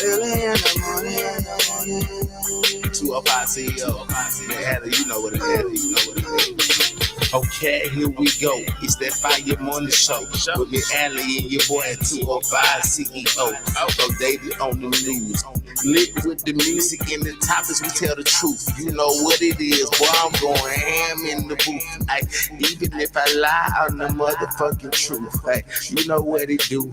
Early in the morning. 205 CEO. Man, Allie, you know what it is. Okay, here we go. It's that Fire Morning Show with me, Allie, and your boy 205 CEO. So daily on the news, lit with the music and the topics. We tell the truth. You know what it is. Boy, I'm going ham in the booth. Ay, even if I lie on the motherfucking truth, ay, you know what it do.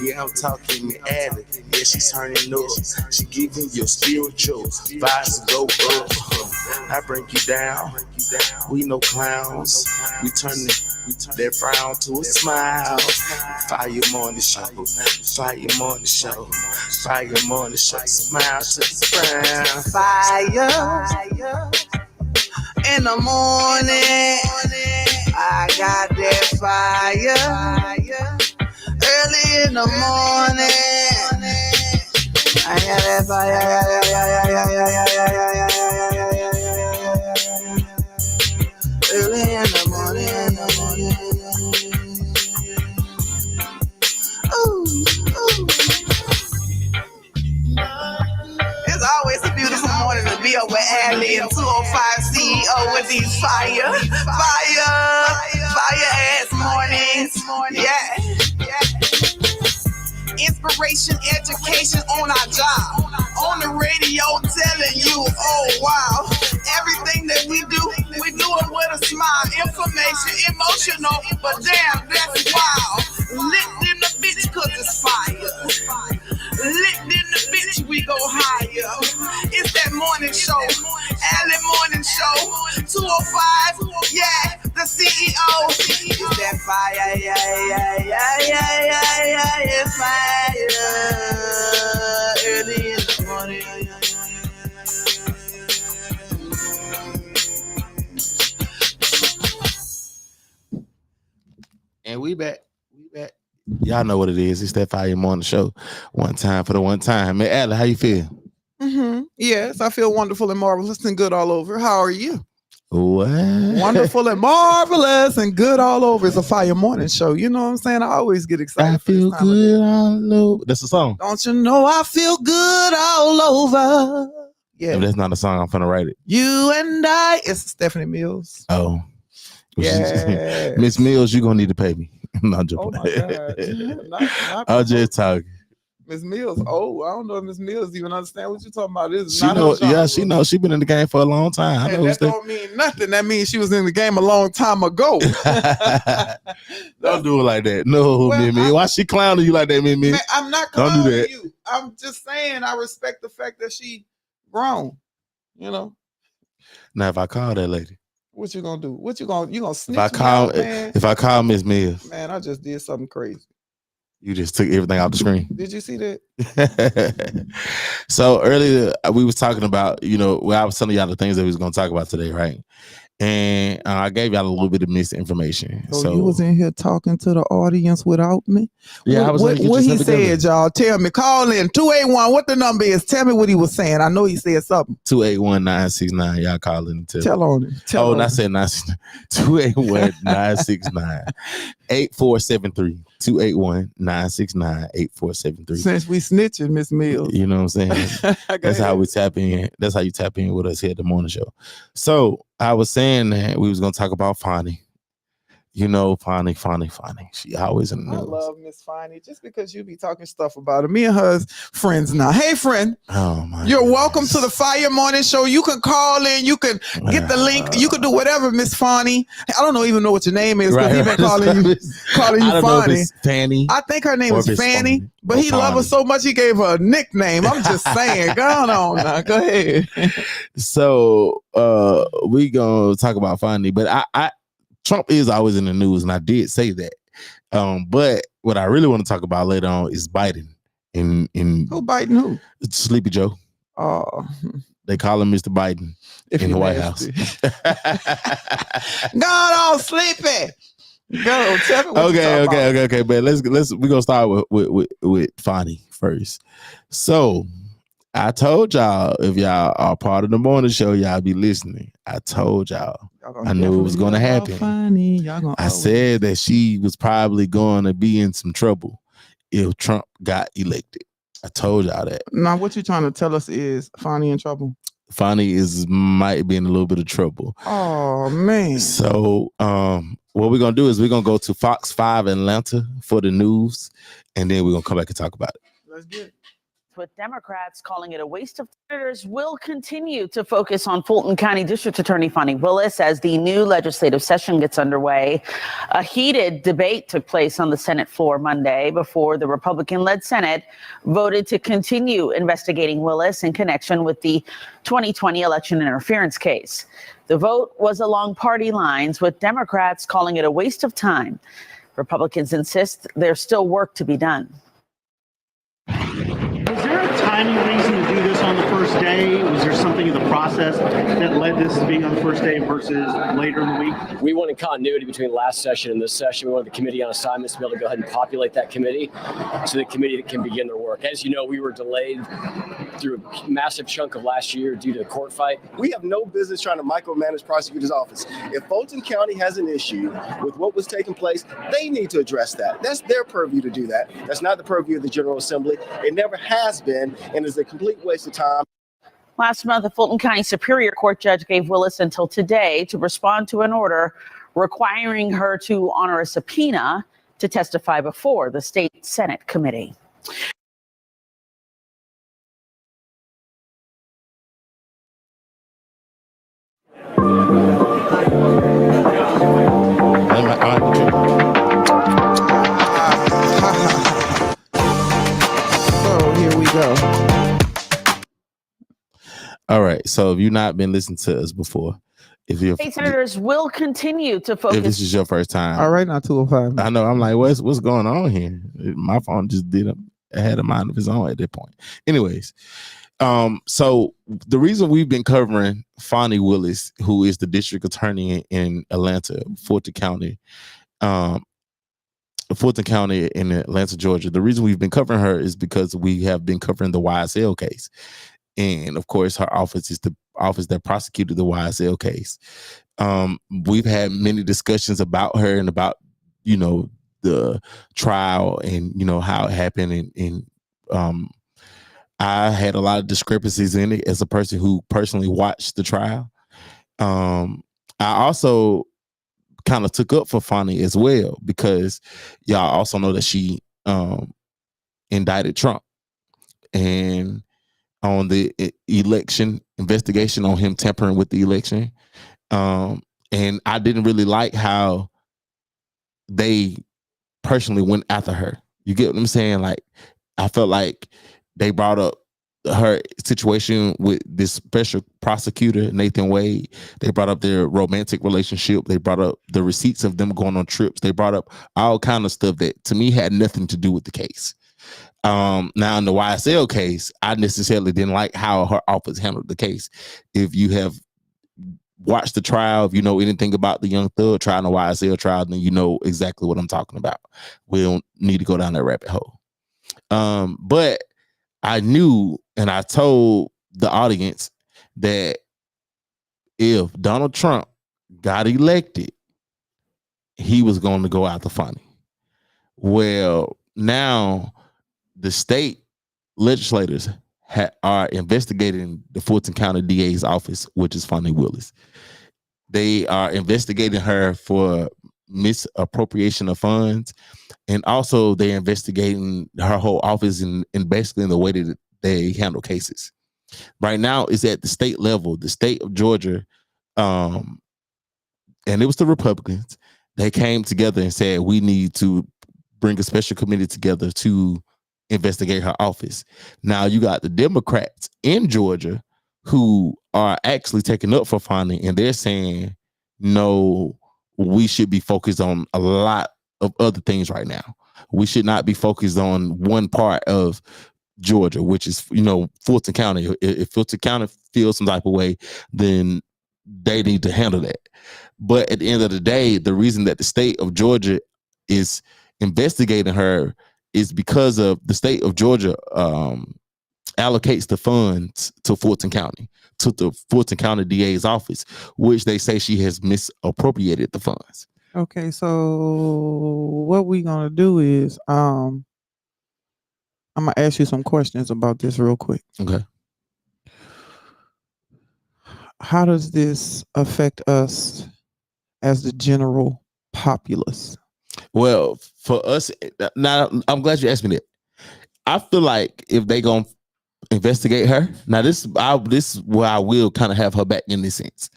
Yeah, I'm talking to Allie. Yeah, she's turning up. She giving your spiritual vibes to go up. I break you down. We no clowns. We turn that frown to a smile. Fire Morning Show. Fire Morning Show. Fire Morning Show. Smile to the frown. Fire in the morning. I got that fire. Early in the morning. I got that fire. Early in the morning. Ooh. It's always a beautiful morning to be up with Allie and 205 CEO with these fire ass mornings. Yeah. Inspiration, education on our job. On the radio telling you, oh wow. Everything that we do it with a smile. Information, emotional, but damn, that's wild. Lit in the bitch cause it's fire. Lit in the bitch, we go higher. It's that morning show. Allie Morning Show. 205, yeah, the CEO. It's that fire, yeah, it's fire. Early in the morning. And we back. Y'all know what it is. It's that Fire Morning Show. One time for the one time. Man, Allie, how you feel? Yes, I feel wonderful and marvelous and good all over. How are you? What? Wonderful and marvelous and good all over. It's a Fire Morning Show. You know what I'm saying? I always get excited. I feel good all over. That's the song. Don't you know I feel good all over? Yeah. If that's not a song, I'm finna write it. You and I. It's Stephanie Mills. Oh. Yeah. Miss Mills, you're gonna need to pay me. I'm not joking. Oh my God. Not I'm just talking. Miss Mills. Oh, I don't know if Miss Mills even understand what you're talking about. This is She not know, her genre. yeah, she knows. She been in the game for a long time. I know that don't mean nothing. That means she was in the game a long time ago. Don't do it like that. No, Well, Mimi. Why she clowning you like that, Mimi? Man, I'm not Don't do clowning that. you. I'm just saying I respect the fact that she grown. You know. Now, if I call that lady, What you gonna do? You gonna snitch if I call Miss Mills, man, I just did something crazy. you just took everything off the screen. Did you see that? So earlier we was talking about, I was telling y'all the things that we was gonna talk about today, right? And I gave y'all a little bit of misinformation. So you was in here talking to the audience without me? Yeah, I was. What he said, y'all? Tell me. Call in 281. What the number is? Tell me what he was saying. I know he said something. 281-969. Y'all call in. Tell on him. I said 281-969-8473. 281-969-8473. Since we snitching, Miss Mills. You know what I'm saying? That's how we tap in. That's how you tap in with us here at the morning show. So I was saying that we was gonna talk about Fonnie. Fonnie. She always in the news. I love Miss Fonnie just because you be talking stuff about her. Me and her's friends now. Hey, friend. Oh my! You're welcome to the Fire Morning Show. You can call in. You can get the link. You can do whatever, Miss Fonnie. I don't even know what your name is because he's been calling you Fonnie. Fanny. I think her name is Fanny, but he loved her so much he gave her a nickname. I'm just saying. Go on now. Go ahead. So we gonna talk about Fonnie, but I Trump is always in the news, and I did say that. But what I really want to talk about later on is Biden. In who Biden? Who? Sleepy Joe. Oh, they call him Mr. Biden in the White House. Gone on Sleepy. Go tell me what okay. But we're gonna start with Fonnie first. So I told y'all, if y'all are part of the morning show, y'all be listening. I told y'all. I knew it was going to happen. I said that she was probably going to be in some trouble if Trump got elected. I told y'all that. Now, what you're trying to tell us is Fonnie in trouble? Fonnie might be in a little bit of trouble. Oh, man. So what we're going to do is we're going to go to Fox 5 Atlanta for the news, and then we're going to come back and talk about it. Let's get it. With Democrats calling it a waste of senators will continue to focus on Fulton County District Attorney Fonnie Willis as the new legislative session gets underway. A heated debate took place on the Senate floor Monday before the Republican-led Senate voted to continue investigating Willis in connection with the 2020 election interference case. The vote was along party lines, with Democrats calling it a waste of time. Republicans insist there's still work to be done. Was there a timing reason to do this on the first day? Was there something in the process that led this to being on the first day versus later in the week? We wanted continuity between last session and this session. We wanted the committee on assignments to be able to go ahead and populate that committee so the committee can begin their work. As you know, we were delayed through a massive chunk of last year due to the court fight. We have no business trying to micromanage prosecutor's office. If Fulton County has an issue with what was taking place, they need to address that. That's their purview to do that. That's not the purview of the General Assembly. It never has been, and is a complete waste of time. Last month, the Fulton County Superior Court judge gave Willis until today to respond to an order requiring her to honor a subpoena to testify before the state Senate committee. So here we go. All right. So if you've not been listening to us before, State senators will continue to focus. If this is your first time. All right, now 205. I know. I'm like, what's going on here? My phone just had a mind of its own at that point. Anyways, so the reason we've been covering Fonnie Willis, who is the district attorney in Atlanta, Fulton County in Atlanta, Georgia. The reason we've been covering her is because we have been covering the YSL case. And of course, her office is the office that prosecuted the YSL case. We've had many discussions about her and about, the trial and, how it happened. And I had a lot of discrepancies in it as a person who personally watched the trial. I also kind of took up for Fonnie as well, because y'all also know that she indicted Trump and on the election investigation on him tampering with the election. And I didn't really like how they personally went after her. You get what I'm saying? Like, I felt like they brought up her situation with this special prosecutor, Nathan Wade. They brought up their romantic relationship. They brought up the receipts of them going on trips. They brought up all kind of stuff that to me had nothing to do with the case. Now in the YSL case, I necessarily didn't like how her office handled the case. If you have watched the trial, if you know anything about the Young Thug trial and the YSL trial, then you know exactly what I'm talking about. We don't need to go down that rabbit hole. But I knew, and I told the audience, that if Donald Trump got elected, he was going to go after Fonnie. Well, now the state legislators are investigating the Fulton County DA's office, which is Fonnie Willis. They are investigating her for misappropriation of funds, and also they're investigating her whole office and basically in the way that they handle cases. Right now, it's at the state level, the state of Georgia, and it was the Republicans. They came together and said, we need to bring a special committee together to investigate her office. Now you got the Democrats in Georgia who are actually taking up for Fonnie, and they're saying, no, we should be focused on a lot of other things right now. We should not be focused on one part of Georgia, which is, Fulton County. If Fulton County feels some type of way, then they need to handle that. But at the end of the day, the reason that the state of Georgia is investigating her is because of the state of Georgia allocates the funds to Fulton County, to the Fulton County DA's office, which they say she has misappropriated the funds. Okay, so what we gonna do is I'm gonna ask you some questions about this real quick. Okay. How does this affect us as the general populace? Well, for us, now I'm glad you asked me that. I feel like if they gonna investigate her, now this is where I will kind of have her back in this sense.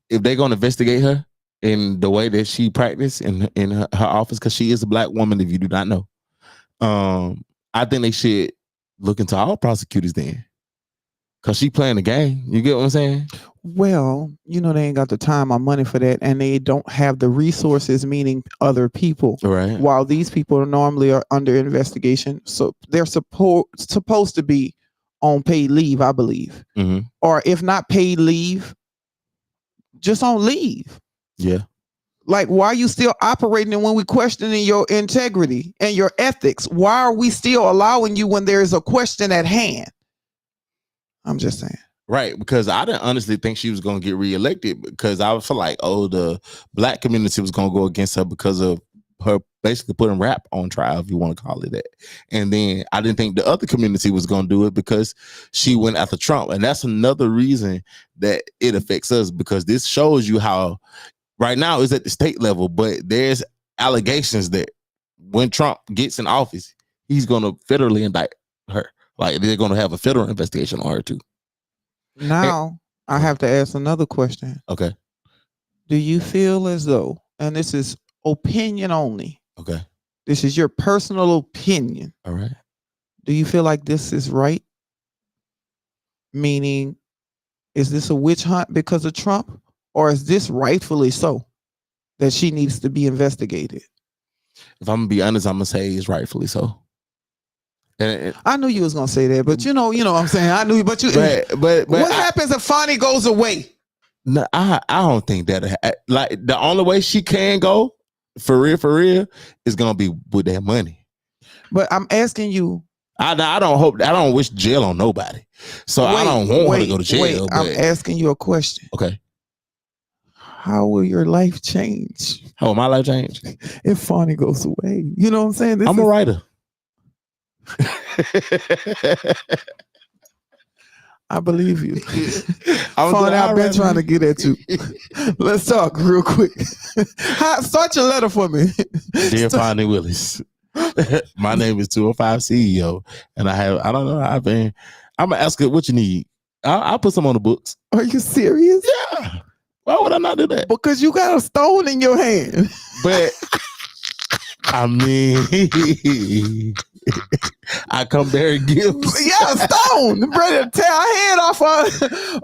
If they're gonna investigate her in the way that she practiced in her office, because she is a black woman, if you do not know, I think they should look into all prosecutors then, because she playing the game. You get what I'm saying? Well, they ain't got the time or money for that, and they don't have the resources, meaning other people. Right. While these people normally are under investigation, so they're supposed to be on paid leave, I believe, or if not paid leave, just on leave. Yeah. Like, why are you still operating? And when we questioning your integrity and your ethics, why are we still allowing you when there is a question at hand? I'm just saying. Right, because I didn't honestly think she was going to get reelected, because I feel like, the black community was going to go against her because of her basically putting rap on trial, if you want to call it that. And then I didn't think the other community was going to do it because she went after Trump. And that's another reason that it affects us, because this shows you how right now it's at the state level, but there's allegations that when Trump gets in office, he's going to federally indict her. Like, they're going to have a federal investigation on her too. Now, I have to ask another question. Okay. Do you feel as though, and this is opinion only. Okay. This is your personal opinion. All right. Do you feel like this is right? Meaning, is this a witch hunt because of Trump? Or is this rightfully so that she needs to be investigated? If I'm going to be honest, I'm going to say it's rightfully so. I knew you was gonna say that, but you know what I'm saying. I knew, but what happens if Fonnie goes away? No, I don't think that. Like, the only way she can go for real, is gonna be with that money. But I'm asking you. I don't wish jail on nobody, so I don't want her to go to jail. I'm asking you a question. Okay. How will your life change? How will my life change if Fonnie goes away? You know what I'm saying? I'm a writer. I believe you. Fonnie, I've been trying to get at you. Let's talk real quick. Start your letter for me. Dear Fonnie Willis, my name is 205 CEO, and I'm gonna ask her what you need. I'll put some on the books. Are you serious? Yeah. Why would I not do that? Because you got a stone in your hand. But I mean, I come there and give. Yeah, stone. Ready to tear our head off.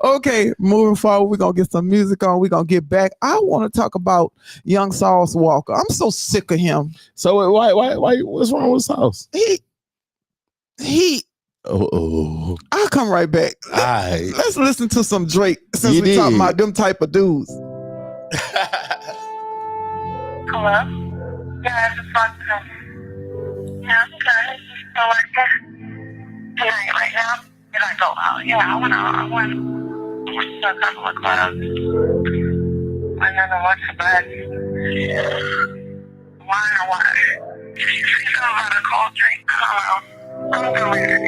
Okay, moving forward, we're going to get some music on. We're going to get back. I want to talk about young Sauce Walker. I'm so sick of him. So why what's wrong with Sauce? He. Oh. I'll come right back. Let's listen to some Drake since we're talking about them type of dudes. Hello? Yeah, I just talked to him. Yeah, I'm good. So like that. Tonight, right now? Did I go out? Yeah, I went to a couple of clubs. I never went to bed. Why or what? If you see something about a cold drink, I don't know. I'm good with it.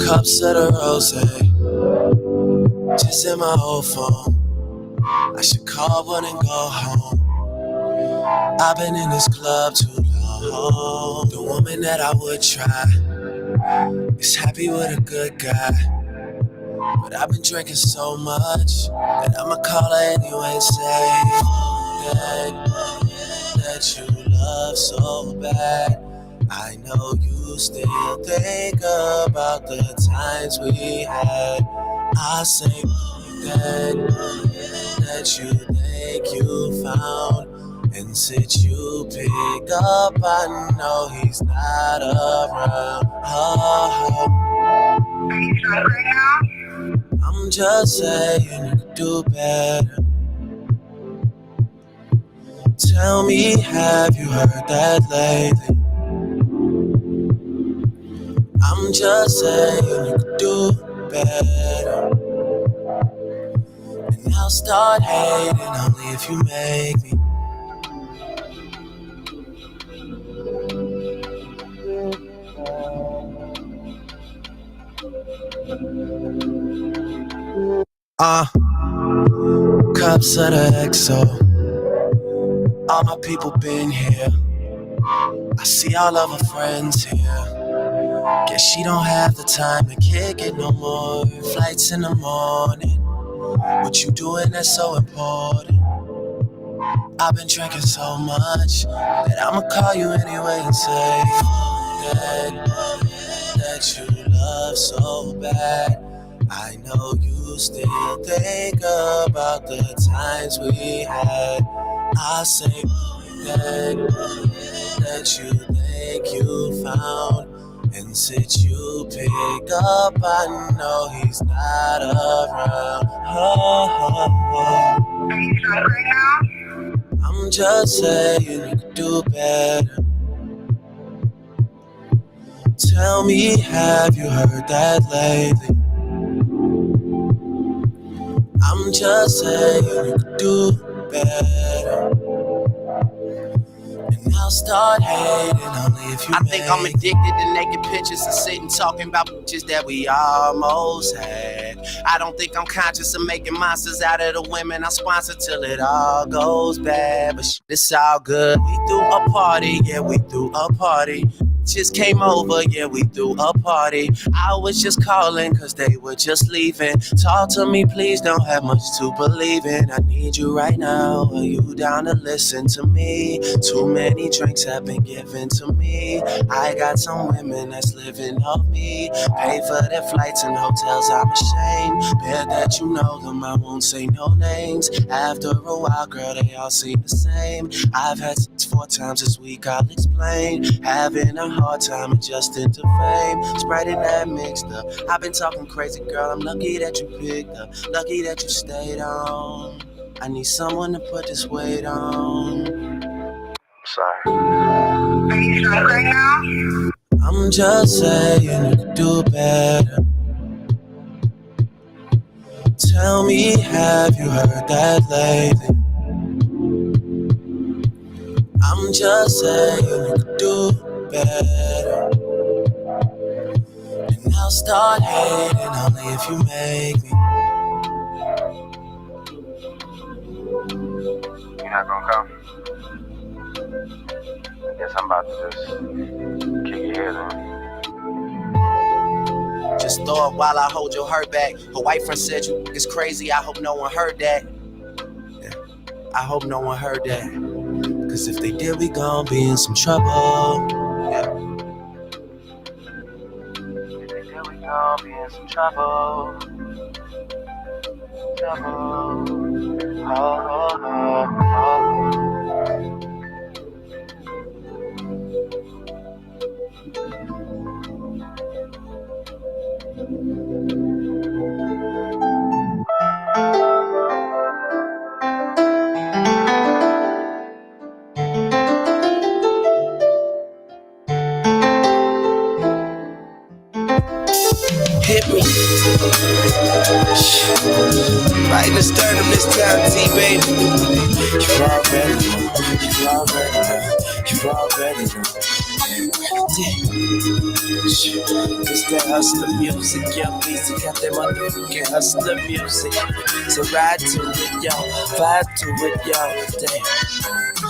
Cups of the rose, just in my old phone. I should call one and go home. I've been in this club too long. The woman that I would try is happy with a good guy, but I've been drinking so much that I'ma call her anyway and say that you love so bad. I know you still think about the times we had. I say that you think you found, and since you pick up, I know he's not around. I'm just saying you could do better. Tell me, have you heard that lately? I'm just saying you could do better. And I'll start hating only if you make me. Cups of the XO. All my people been here. I see all of her friends here. Guess she don't have the time to kick it no more. Flights in the morning. What you doing that's so important? I've been drinking so much that I'ma call you anyway and say that you love so bad. I know you still think about the times we had. I say that you think you found. And since you pick up, I know he's not around. Are you drunk right now? I'm just saying you could do better. Tell me, have you heard that lately? I'm just saying you could do better. And I'll start hating only if you I think I'm addicted to naked pictures and sitting talking about bitches that we almost had. I don't think I'm conscious of making monsters out of the women I sponsor till it all goes bad. But it's all good. We threw a party, yeah, we threw a party. Just came over, yeah, we threw a party. I was just calling cause they were just leaving. Talk to me, please, don't have much to believe in. I need you right now, are you down to listen to me? Too many drinks have been given to me. I got some women that's living off me. Pay for their flights and hotels, I'm ashamed. Bet that you know them, I won't say no names. After a while, girl, they all seem the same. I've had sex 4 times this week, I'll explain. Having a hard time adjusting to fame. Sprite and that mixed up. I've been talking crazy, girl. I'm lucky that you picked up. Lucky that you stayed on. I need someone to put this weight on. Sorry. Are you drunk right now? I'm just saying you could do better. Tell me, have you heard that lately? I'm just saying you could do better. And I'll start hating only if you make me. You're not gonna come? I guess I'm about to just kick your head in. Just throw it while I hold your hurt back. Her white friend said you is crazy. I hope no one heard that. Yeah, I hope no one heard that. Cause if they did, we gon' be in some trouble. Yeah. If they did, we gon' be in some trouble. Trouble. Oh, oh, oh, oh. Hit me. Right in the sternum this time, T-baby. You already know. It's that hustler music, young music, got that motherfucking hustler music. So ride to it, y'all, vibe to it, y'all. Damn.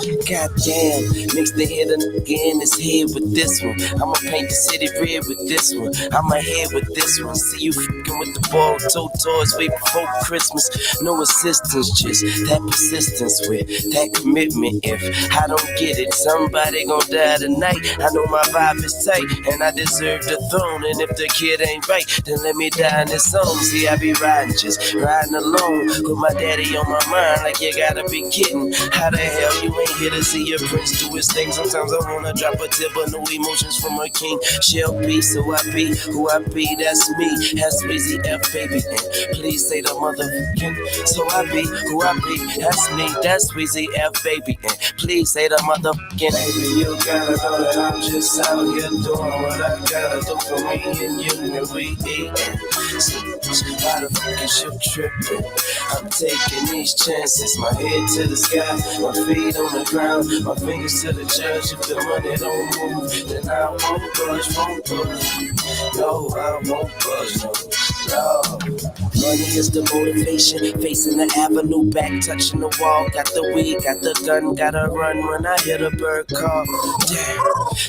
Goddamn, mix the hit again, his head with this one. I'ma paint the city red with this one. I'ma head with this one. See you fucking with the ball, 2 toys way before Christmas. No assistance, just that persistence with that commitment. If I don't get it, somebody gon' die tonight. I know my vibe is tight, and I deserve the throne. And if the kid ain't right, then let me die in this song. See, I be riding, just riding alone, with my daddy on my mind. Like you gotta be kidding. How the hell you ain't ain't here to see your prince do his thing. Sometimes I wanna drop a tip, but no emotions from a king. She'll be, so I be who I be. That's me. That's Weezy F, baby. And please say the motherfucking. So I be who I be. That's me. That's Weezy F, baby. And please say the motherfucking. Baby, you gotta know that I'm just out here doing what I gotta do for me and you, and we eatin'. So why the fuck is you trippin'? I'm taking these chances. My head to the sky, my feet on the ground, my fingers to the judge. If the money don't move, then I won't budge, won't budge. No, I won't budge, no. Money is the motivation, facing the avenue, back touching the wall. Got the weed, got the gun, gotta run when I hear the bird call. Damn,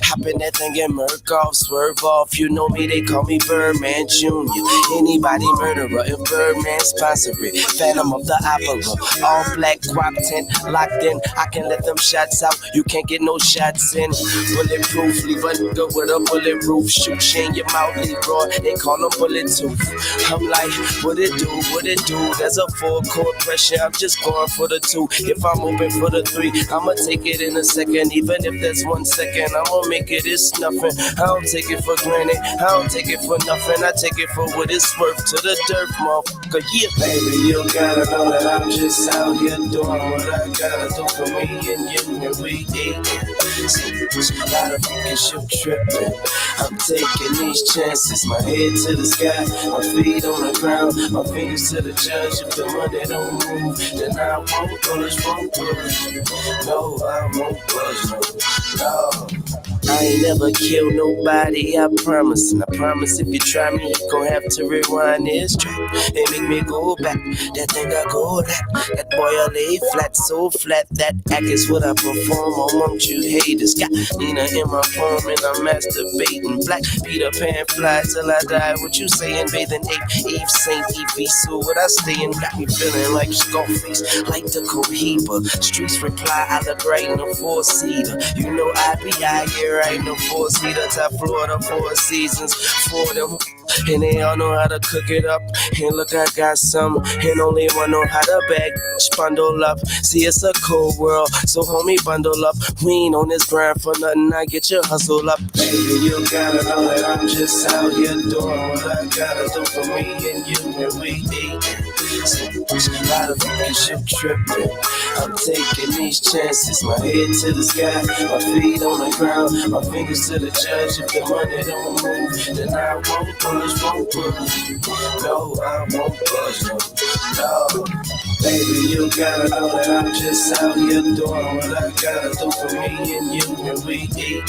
hop in that thing and murk off, swerve off. You know me, they call me Birdman Jr. Anybody murderer, if Birdman sponsor it. Phantom of the Opera, all black crop tent, locked in. I can let them shots out, you can't get no shots in. Bulletproof, leave a nigga with a bullet roof. Shoot you in your mouth, leave raw, they call them bullet tooth. I'm like, what it do, what it do? There's a full court pressure, I'm just going for the two. If I'm open for the three, I'ma take it in a second. Even if there's 1 second, I'ma make it, it's nothing. I don't take it for granted, I don't take it for nothing. I take it for what it's worth to the dirt, motherfucker. Yeah, baby, you gotta know that I'm just out here doing what I gotta do for me and you, and we eatin'. So why the fuck is you trippin'? I'm taking these chances. My head to the sky, my feet on the ground, my fingers to the judge. If the money don't move, then I won't budge, won't budge. No, I won't budge, no. I ain't never killed nobody, I promise. And I promise if you try me, you gon' have to rewind this track and make me go back. That thing I go that. That boy I lay flat, so flat. That act is what I perform. Amongst you haters, got Nina in my palm and I'm masturbating. Black Peter Pan fly till I die. What you saying? Bathing ape, Eve, Saint Eve, so what I stay in got me feeling like Scarface, like the Cohiba. Streets reply, I look right in the four-seater. You know I be out here, I ain't no four-seater. Top Florida, 4 seasons for them. And they all know how to cook it up. And look, I got some. And only one know how to bag. Bundle up. See, it's a cold world. So, homie, bundle up. We ain't on this grind for nothing. I get your hustle up. Baby, you gotta know that I'm just out here doing what I gotta do for me and you. And we eatin'. So why the fuck is you trippin'? I'm taking these chances. My head to the sky, my feet on the ground, my fingers to the judge. If the money don't move, then I won't budge, won't budge. No, I won't budge, no. Baby, you gotta know that I'm just out here doing what I gotta do for me and you, and we eatin'.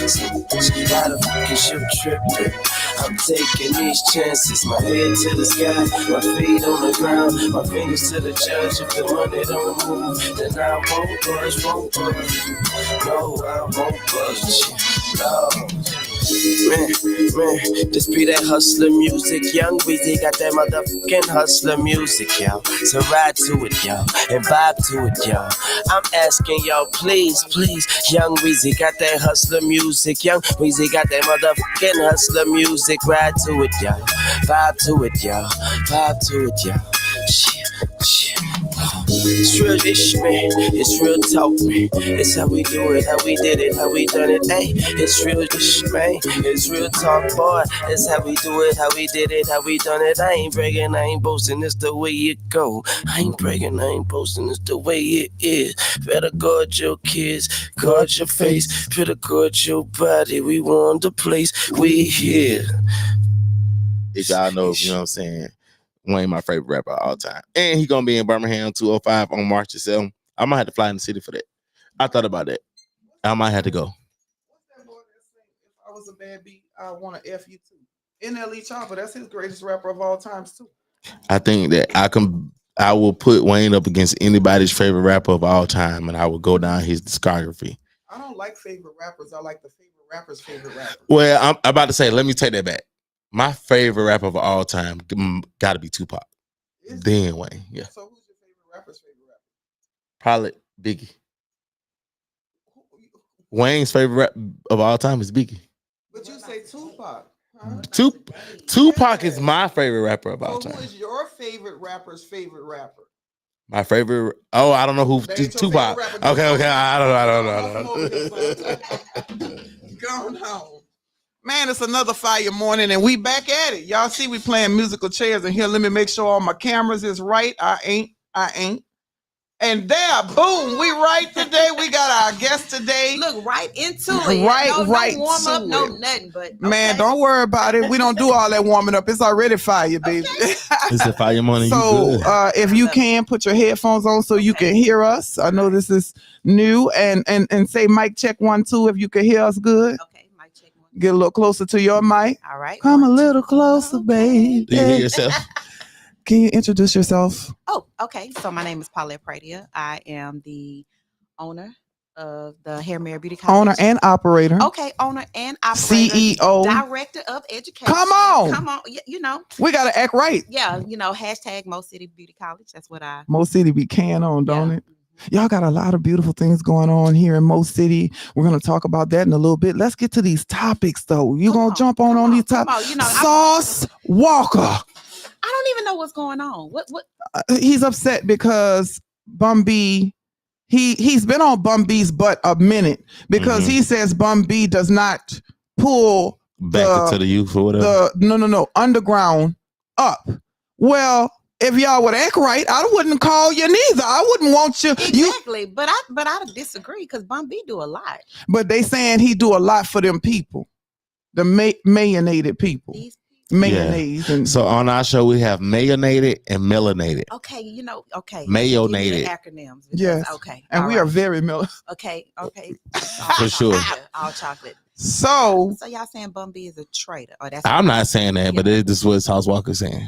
So why the fuck is you trippin'? I'm taking these chances. My head to the sky, my feet on the ground, my fingers to the judge. If the money don't move, then I won't budge, won't budge. No, I won't budge, no. Man, this be that hustler music. Young Weezy got that motherfucking hustler music, y'all. So ride to it, y'all, and vibe to it, y'all. I'm asking y'all, please, please. Young Weezy got that hustler music. Young Weezy got that motherfucking hustler music. Ride to it, y'all. Vibe to it, y'all. Vibe to it, y'all. Shit, shit. It's real ish, man. It's real talk, man. It's how we do it, how we did it, how we done it. Hey, it's real ish, man. It's real talk, boy. It's how we do it, how we did it, how we done it. I ain't bragging, I ain't boasting. It's the way it go. I ain't bragging, I ain't boasting. It's the way it is. Better guard your kids, guard your face. Better guard your body. We want the place. We here. If y'all know, you know what I'm saying. Wayne, my favorite rapper of all time. And he gonna be in Birmingham 205 on March 7th. I might have to fly in the city for that. I thought about that. I might have to go. What's that boy that sing, if I was a bad beat, I want to F you too? NLE Chopper, that's his greatest rapper of all times too. I think that I will put Wayne up against anybody's favorite rapper of all time, and I will go down his discography. I don't like favorite rappers. I like the favorite rapper's favorite rapper. Well, I'm about to say, let me take that back. My favorite rapper of all time got to be Tupac. Then Wayne, yeah. So who's your favorite rapper's favorite rapper? Probably Biggie. Wayne's favorite rap of all time is Biggie. But you say Tupac. Huh? Tupac is my favorite rapper of all time. Who is your favorite rapper's favorite rapper? My favorite. Oh, I don't know who. Tupac. Okay. I don't know. Going home. Man, it's another fire morning, and we back at it. Y'all see we playing musical chairs in here. Let me make sure all my cameras is right. I ain't. And there, boom, we right today. We got our guest today. Look right into it. Right no warm up, to no it. nothing. But okay. Man, don't worry about it. We don't do all that warming up. It's already fire, baby. It's a fire morning. So if you can put your headphones on so you can hear us. I know this is new, and say mic check 1 2 if you can hear us good. Okay, mic check 1. Get a little closer to your mic. All right. Come a little closer, baby. Do you hear yourself? Can you introduce yourself? Oh, okay. So my name is Paulette Pradia. I am the owner of the Hair Mirror Beauty College. Owner and operator. Okay, owner and operator. CEO. Director of education. Come on. You know. We got to act right. Yeah, hashtag Mo City Beauty College. That's what I. Mo City be can on, don't it? Y'all got a lot of beautiful things going on here in Mo City. We're going to talk about that in a little bit. Let's get to these topics, though. You're going to jump on these topics. Sauce Walker. I don't even know what's going on. What? He's upset because Bun B, he's been on Bun B's butt a minute because he says Bun B does not pull back into the youth or whatever. No, underground up. Well, if y'all would act right, I wouldn't call you neither. I wouldn't want you. Exactly, but I disagree because Bun B do a lot. But they saying he do a lot for them people, the mayonnated people. Mayonnaise. Yeah. So on our show we have mayonnated and melanated. Okay, Mayonnated. Acronyms. Yes. Okay. And we are very Okay. For sure. All chocolate. So y'all saying Bun B is a traitor? Oh, that's. I'm not saying that, but this is what Sauce Walker's saying.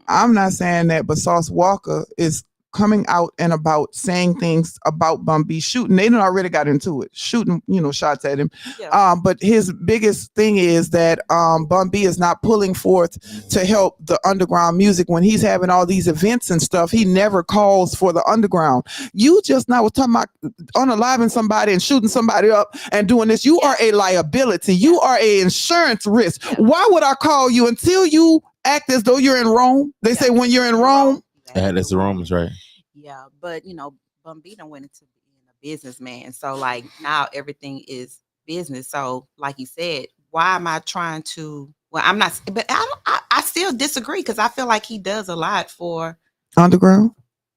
I'm not saying that, but Sauce Walker is coming out and about saying things about Bun B shooting. They done already got into it, shooting, shots at him. Yeah. But his biggest thing is that Bun B is not pulling forth to help the underground music when he's having all these events and stuff. He never calls for the underground. You just now was talking about unaliving somebody and shooting somebody up and doing this. You are a liability. You are a insurance risk. Yeah. Why would I call you until you act as though you're in Rome? They say when you're in Rome. Yeah, that's the Romans, right? Yeah, but Bun B done went into being a businessman. So like now everything is business. So like you said, why am I trying to? Well, I'm not. But I still disagree because I feel like he does a lot for underground.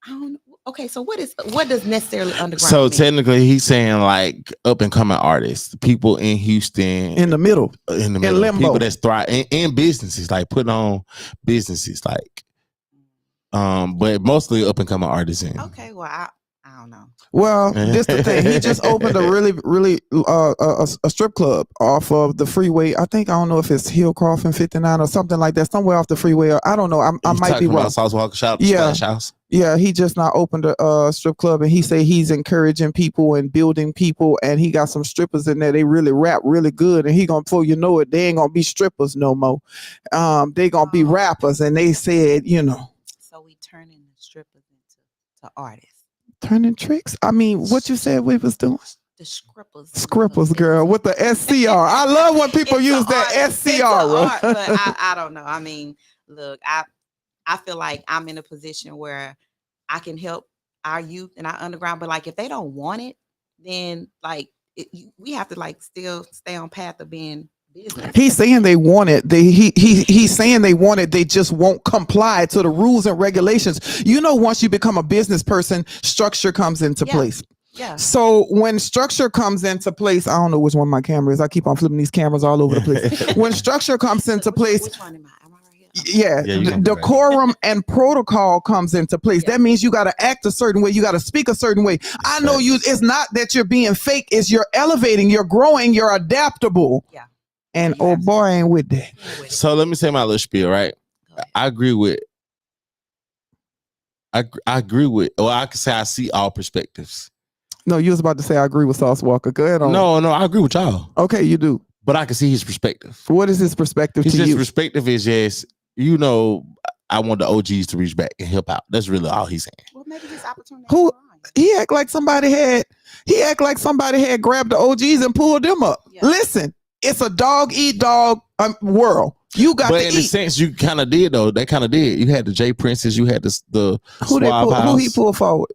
I don't know. Okay, so what does necessarily underground? So mean? Technically, he's saying like up and coming artists, people in Houston, in the middle, limbo. People that's thrive in businesses, like putting on businesses, like. But mostly up and coming artists. Okay, well, I don't know. Well, this the thing. He just opened a really a strip club off of the freeway. I don't know if it's Hillcroft and 59 or something like that, somewhere off the freeway. I don't know. I might be wrong. Sauce Walker shop, Splash House. Yeah, he just now opened a strip club, and he say he's encouraging people and building people, and he got some strippers in there. They really rap really good, and he gonna, before you know it, they ain't gonna be strippers no more. They gonna be rappers, and they said, So we turning the strippers into artists. Turning tricks? I mean, what you said we was doing? The Scrippers, girl, with the SCR. I love when people use that SCR. Art, but I don't know. I mean, look, I feel like I'm in a position where I can help our youth and our underground, but like if they don't want it, then like we have to like still stay on path of being business. He's saying they want it. He's saying they want it. They just won't comply to the rules and regulations. Once you become a business person, structure comes into place. Yeah. So when structure comes into place, I don't know which one my camera is. I keep on flipping these cameras all over the place. When structure comes into place, which one am I? Am I right Yeah, here? decorum and protocol comes into place. That means you got to act a certain way. You got to speak a certain way. I know it's not that you're being fake. It's you're elevating, you're growing, you're adaptable. Yeah. And oh boy, I ain't with that. So let me say my little spiel, right? I agree with. Well, I can say I see all perspectives. No, you was about to say I agree with Sauce Walker. Go ahead on. No, I agree with y'all. Okay, you do. But I can see his perspective. What is his perspective to you? His perspective is just, I want the OGs to reach back and help out. That's really all he's saying. Well, maybe this opportunity. He act like somebody had grabbed the OGs and pulled them up. Yeah. Listen, it's a dog eat dog world. You got but to in a eat. sense, you kind of did though. They kind of did. You had the J Princes. You had the who he pulled forward.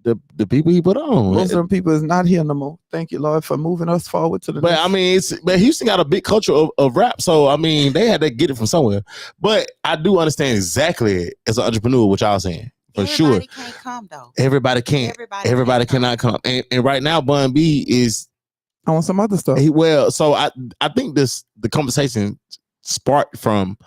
The people he put on. Most of them people is not here no more. Thank you, Lord, for moving us forward to the. But next. I mean, but Houston got a big culture of rap, so I mean, they had to get it from somewhere. But I do understand exactly as an entrepreneur what y'all saying for sure. Everybody can't come though. Everybody can't. Everybody cannot come. And right now, Bun B is on some other stuff. So I think the conversation sparked from.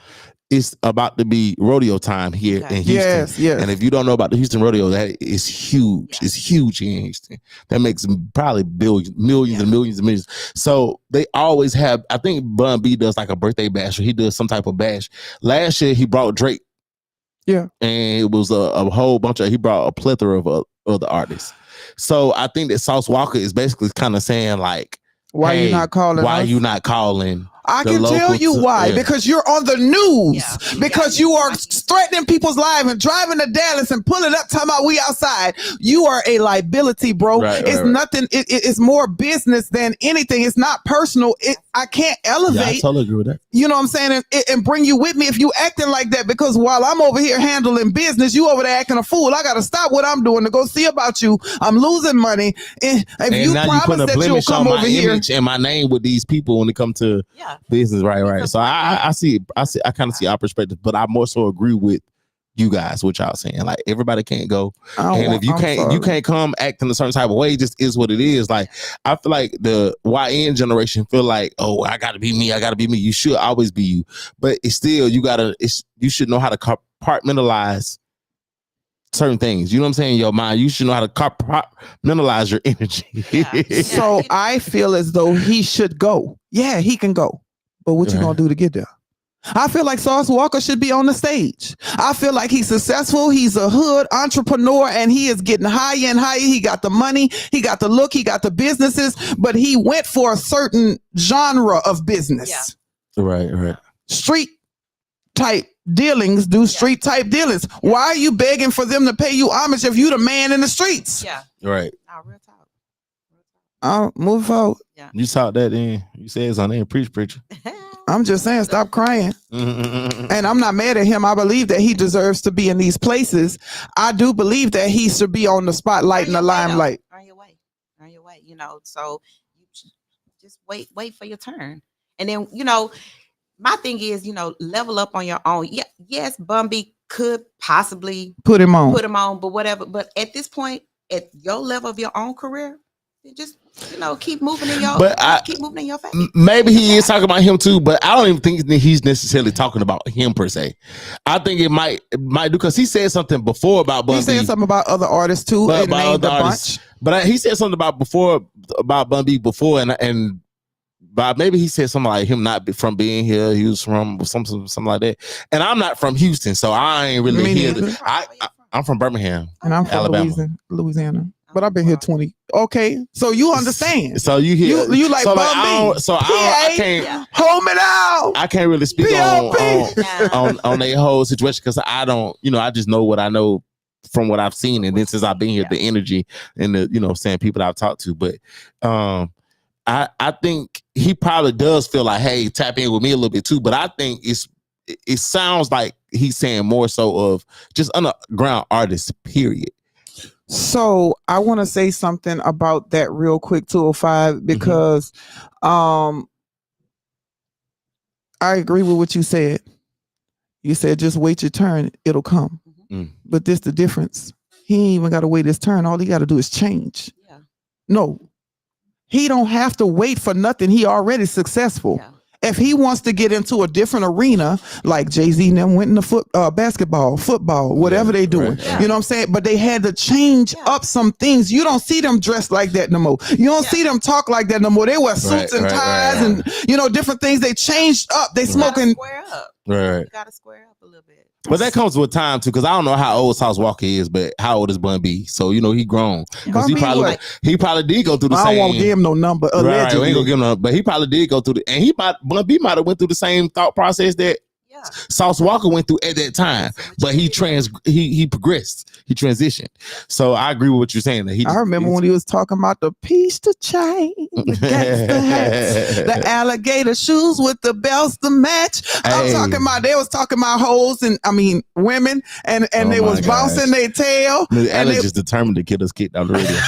It's about to be rodeo time here in Houston. Yes. And if you don't know about the Houston rodeo, that is huge. Yeah. It's huge here in Houston. That makes probably millions and millions. So they always have, I think Bun B does like a birthday bash or he does some type of bash. Last year he brought Drake. Yeah. And it was a whole bunch he brought a plethora of other artists. So I think that Sauce Walker is basically kind of saying like, why you not calling? Why you not calling? I can tell you why. Yeah. Because you're on the news. Yeah. Because you are threatening people's lives and driving to Dallas and pulling up talking about we outside. You are a liability, bro. It's nothing. It's more business than anything. It's not personal. I can't elevate. Yeah, I totally agree with that. You know what I'm saying? And bring you with me if you acting like that. Because while I'm over here handling business, you over there acting a fool. I got to stop what I'm doing to go see about you. I'm losing money. And if you promise that you'll come over here and my name with these people when it comes to business, right. So I kind of see our perspective, but I more so agree with you guys, what y'all saying. Like everybody can't go, and if you can't come acting a certain type of way, it just is what it is. Like I feel like the YN generation feel like, oh, I gotta be me. You should always be you, but it's still you should know how to compartmentalize certain things. You know what I'm saying? In your mind, you should know how to compartmentalize your energy. So I feel as though he should go. Yeah, he can go. But what you gonna do to get there? I feel like Sauce Walker should be on the stage. I feel like he's successful. He's a hood entrepreneur and he is getting higher and higher. He got the money, he got the look, he got the businesses, but he went for a certain genre of business. Yeah. Right. Street type dealings do street type dealings. Why are you begging for them to pay you homage if you the man in the streets? Yeah. Right. Real talk. I'll move forward. Yeah. You saw that in. You said it's on there. Preacher. I'm just saying, stop crying. And I'm not mad at him. I believe that he deserves to be in these places. I do believe that he should be on the spotlight and the limelight. On your way. You know, so you just wait for your turn. And then, you know, my thing is, you know, level up on your own. Yeah, yes, Bun B could possibly put him on, but whatever. But at this point, at your level of your own career, just, you know, keep moving in your face. Maybe he is talking about him too, but I don't even think that he's necessarily talking about him per se. I think it might do because he said something before about Bun B. He said something about other artists too. But he said something about Bun B before, and Bob, maybe he said something like him not from being here. He was from something like that. And I'm not from Houston, so I ain't really here. I'm from Birmingham, and I'm from Alabama, Louisiana. But I've been here 20. Okay, so you understand. So you hear you like so Bun B. So I can't home it out. I can't really speak on their whole situation because I don't. You know, I just know what I know from what I've seen, and then since I've been here, the energy and the saying people that I've talked to. But I think he probably does feel like, hey, tap in with me a little bit too. But I think it sounds like he's saying more so of just underground artists, period. So I want to say something about that real quick, 205, because I agree with what you said. You said just wait your turn, it'll come. But this the difference. He ain't even got to wait his turn. All he got to do is change. Yeah. No, he don't have to wait for nothing. He already successful. Yeah. If he wants to get into a different arena, like Jay-Z and them went into basketball, football, whatever they doing, you know what I'm saying? But they had to change up some things. You don't see them dressed like that no more. You don't see them talk like that no more. They wear suits and ties and, different things. They changed up. They smoking. Square up. Right. You got to square up a little bit. But that comes with time too, because I don't know how old Sauce Walker is, but how old is Bun B? So he grown because he probably did go through the same. I won't give him no number. Allegedly. Right, we ain't gonna give him no, but he probably did go through and Bun B might have went through the same thought process that Sauce Walker went through at that time, but he progressed, he transitioned. So I agree with what you're saying. That I remember when he was talking about the piece to chain, the gangster hats, the alligator shoes with the belts to match. I'm talking about, they was talking about hoes and women, and they was bouncing their tail. Ella just determined to get us kicked out of the radio.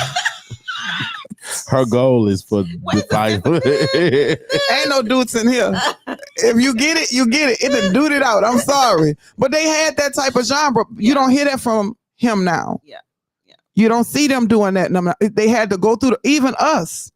Her goal is for the fight. Ain't no dudes in here. If you get it, you get it. It done dude it out. I'm sorry. But they had that type of genre. You don't hear that from him now. Yeah. You don't see them doing that. They had to go through even us.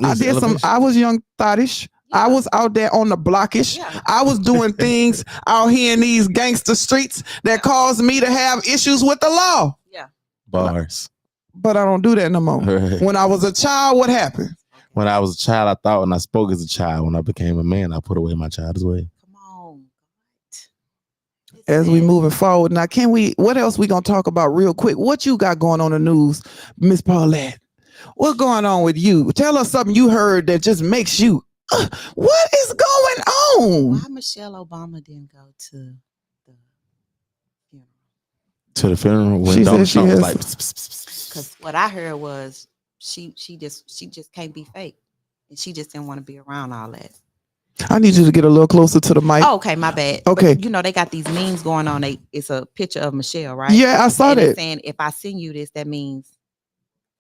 I was young thottish. I was out there on the blockish. I was doing things out here in these gangster streets that caused me to have issues with the law. Yeah. Bars. But I don't do that no more. Right. When I was a child, what happened? When I was a child, I thought, and I spoke as a child. When I became a man, I put away my child's way. Come on. As we moving forward now, what else we gonna talk about real quick? What you got going on in the news, Miss Paulette? What's going on with you? Tell us something you heard that just makes you, what is going on? Why Michelle Obama didn't go to the funeral? To the funeral? When she Donald said Trump was like, because what I heard was she just can't be fake, and she just didn't want to be around all that. I need you to get a little closer to the mic. Oh, okay, my bad. Okay, but, they got these memes going on. It's a picture of Michelle, right? Yeah, I saw that. Saying if I send you this, that means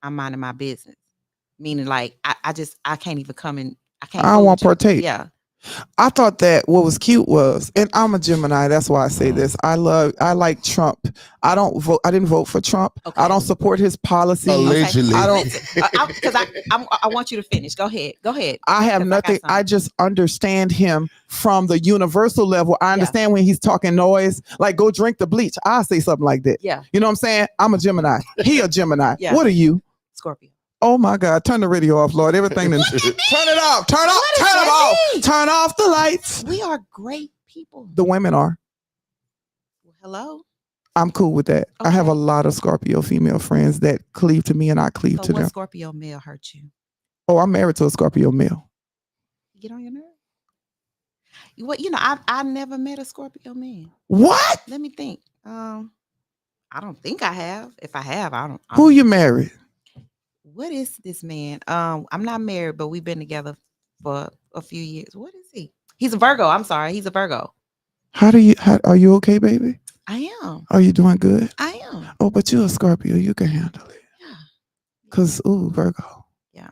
I'm minding my business. Meaning, like I can't even come in. I don't want to partake. Yeah. I thought that what was cute was, and I'm a Gemini, that's why I say this. I like Trump. I didn't vote for Trump. Okay. I don't support his policy. Allegedly. I don't, because I want you to finish. Go ahead. I have nothing. I just understand him from the universal level. I understand when he's talking noise, like go drink the bleach. I'll say something like that. Yeah. You know what I'm saying? I'm a Gemini. He a Gemini. Yeah. What are you? Scorpio. Oh my God, turn the radio off, Lord. Everything turn it off. Turn them off. Turn off the lights. We are great people. The women are. Well, hello. I'm cool with that. Okay. I have a lot of Scorpio female friends that cleave to me and I cleave to them. What Scorpio male hurt you? Oh, I'm married to a Scorpio male. Get on your nerve? I never met a Scorpio man. What? Let me think. I don't think I have. If I have, I don't. Who you married? What is this man? I'm not married, but we've been together for a few years. What is he? He's a Virgo. I'm sorry. He's a Virgo. Are you okay, baby? I am. Are you doing good? I am. Oh, but you're a Scorpio. You can handle it. Yeah. Cause Virgo. Yeah.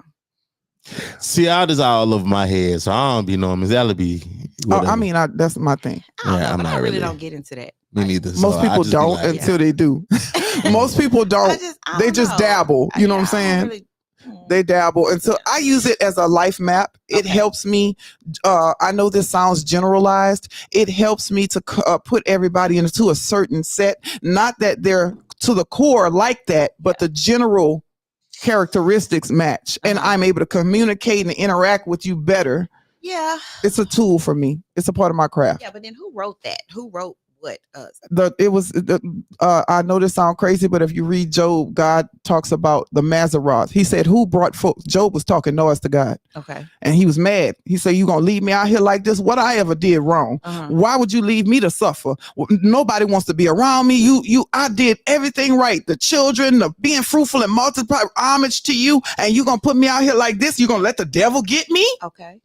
See, I just all over my head, so I don't be knowing Miss Ella be. That's my thing. I really don't get into that. Me neither. Most people don't until they do. Most people don't. They just dabble. You know what I'm saying? They dabble. And so I use it as a life map. It helps me. I know this sounds generalized. It helps me to put everybody into a certain set. Not that they're to the core like that, but the general characteristics match. And I'm able to communicate and interact with you better. Yeah. It's a tool for me. It's a part of my craft. Yeah, but then who wrote that? Who wrote what? I know this sounds crazy, but if you read Job, God talks about the Maseroth. He said, who brought folks? Job was talking noise to God. Okay. And he was mad. He said, you gonna leave me out here like this? What I ever did wrong? Why would you leave me to suffer? Nobody wants to be around me. I did everything right. The children, the being fruitful and multiply, homage to you, and you gonna put me out here like this? You gonna let the devil get me? Okay.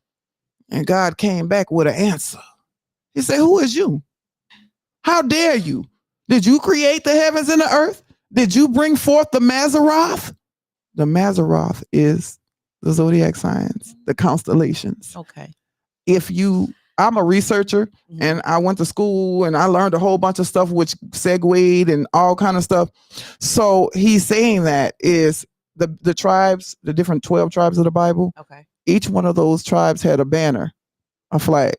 And God came back with an answer. He said, who is you? How dare you? Did you create the heavens and the earth? Did you bring forth the Maseroth? The Maseroth is the zodiac signs, the constellations. Okay. I'm a researcher and I went to school and I learned a whole bunch of stuff which segued and all kind of stuff. So he's saying that is the tribes, the different 12 tribes of the Bible. Okay. Each one of those tribes had a banner, a flag.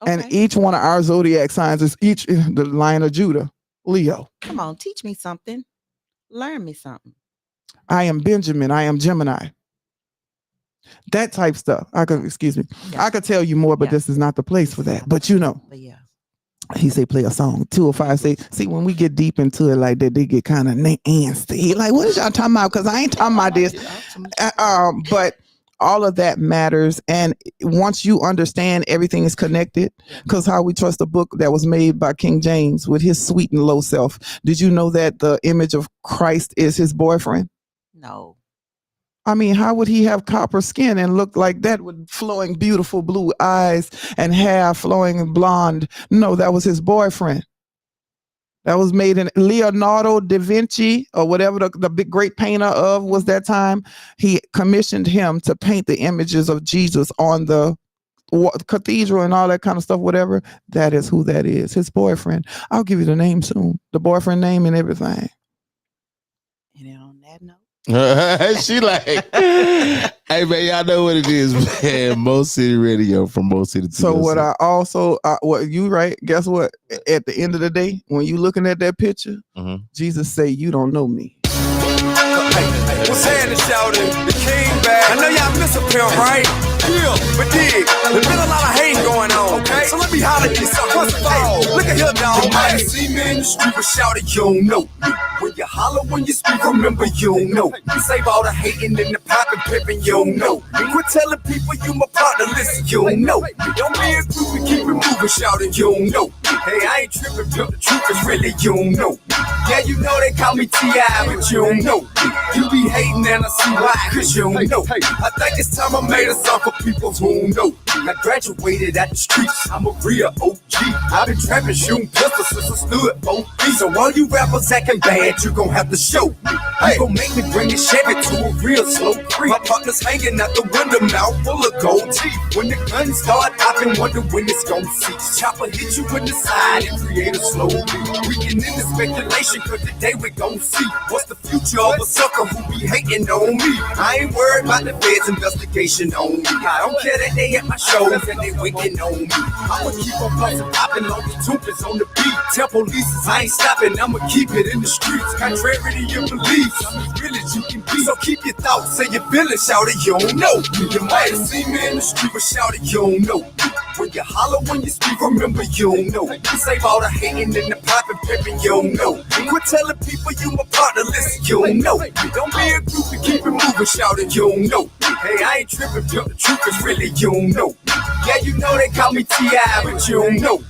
Okay. And each one of our zodiac signs is the Lion of Judah, Leo. Come on, teach me something. Learn me something. I am Benjamin. I am Gemini. That type stuff. I could tell you more, but this is not the place for that. But But yeah. He say play a song. 205 say, see, when we get deep into it like that, they get kind of antsy. Like, what is y'all talking about? Because I ain't talking about this. But all of that matters. And once you understand everything is connected, because how we trust a book that was made by King James with his sweet and low self. Did you know that the image of Christ is his boyfriend? No. I mean, how would he have copper skin and look like that with flowing, beautiful blue eyes and hair flowing blonde? No, that was his boyfriend. That was made in Leonardo da Vinci, or whatever the big great painter of was that time. He commissioned him to paint the images of Jesus on the cathedral and all that kind of stuff, whatever. That is who that is, his boyfriend. I'll give you the name soon, the boyfriend name and everything. And then on that note. She like, hey man, y'all know what it is, man. Mo City Radio from Mo City. So what I also, what you right? Guess what? At the end of the day, when you looking at that picture, Jesus say, "You don't know me." What's happening, shouting? The king back. I know y'all miss a pimp, right? Yeah, but dig, there's been a lot of hate going on, okay? So let me holler at you something. First of all, look at here, dog. You might see me in the street, but shouting, you don't know me. When you holler, when you speak, remember you don't know. You save all the hating and the popping, pimping, you don't know. Quit telling people you my partner, listen, you don't know. Don't be a group and keep it moving, shouting, you don't know. Hey, I ain't tripping, but the truth is really, you don't know. Yeah, you know they call me T.I., but you don't know. You be hating and I see why, cause you don't know. I think it's time I made a song for people who know. I graduated at the streets, I'm a real OG. I've been trapping, shooting pistols since I stood 4 feet. So all you rappers acting bad, you gon' have to show me. You gon' make me bring a Chevy to a real slow creep. My partner's hanging out the window, mouth full of gold teeth. When the guns start popping, wonder when it's gon' cease. Chopper hit you in the side and create a slow beat. We can end the speculation, cause today we gon' see what's the future of a sucker who be hating on me. I ain't worried about the feds' investigation on me. I don't care that they at my shows and they waiting on me. I'ma keep on bustin' popping on the tupers on the beat. Tell police I ain't stopping, I'ma keep it in the streets. Contrary to your beliefs, I'm as real as you can be. So keep your thoughts and your feelings, shout it, you don't know. You might have seen me in the street, but shout it, you don't know. When you holler, when you speak, remember you don't know. Save all the hating and the popping, pimping, you don't know. Quit telling people you my partner, listen, you don't know. Don't be a group and keep it moving, shout it, you don't know. Hey, I ain't tripping, but the truth is really, you don't know. Yeah, you know they call me T.I., but you don't know.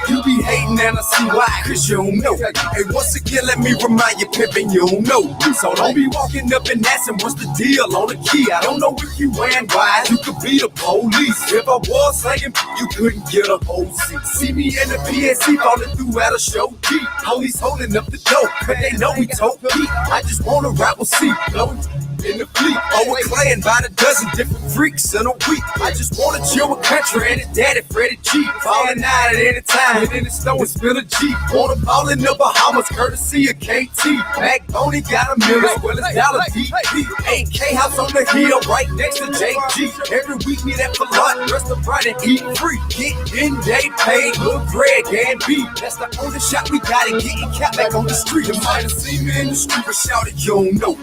You be hating and I see why, cause you don't know. Hey, once again, let me remind you, pimping, you don't know. So don't be walking up and asking what's the deal on the key. I don't know if you ran wise, you could be the police. If I was saying you couldn't get a whole seat. See me in the PSC falling through at a show G. Police holding up the door, cause they know we told Pete. I just wanna rap with C, blowing in the fleet. Overplaying by the dozen different freaks in a week. I just wanna chill with country and his daddy Freddie G. Falling out at any time, and in the snow and spill a G. Wanna ball in the Bahamas, courtesy of KT. Backbone, he got a million, as well as dollar DP. 8K house on the hill, right next to JG. Every week meet at Paulette, restaurant and eat free. Get in, they paid, look Greg and B. That's the only shot we got and getting cat back on the street. You might have seen me in the street, but shout it, you don't know.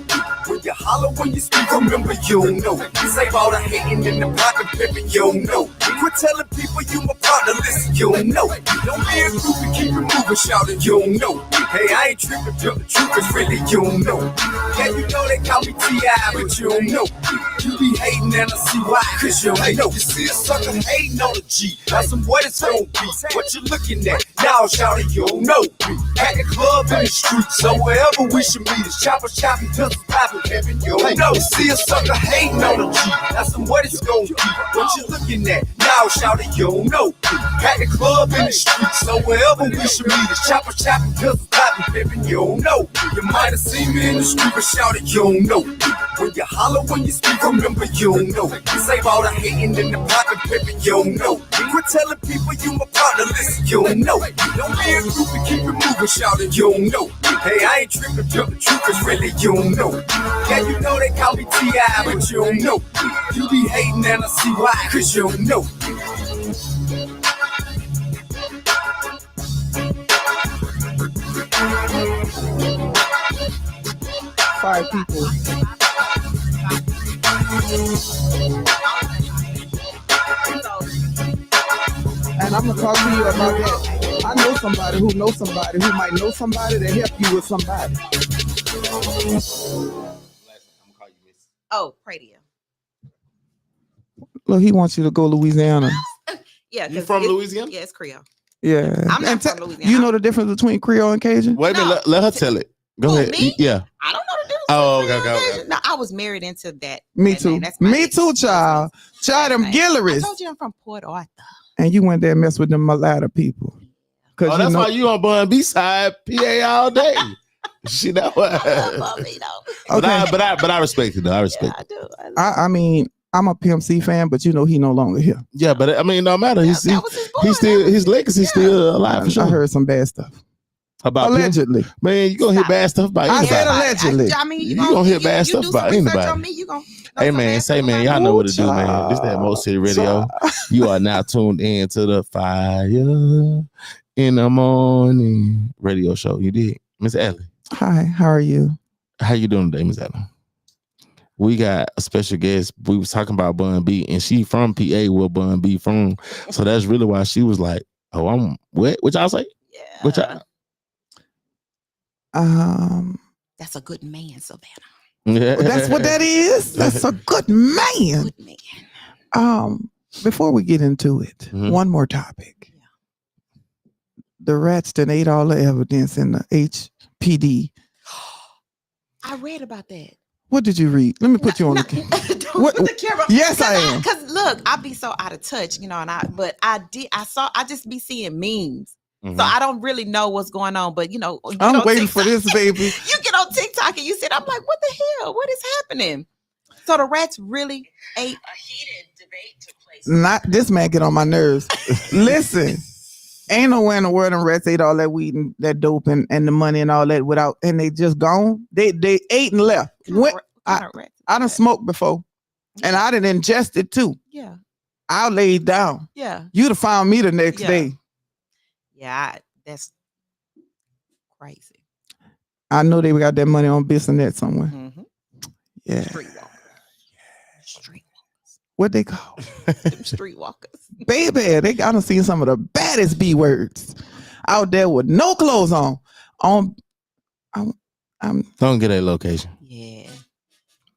When you holler, when you speak, remember you don't know. Save all the hating and the popping, pimping, you don't know. Quit telling people you my partner, listen, you don't know. Don't be a group and keep it moving, shouting, you don't know. Hey, I ain't tripping, but the truth is really, you don't know. Yeah, you know they call me T.I., but you don't know. You be hating and I see why, cause you don't know. You see a sucker hating on a G, that's some what it's gon' be. What you looking at? Now shouting, you don't know. At the club in the street, so wherever we should meet, it's choppers chopping, pistols popping, pimping, you don't know. You see a sucker hating on a G, that's some what it's gon' be. What you looking at? Now shouting, you don't know. At the club in the street, so wherever we should meet, it's choppers chopping, pistols popping, pimping, you don't know. You might have seen me in the street, but shouting, you don't know. When you holler, when you speak, remember you don't know. Save all the hating and the popping, pimping, you don't know. Quit telling people you my partner, listen, you don't know. Don't be a group and keep it moving, shouting, you don't know. Hey, I ain't tripping, but the truth is really, you don't know. Yeah, you know they call me T.I., but you don't know. You be hating and I see why, cause you don't know. Five people. And I'm gonna talk to you about that. I know somebody who knows somebody who might know somebody to help you with somebody. Oh, Pradia. Look, he wants you to go Louisiana. Yeah, You from Louisiana? Yeah, it's Creole. Yeah. I'm not And from Louisiana. You know the difference between Creole and Cajun? Wait a minute. Let her tell it. Go ahead. Me? Yeah. I don't know the difference. Oh, between okay, Creole and okay. Cajun. No, I was married into that. Me that too. name. That's my Me ex. too, child. Child, them I Guillerys. told you I'm from Port Arthur. And you went there and messed with them mulatto people. Oh, that's why you on Bun B side PA all day. She know what? Okay. But I respect it though. I respect it. I do. I mean, I'm a Pimp C fan, but you know he no longer here. Yeah, but I mean, no matter. He's still his legacy still alive for sure. I heard some bad stuff. About allegedly. Man, you gonna hear bad stuff about anybody. I said allegedly. I mean, you gonna hear bad stuff about anybody. On me, you gonna hey man, say man, y'all know what to do, man. This that Mo City Radio. You are now tuned in to the Fire in the Morning Radio Show. You did, Miss Allie. Hi, how are you? How you doing today, Miss Allie? We got a special guest. We was talking about Bun B, and she from PA where Bun B from. So that's really why she was like, "Oh, I'm what? What y'all say? Yeah. What y'all?" That's a good man, Savannah. Yeah. That's what that is. That's a good man. Good man. Before we get into it, one more topic. Yeah. The rats that ate all the evidence in the HPD. I read about that. What did you read? Let me put you on the camera. Don't put the camera. Yes, I am. Because look, I be so out of touch, you know, I just be seeing memes. Mm-hmm. So I don't really know what's going on, but you know, I'm waiting for this, baby. You get on TikTok and you said, I'm like, what the hell? What is happening? So the rats really ate. A heated debate took place. Not this man get on my nerves. Listen, ain't nowhere in the world them rats ate all that weed and that dope and the money and all that without, and they just gone. They ate and left. I done smoked before, and I done ingested too. Yeah. I laid down. Yeah. You'd have found me the next day. Yeah, that's crazy. I know they got that money on Bissonnette somewhere. Mm-hmm. Yeah. Streetwalkers. What they call? Streetwalkers. Baby, I done seen some of the baddest B words out there with no clothes on. Don't get a location. Yeah.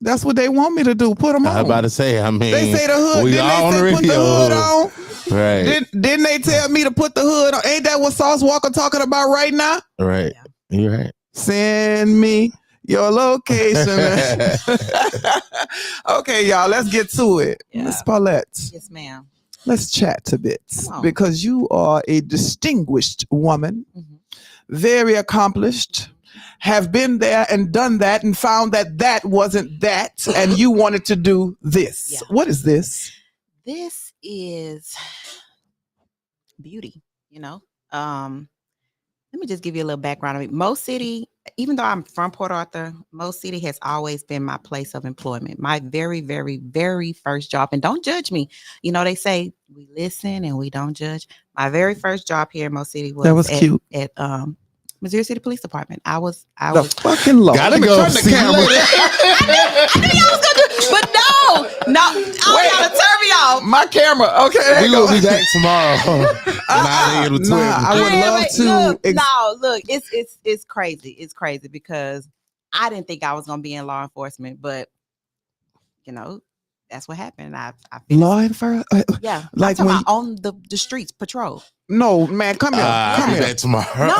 That's what they want me to do. Put them on. I was about to say, I mean, they say the hood. We all on the radio. Put the hood on. Right. Didn't they tell me to put the hood on? Ain't that what Sauce Walker talking about right now? Right. Yeah. You're right. Send me your location. Okay, y'all, let's get to it. Yeah. Miss Paulette. Yes, ma'am. Let's chat a bit because you are a distinguished woman, very accomplished, have been there and done that and found that that wasn't that and you wanted to do this. Yeah. What is this? This is beauty, you know. Let me just give you a little background of it. Mo City, even though I'm from Port Arthur, Mo City has always been my place of employment. My very, very, very first job. And don't judge me. You know, they say we listen and we don't judge. My very first job here in Mo City was cute. At Missouri City Police Department. I was fucking Lord. Gotta go see the camera. I knew y'all was gonna do, but no, I gotta turn me off. My camera. Okay, We will be back tomorrow. I would love to. Look, it's crazy. It's crazy because I didn't think I was gonna be in law enforcement, but you know, that's what happened. I law enforcement. Yeah, like I'm when on the streets patrol. No, man, come here. Come here. Back tomorrow. No.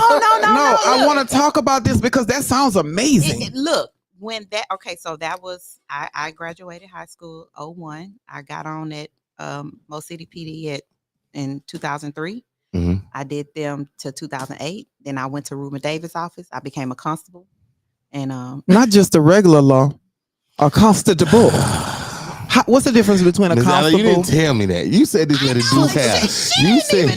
I want to talk about this because that sounds amazing. Look, when that so that was I graduated high school 01. I got on at Mo City PD in 2003. Mm-hmm. I did them to 2008. Then I went to Ruma Davis' office. I became a constable, and not just a regular law, a constable. What's the difference between a constable? You didn't tell me that. You said this lady do have. She didn't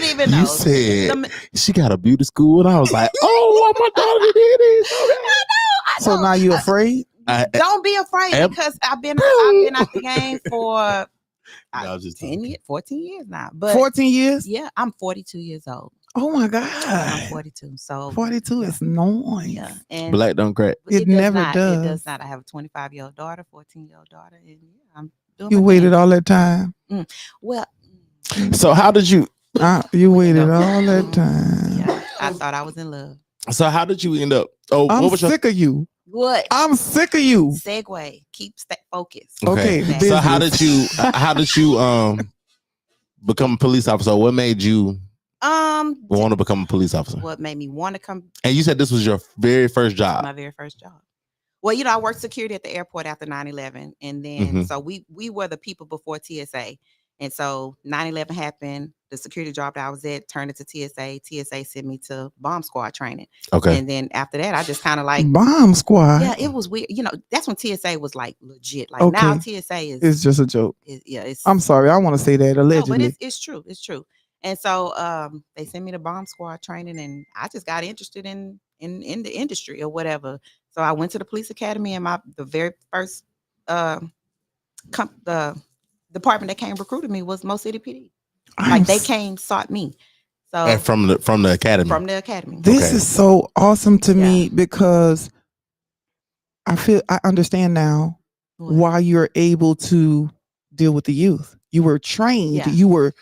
even know. You said she got a beauty school, and I was like, "Oh, my daughter did it." I know. So now you afraid? Don't be afraid because I've been out the game for 14 years now. But 14 years? Yeah, I'm 42 years old. Oh my God. I'm 42. So 42 is noise. Yeah. And Black don't crack. It never does. It does not. I have a 25-year-old daughter, 14-year-old daughter, and I'm doing You waited all that time. Well, so how did you? You waited all that time. Yeah, I thought I was in love. So how did you end up? Oh, I'm what was sick of you. What? I'm sick of you. Segue. Keep focused. Okay. So how did you become a police officer? What made you want to become a police officer? What made me want to come? And you said this was your very first job. My very first job. Well, I worked security at the airport after 9/11, and then so we were the people before TSA, and so 9/11 happened. The security job that I was at turned into TSA. TSA sent me to bomb squad training. Okay, and then after that, I just kind of like bomb squad. Yeah, it was weird. That's when TSA was like legit. Like now, TSA is it's just a joke. It's. I'm sorry, I want to say that allegedly, No, but it's true. It's true. And so they sent me to bomb squad training, and I just got interested in the industry or whatever. So I went to the police academy, and the very first the department that came recruited me was Mo City PD. Like they sought me. So and from the academy. From the academy. This is so awesome to me because I understand now why you're able to deal with the youth. You were trained. Yeah. You were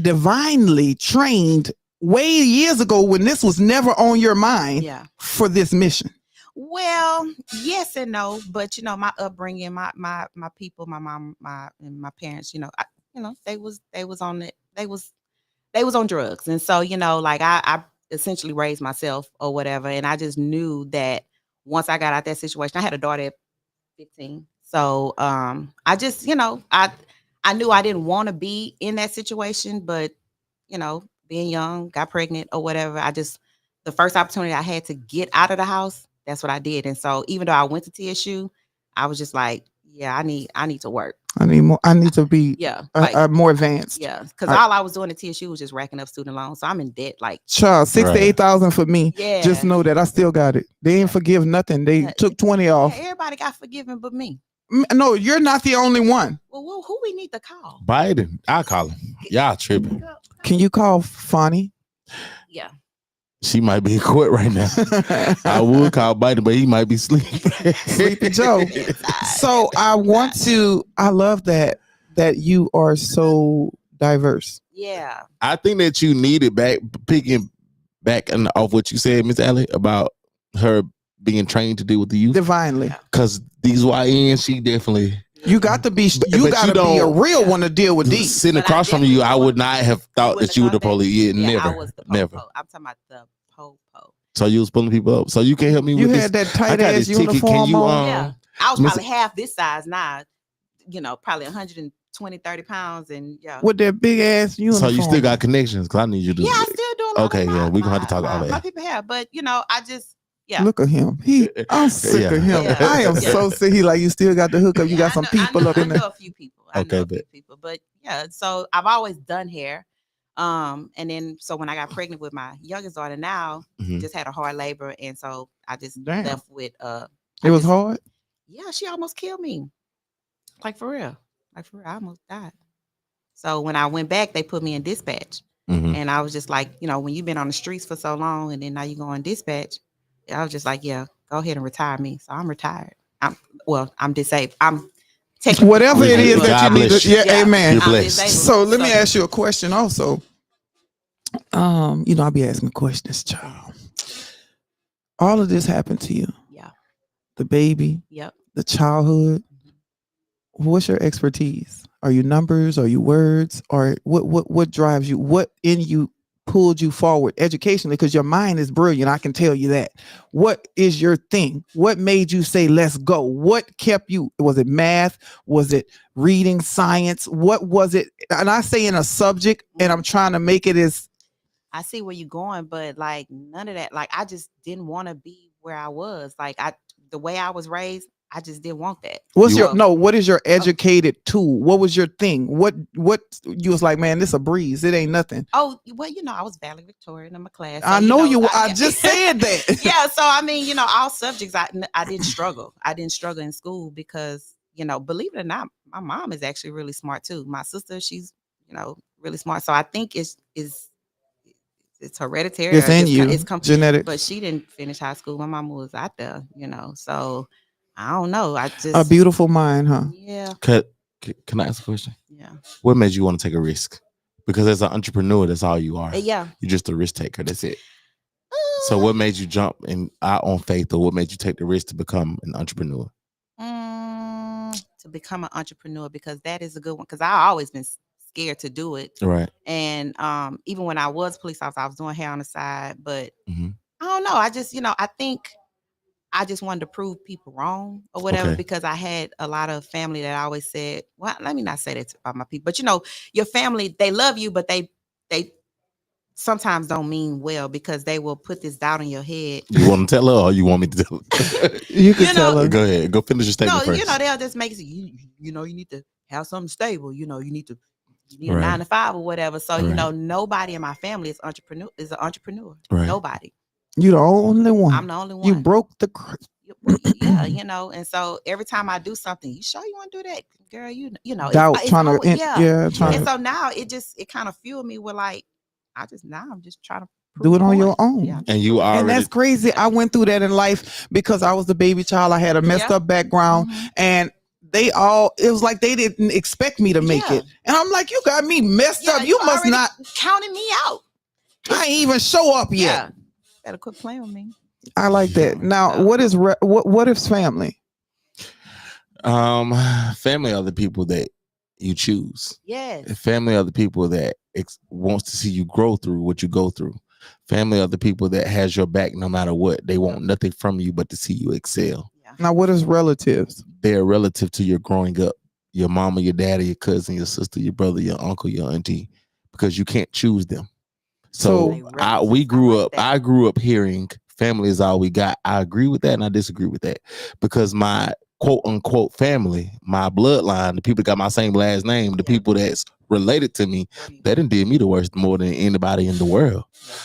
divinely trained way years ago when this was never on your mind for this mission. Well, yes and no, but my upbringing, my people, my mom, and my parents, they was on drugs, and so like I essentially raised myself or whatever, and I just knew that once I got out that situation, I had a daughter at 15, so I just I knew I didn't want to be in that situation, but being young, got pregnant or whatever, the first opportunity I had to get out of the house, that's what I did. And so even though I went to TSU, I was just like, I need to work. I need more. I need to be more advanced. Yeah, because all I was doing at TSU was just racking up student loans. So I'm in debt. Like, child, 6,000 to 8,000 for me. Yeah. Just know that I still got it. They ain't forgive nothing. They took 20 off. Everybody got forgiven but me. No, you're not the only one. Well, who we need to call? Biden. I'll call him. Y'all tripping. Can you call Fonnie? Yeah. She might be quit right now. I would call Biden, but he might be sleeping. Sleepy Joe. So I love that you are so diverse. Yeah. I think that you needed picking back off what you said, Miss Allie, about her being trained to deal with the youth. Divinely. Because these YNs, she definitely... You got to be be a real one to deal with these. Sitting across from you, I would not have thought that you were the police. Never. I was the never. I'm talking about the po-po. So you was pulling people up. So you can help me with this. You had that tight ass uniform Can you, on. Yeah. I was probably half this size now. Probably 120, 30 pounds. And with that big ass uniform. So you still got connections? Because I need you to. Yeah, I still do a lot. Okay, yeah. We're going to have to talk all that. My people have. But, I just. Yeah. Look at him. I'm sick of him. Yeah. I am so sick. He like, you still got the hookup. You got some people up in there. I know a few people. But so I've always done hair. And then so when I got pregnant with my youngest daughter now, just had a hard labor, and so I just left with It was hard? Yeah, she almost killed me. Like for real. I almost died. So when I went back, they put me in dispatch. And I was just like, when you've been on the streets for so long and then now you go on dispatch, I was just like, yeah, go ahead and retire me. So I'm retired. I'm disabled. I'm taking whatever it is that you need to, amen. You're blessed. So let me ask you a question also. I'll be asking questions, child. All of this happened to you. Yeah. The baby. Yep. The childhood. What's your expertise? Are you numbers? Are you words? Or what drives you? What in you pulled you forward educationally? Because your mind is brilliant. I can tell you that. What is your thing? What made you say, let's go? What kept you? Was it math? Was it reading, science? What was it? And I say in a subject, and I'm trying to make it as. I see where you're going, but like none of that. Like I just didn't want to be where I was. Like the way I was raised, I just didn't want that. What is your educated tool? What was your thing? What you was like, man, this a breeze. It ain't nothing. Oh, well, I was valedictorian in my class. So, I know you were. I just said that. Yeah. So, I mean, all subjects, I didn't struggle. I didn't struggle in school because, believe it or not, my mom is actually really smart too. My sister, she's, really smart. So I think it's hereditary. It's in you. It's genetic. But she didn't finish high school. My mama was out there, so I don't know. A beautiful mind, huh? Yeah. Can I ask a question? Yeah. What made you want to take a risk? Because as an entrepreneur, that's all you are. Yeah. You're just a risk taker. That's it. So what made you jump out on faith, or what made you take the risk to become an entrepreneur? To become an entrepreneur, because that is a good one. Because I always been scared to do it. Right. And even when I was a police officer, I was doing hair on the side. But Mm-hmm. I don't know. I just, I think I just wanted to prove people wrong or whatever, because I had a lot of family that always said, well, let me not say that about my people, but your family, they love you, but they sometimes don't mean well, because they will put this doubt in your head. You want to tell her, or you want me to tell her? You can tell her. Go ahead. Go finish your statement first. They'll just make it, you need to have something stable. You need a Right. 9 to 5 or whatever. So, Right. nobody in my family is an entrepreneur. Right. Nobody. You the only one. I'm the only one. You broke the yeah, and so every time I do something, you sure you want to do that, girl? Doubt, it's trying always, to, and so now it kind of fueled me with like, I'm just trying to do it on your own. Yeah. And you already, and that's crazy. I went through that in life because I was the baby child. I had a messed up background, and it was like they didn't expect me to make it. And I'm like, you got me messed up. You must not counting me out. I ain't even show up yet. Yeah. Better quit playing with me. I like that. Now, what is family? Family are the people that you choose. Yes. Family are the people that wants to see you grow through what you go through. Family are the people that has your back no matter what. They want nothing from you but to see you excel. Yeah. Now, what is relatives? They're relative to your growing up. Your mama, your daddy, your cousin, your sister, your brother, your uncle, your auntie, because you can't choose them. So I grew up hearing family is all we got. I agree with that, and I disagree with that, because my quote unquote family, my bloodline, the people that got my same last name, the people that's related to me, they done did me the worst more than anybody in the world.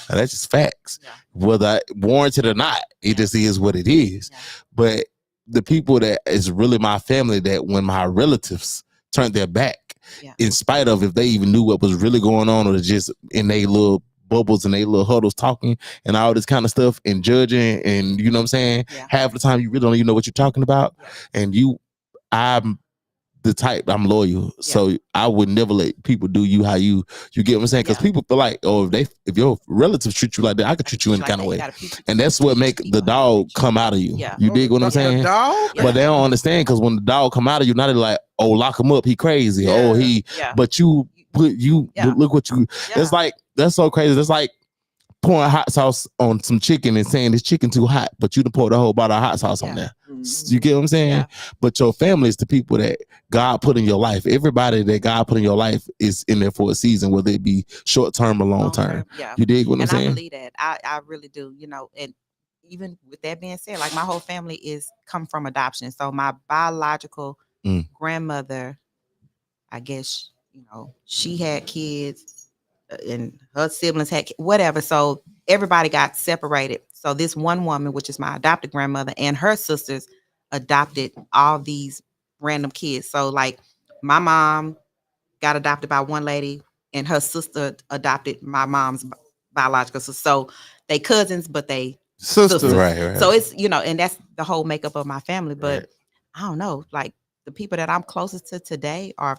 And that's just facts. Whether I warranted or not, it just is what it is. But the people that is really my family, that when my relatives turned their back, in spite of if they even knew what was really going on, or just in their little bubbles and they little huddles talking and all this kind of stuff and judging, and you know what I'm saying? Half the time you really don't even know what you're talking about. And I'm the type, I'm loyal. So I would never let people do you how you get what I'm saying? Because people feel like, oh, if your relatives treat you like that, I could treat you any kind of way. And that's what make the dog come out of you. You dig what I'm saying? But they don't understand, because when the dog come out of you, now they're like, oh, lock him up, he crazy. Oh, but you put look what you, it's like, that's so crazy. It's like pouring hot sauce on some chicken and saying this chicken too hot, but you done pour the whole bottle of hot sauce on there. You get what I'm saying? But your family is the people that God put in your life. Everybody that God put in your life is in there for a season, whether it be short term or long term. You dig what I'm saying? I believe that. I really do. And even with that being said, like my whole family come from adoption. So my biological grandmother, I guess, she had kids, and her siblings had whatever. So everybody got separated. So this one woman, which is my adopted grandmother, and her sisters adopted all these random kids. So like my mom got adopted by one lady, and her sister adopted my mom's biological sister. So they cousins, but they sisters. Right. So it's, and that's the whole makeup of my family. But I don't know, like the people that I'm closest to today are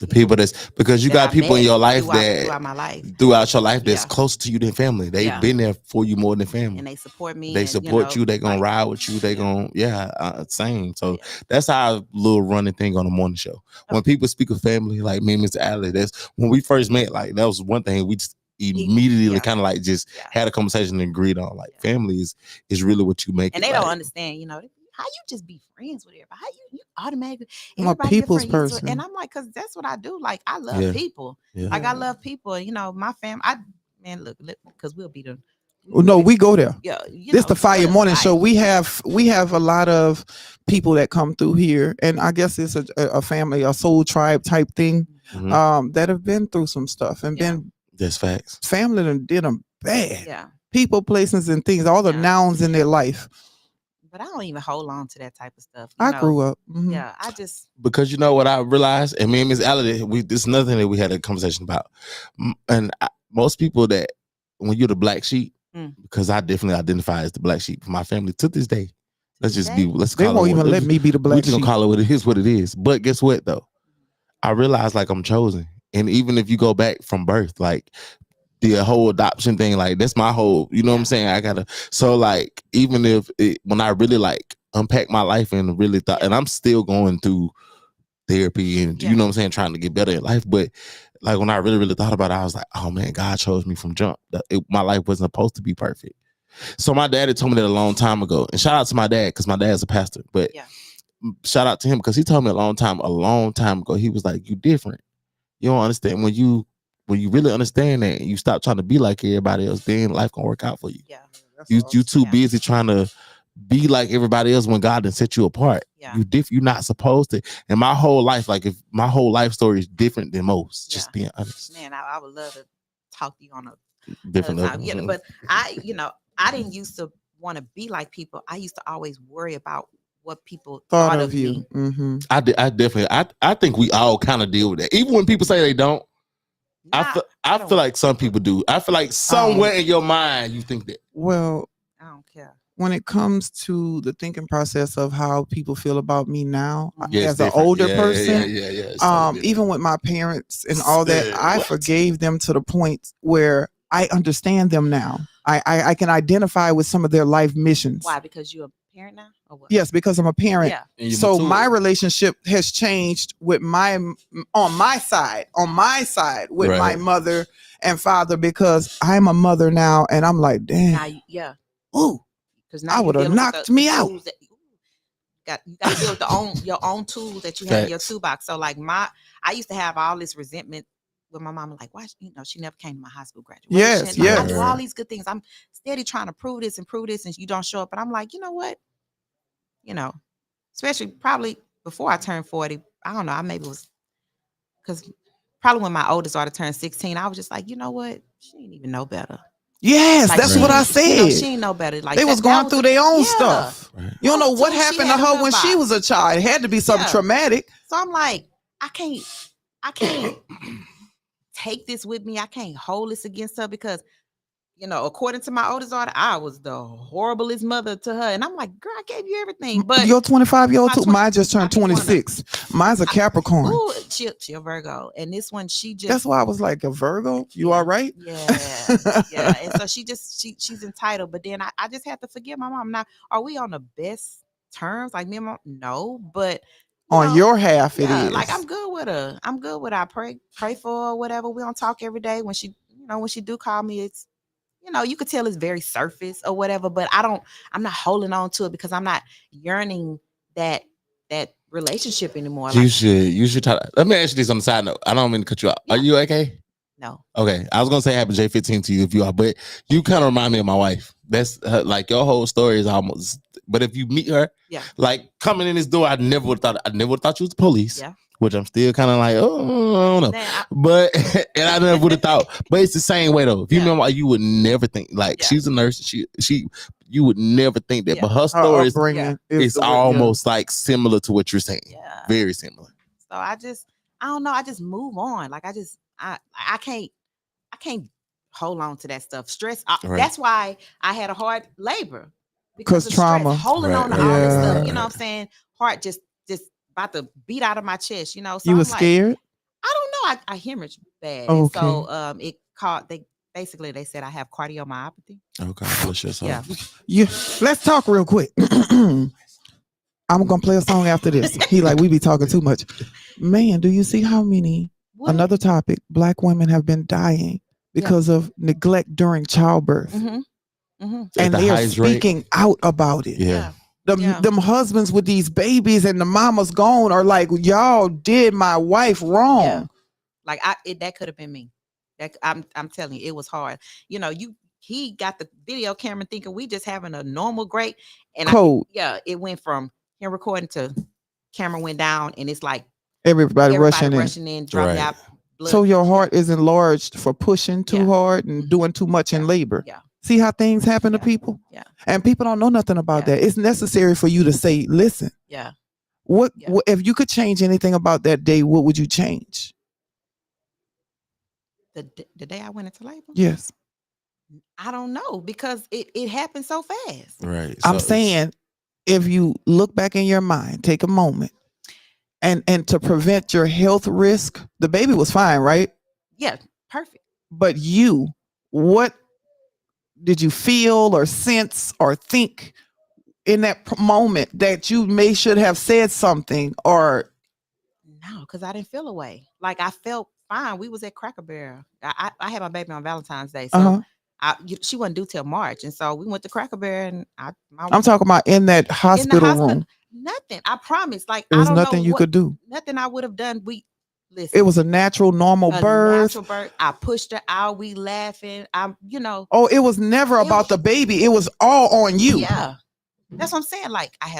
the people that's, because you got people in your life throughout your life that's closer to you than family. They've been there for you more than family, and they support me. They support you. They gonna ride with you. They gonna same. So that's our little running thing on the morning show. When people speak of family, like me and Miss Allie, that's when we first met. Like that was one thing we just immediately kind of like just had a conversation and agreed on. Like family is really what you make. And they don't understand, how you just be friends with everybody? How you automatically? I'm a people's person, and I'm like, because that's what I do. Like I love people. Like I love people. My family. Look, because we'll be the. No, we go there. Yeah, this the Fire Morning Show. We have a lot of people that come through here, and I guess it's a family, a soul tribe type thing, that have been through some stuff and been. That's facts. Family that did them bad. Yeah. People, places, and things. All the nouns in their life. But I don't even hold on to that type of stuff. I grew up. Yeah, I just. Because you know what I realized, and me and Miss Allie, this is another thing that we had a conversation about. And most people that, when you're the black sheep, because I definitely identify as the black sheep for my family to this day. Let's just be. They won't even let me be the black sheep. We can call it what it is. What it is. But guess what though? I realized like I'm chosen, and even if you go back from birth, like the whole adoption thing, like that's my whole, you know what I'm saying? I gotta, so like, even if when I really like unpack my life and really thought, and I'm still going through therapy and you know what I'm saying, trying to get better in life, but like when I really, really thought about it, I was like, oh man, God chose me from jump. My life wasn't supposed to be perfect. So my daddy told me that a long time ago, and shout out to my dad because my dad's a pastor, but shout out to him because he told me a long time ago, he was like, you different. You don't understand when you really understand that, you stop trying to be like everybody else, then life gonna work out for you. Yeah, you too busy trying to be like everybody else when God didn't set you apart. Yeah. You're not supposed to. And my whole life, like if my whole life story is different than most, just being honest. Man, I would love to talk to you on a different level. Yeah, but I didn't used to want to be like people. I used to always worry about what people thought of you. Mm-hmm. I definitely, I think we all kind of deal with that. Even when people say they don't, I feel like some people do. I feel like somewhere in your mind you think that. Well, I don't care. When it comes to the thinking process of how people feel about me now, as an older person, even with my parents and all that, I forgave them to the point where I understand them now. I can identify with some of their life missions. Why? Because you're a parent now? Or what? Yes, because I'm a parent. Yeah. So my relationship has changed with on my side with my mother and father, because I'm a mother now, and I'm like, damn. Ooh. Now I would have knocked me out. You got to deal with your own tools that you have in your toolbox. So like I used to have all this resentment with my mom, like, why, she never came to my high school graduation. Yes. I do all these good things. I'm steady trying to prove this, and you don't show up. But I'm like, you know what? Especially probably before I turned 40, I don't know, I maybe was, because probably when my oldest daughter turned 16, I was just like, you know what? She didn't even know better. Yes, like, that's what I said. She ain't know better. Like they was going through their own stuff. Right. You don't know what happened to her when she was a child. It had to be something traumatic. So I'm like, I can't take this with me. I can't hold this against her because, according to my oldest daughter, I was the horriblest mother to her. And I'm like, girl, I gave you everything. But your 25-year-old too. Mine just turned 26. Mine's a Capricorn. Ooh, she a Virgo. And this one, she just. That's why I was like, a Virgo? You all right? Yeah. Yeah. And so she's entitled. But then I just have to forgive my mom. Now, are we on the best terms? Like me and mom? No. But on your half, it is. Like I'm good with her. I pray for her, whatever. We don't talk every day. When she do call me, it's, you could tell it's very surface or whatever, but I'm not holding on to it because I'm not yearning that relationship anymore. You should talk. Let me ask you this on the side note. I don't mean to cut you out. Yeah. Are you okay? No. Okay. I was going to say happy J15 to you if you are, but you kind of remind me of my wife. That's her, like your whole story is almost, but if you meet her, like coming in this door, I never would have thought you was the police. Yeah. Which I'm still kind of like, oh, I don't know. But, and I never would have thought, but it's the same way though. If you remember, you would never think, like, she's a nurse. You would never think that, but her story is almost like similar to what you're saying. Yeah. Very similar. So I don't know. I just move on. Like I can't hold on to that stuff. Stress. That's why I had a hard labor. Because trauma. Stress, holding on to all this stuff. You know what I'm saying? Heart just about to beat out of my chest, So you were scared? I don't know. I hemorrhaged bad. Okay. And so it called they said I have cardiomyopathy. Okay. Yeah. Let's talk real quick. I'm gonna play a song after this. He like, we be talking too much. Man, do you see how many another topic, Black women have been dying because of neglect during childbirth? Mm-hmm. Mm-hmm. And they are speaking out about it. Yeah. Them husbands with these babies and the mama's gone are like, y'all did my wife wrong. Yeah. Like that could have been me. I'm telling you, it was hard. He got the video camera thinking we just having a normal great and it went from him recording to camera went down and it's like everybody rushing in dropping out blood. So your heart is enlarged for pushing too hard and doing too much in labor. Yeah. See how things happen to people? Yeah. And people don't know nothing about that. It's necessary for you to say, listen. Yeah. What if you could change anything about that day, what would you change? The day I went into labor? Yes. I don't know because it happened so fast. Right. I'm saying if you look back in your mind, take a moment and to prevent your health risk, the baby was fine, right? Yeah, perfect. But you what did you feel or sense or think in that moment that you should have said something? Or no, because I didn't feel away. Like I felt fine. We was at Cracker Barrel. I had my baby on Valentine's Day, so she wasn't due till March, and so we went to Cracker Barrel, and I'm talking about in that hospital room. Nothing. I promise. Like there was I don't nothing know you could do. Nothing I would have done. Listen. It was a natural, normal birth. I pushed her out. We laughing. Oh, it was never about the baby. It was all on you. Yeah, that's what I'm saying. Like I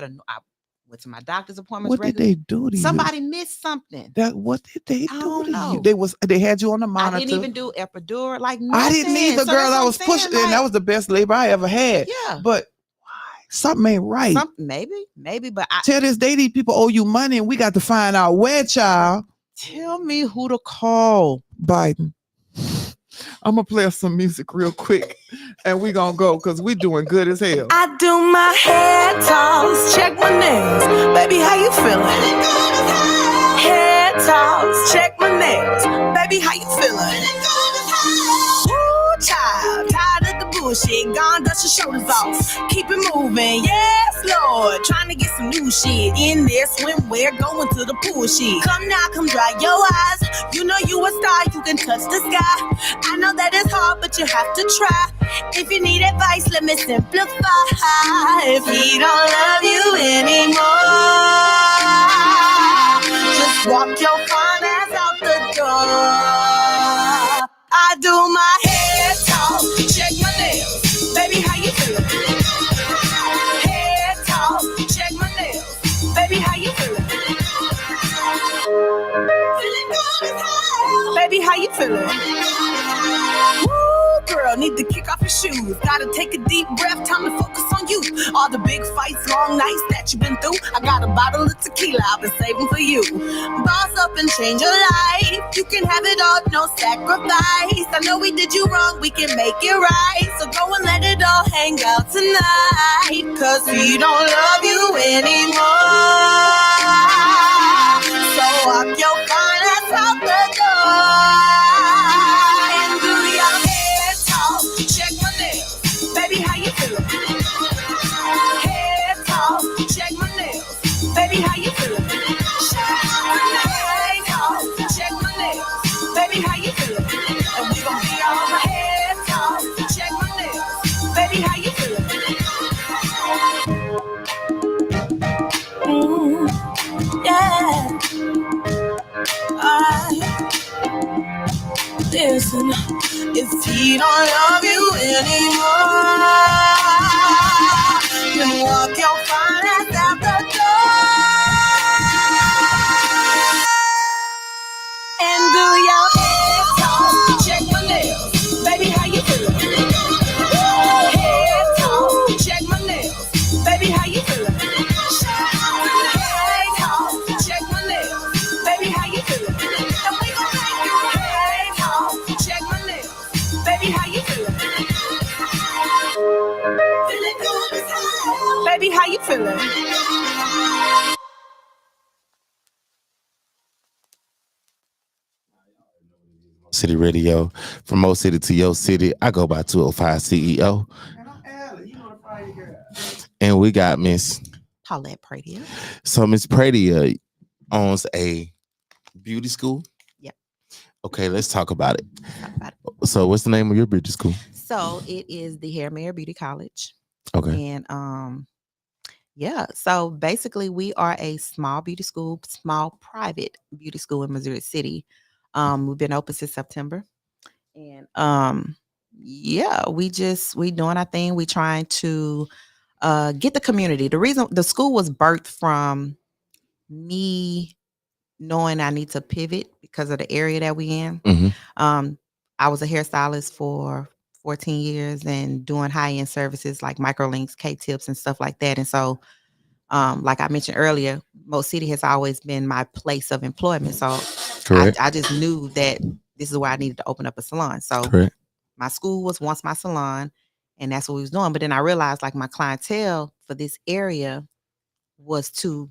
went to my doctor's appointments. What did they do to you? Somebody missed something. What did they do to you? They had you on the monitor. I didn't even do epidural. Like nothing. I didn't either, girl. I was pushing, and that was the best labor I ever had. Yeah, but something ain't right. Maybe, but till this day, these people owe you money, and we got to find out where, child. Tell me who to call. Biden. I'm gonna play us some music real quick, and we gonna go because we doing good as hell. I do my hair toss, check my nails, baby. How you feeling? Hair toss, check my nails, baby. How you feeling? Ooh, child, tired of the bullshit. Gone, dust your shoulders off. Keep it moving, yes, Lord. Trying to get some new shit in there. Swimwear, going to the pool shit. Come now, come dry your eyes. You know you a star, you can touch the sky. I know that it's hard, but you have to try. If you need advice, let me simplify. If he don't love you anymore, just walk your fine ass out the door. I do my hair talk, check my nails, baby. How you feeling? Hair talk, check my nails, baby. How you feeling? Feeling good as hell, baby. How you feeling? Woo, girl, need to kick off your shoes. Gotta take a deep breath, time to focus on you. All the big fights, long nights that you've been through. I got a bottle of tequila I've been saving for you. Boss up and change your life. You can have it all, no sacrifice. I know we did you wrong, we can make it right. So go and let it all hang out tonight. Cause we don't love you anymore. So walk your fine ass out the door. And do your hair talk, check my nails, baby. How you feeling? Hair talk, check my nails, baby. How you feeling? Hair talk, check my nails, baby. How you feeling? And we gon' be on my hair talk, check my nails, baby. How you feeling? Yeah. Listen, if he don't love you anymore, then walk your fine ass out the door and do your hair talk, check my nails, baby. How you feeling? Hair talk, check my nails, baby. How you feeling? Hair talk, check my nails, baby. How you feeling? And we gon' make you hair talk, check my nails, baby. How you feeling? Feeling good as hell, baby. How you feeling? City Radio, from Mo City to Yo City. I go by 205 CEO. And I'm Allie. You know the party girl. And we got Miss Paulette Pradia. So Miss Pradia owns a beauty school. Yep. Okay, let's talk about it. So what's the name of your beauty school? So it is the Hair Mayor Beauty College. Okay. And yeah, so basically we are a small beauty school, small private beauty school in Missouri City. We've been open since September. And yeah, we doing our thing. We trying to get the community. The reason the school was birthed from me knowing I need to pivot because of the area that we in. Mm-hmm. I was a hairstylist for 14 years and doing high-end services like microlinks, K-tips and stuff like that. And so like I mentioned earlier, Mo City has always been my place of employment. So I just knew that this is where I needed to open up a salon. So my school was once my salon, and that's what we was doing. But then I realized like my clientele for this area was too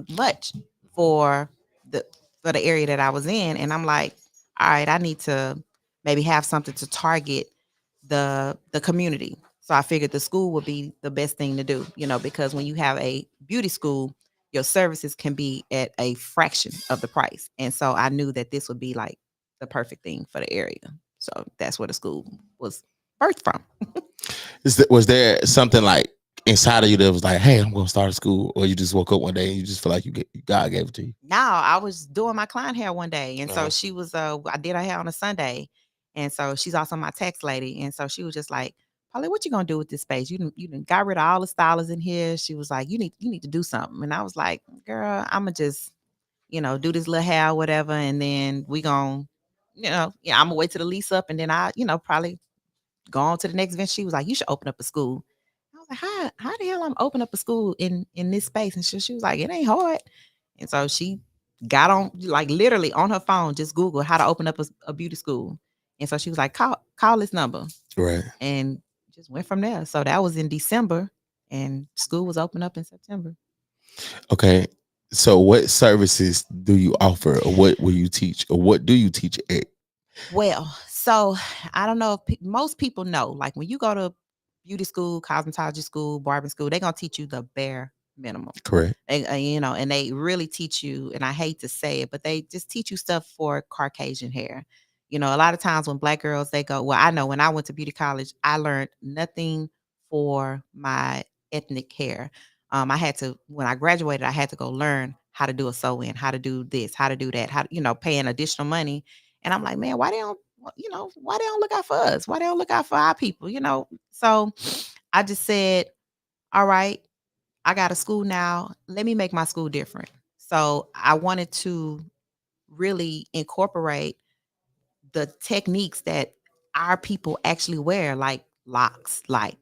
much for the area that I was in. And I'm like, all right, I need to maybe have something to target the community. So I figured the school would be the best thing to do, because when you have a beauty school, your services can be at a fraction of the price. And so I knew that this would be like the perfect thing for the area. So that's where the school was birthed from. Was there something like inside of you that was like, hey, I'm going to start a school? Or you just woke up one day and you just feel like God gave it to you? No, I was doing my client hair one day. And so she was, I did her hair on a Sunday. And so she's also my tax lady. And so she was just like, Paulette, what you gonna do with this space? You done got rid of all the stylists in here. She was like, you need to do something. And I was like, girl, I'ma just, do this little hair, whatever. And then we gonna, I'm gonna wait till the lease up and then I, probably go on to the next venture. She was like, you should open up a school. I was like, how the hell I'm open up a school in this space? And she was like, it ain't hard. And so she got on, like literally on her phone, just Google how to open up a beauty school. And so she was like, call this number. Right. And just went from there. So that was in December and school was open up in September. Okay. So what services do you offer, or what will you teach, or what do you teach at? Well, so I don't know if most people know, like when you go to beauty school, cosmetology school, barbering school, they're going to teach you the bare minimum. Correct. And they really teach you, and I hate to say it, but they just teach you stuff for Caucasian hair. A lot of times when Black girls, they go, well, I know when I went to beauty college, I learned nothing for my ethnic hair. When I graduated, I had to go learn how to do a sew-in, how to do this, how to do that, paying additional money. And I'm like, man, why they don't look out for us? Why they don't look out for our people? So I just said, all right, I got a school now. Let me make my school different. So I wanted to really incorporate the techniques that our people actually wear, like locks, like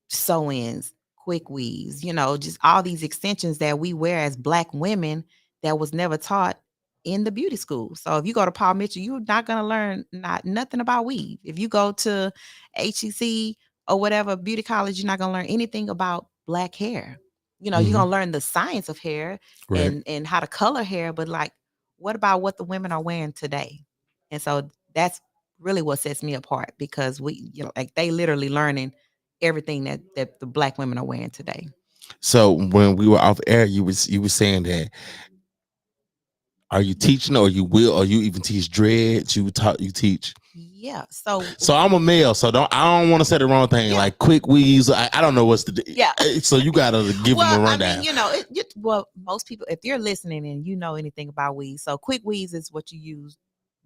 sew-ins, quick weaves, just all these extensions that we wear as Black women that was never taught in the beauty school. So if you go to Paul Mitchell, you're not going to learn nothing about weave. If you go to HEC or whatever beauty college, you're not going to learn anything about Black hair. You're going to learn the science of hair, right, and how to color hair. But like, what about what the women are wearing today? And so that's really what sets me apart, because they literally learning everything that the Black women are wearing today. So when we were off air, you were saying that, are you teaching, or you even teach dreads? You teach. Yeah. So I'm a male, so I don't want to say the wrong thing, like quick weaves. I don't know what's the. Yeah. So you gotta give them a rundown. I mean, most people, if you're listening and you know anything about weaves, so quick weaves is what you use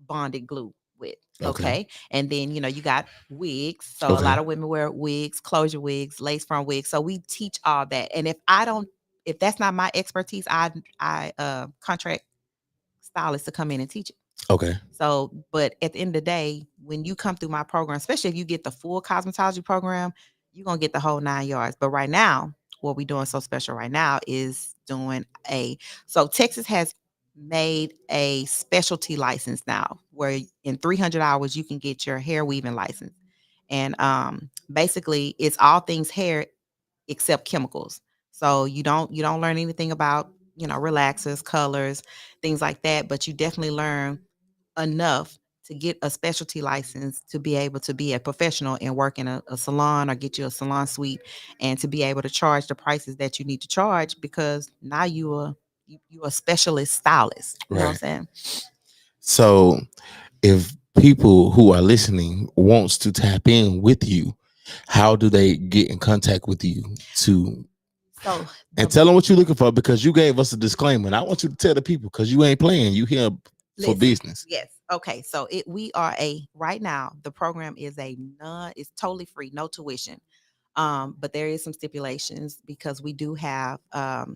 bonded glue with. Okay. And then, you got wigs. So a lot of women wear wigs, closure wigs, lace front wigs. So we teach all that. And if that's not my expertise, I contract stylists to come in and teach it. Okay. So, but at the end of the day, when you come through my program, especially if you get the full cosmetology program, you're going to get the whole 9 yards. But right now, what we're doing so special right now is so Texas has made a specialty license now, where in 300 hours you can get your hair weaving license. And basically it's all things hair except chemicals. So you don't learn anything about, relaxers, colors, things like that, but you definitely learn enough to get a specialty license to be able to be a professional and work in a salon, or get you a salon suite, and to be able to charge the prices that you need to charge, because now you're a specialist stylist. You know what I'm saying? So if people who are listening wants to tap in with you, how do they get in contact with you and tell them what you're looking for? Because you gave us a disclaimer, and I want you to tell the people, because you ain't playing, you here for business. Yes. Okay. So right now the program is it's totally free, no tuition. But there is some stipulations, because we do have a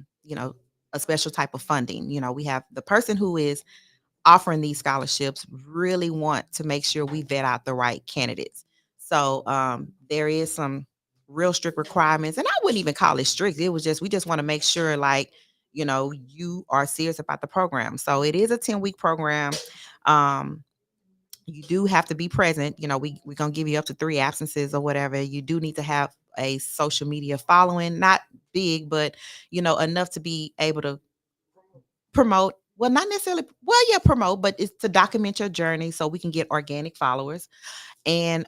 special type of funding. We have the person who is offering these scholarships really want to make sure we vet out the right candidates. So there is some real strict requirements, and I wouldn't even call it strict. It was just, we just want to make sure, like, you are serious about the program. So it is a 10-week program. You do have to be present. We're going to give you up to 3 absences or whatever. You do need to have a social media following, not big, but, enough to be able to promote well, not necessarily, well, yeah, promote, but it's to document your journey so we can get organic followers. And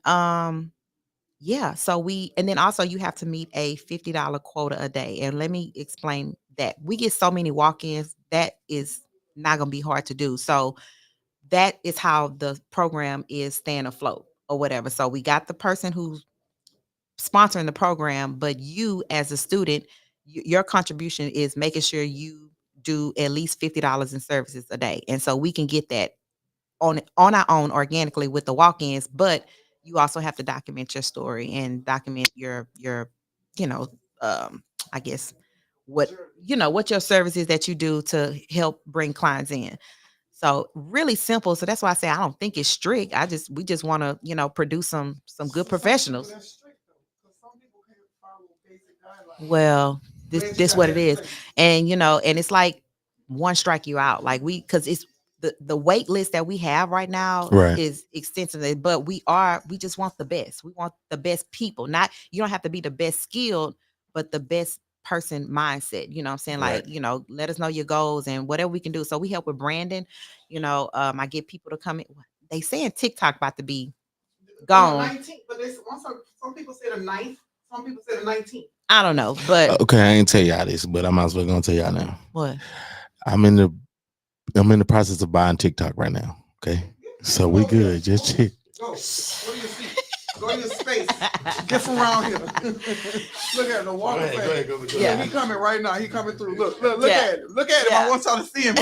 yeah, so and then also you have to meet a $50 quota a day. And let me explain that. We get so many walk-ins, that is not gonna be hard to do. So that is how the program is staying afloat or whatever. So we got the person who's sponsoring the program, but you as a student, your contribution is making sure you do at least $50 in services a day. And so we can get that on our own organically with the walk-ins, but you also have to document your story and document your I guess what your services that you do to help bring clients in. So really simple. So that's why I say I don't think it's strict. We just want to, produce some good professionals. Well, this what it is. And and it's like one strike you out. Like because it's the wait list that we have right now is extensive, but we just want the best. We want the best people. Not, you don't have to be the best skilled, but the best person mindset. You know what I'm saying? Like, let us know your goals and whatever we can do. So we help with branding. I get people to come in. They saying TikTok about to be gone. 19th, but some people say the 9th, some people say the 19th. I don't know, but okay, I ain't tell y'all this, but I might as well gonna tell y'all now. What? I'm in the process of buying TikTok right now. Okay, so we good. Just check. Go to your seat. Go to your space. Get from around here. Look at the water. He coming right now. He coming through. Look at him. Look at him. I want y'all to see him.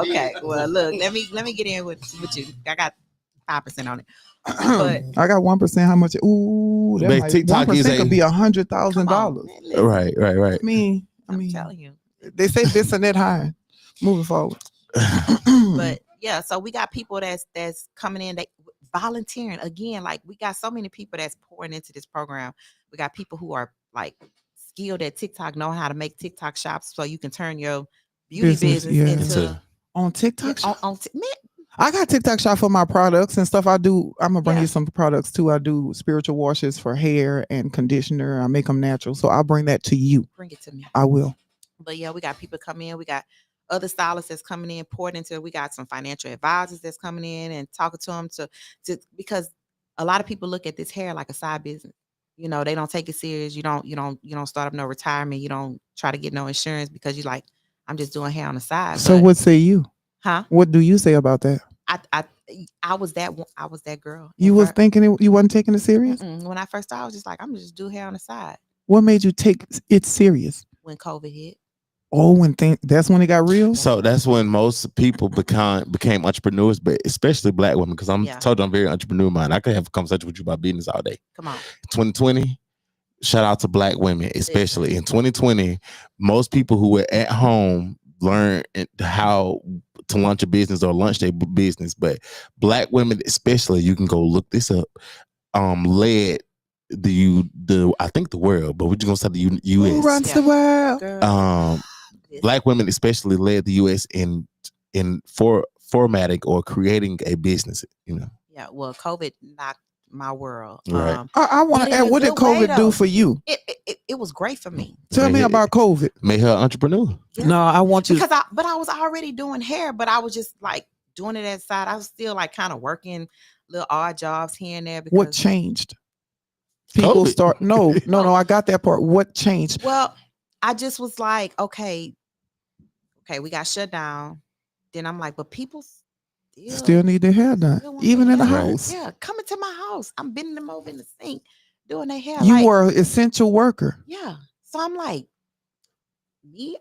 Okay. Well, look. Let me get in with you. I got 5% on it. But I got 1%. How much? Ooh, that might, TikTok 1% could be $100,000. Right. I mean, I'm telling you. They say this and that high. Moving forward. But yeah, so we got people that's coming in, they volunteering again. Like we got so many people that's pouring into this program. We got people who are like skilled at TikTok, know how to make TikTok shops so you can turn your beauty business into on TikTok. Man, I got TikTok shop for my products and stuff. I do. I'm gonna bring you some products too. I do spiritual washes for hair and conditioner. I make them natural, so I'll bring that to you. Bring it to me. I will. But yeah, we got people coming in. We got other stylists that's coming in, poured into. We got some financial advisors that's coming in and talking to them to because a lot of people look at this hair like a side business. They don't take it serious. You don't start up no retirement. You don't try to get no insurance because you're like, I'm just doing hair on the side. So what say you? Huh? What do you say about that? I was that girl. You was thinking you wasn't taking it serious? When I first started, I was just like, I'm gonna just do hair on the side. What made you take it serious? When COVID hit. Oh, that's when it got real. So that's when most people became entrepreneurs, but especially Black women, because I'm very entrepreneur minded. I could have a conversation with you about business all day. Come on. 2020. Shout out to Black women, especially in 2020. Most people who were at home learned how to launch a business or launch their business, but Black women especially, you can go look this up, led I think the world, but we're just gonna say the U.S. Who runs the world? Black women especially led the U.S. in formatting or creating a business. Yeah, well, COVID knocked my world. Right. I want to add, what did COVID do for you? It was great for me. Tell me about COVID. Made her an entrepreneur. Yeah. No, I want you because I was already doing hair, but I was just like doing it inside. I was still like kind of working little odd jobs here and there. Because what changed? People COVID. start no, I got that part. What changed? Well, I just was like, okay, we got shut down. Then I'm like, but people still need their hair done, even in the house. Yeah, coming to my house. I'm bending them over in the sink, doing their hair. You were an essential worker. Yeah. So I'm like,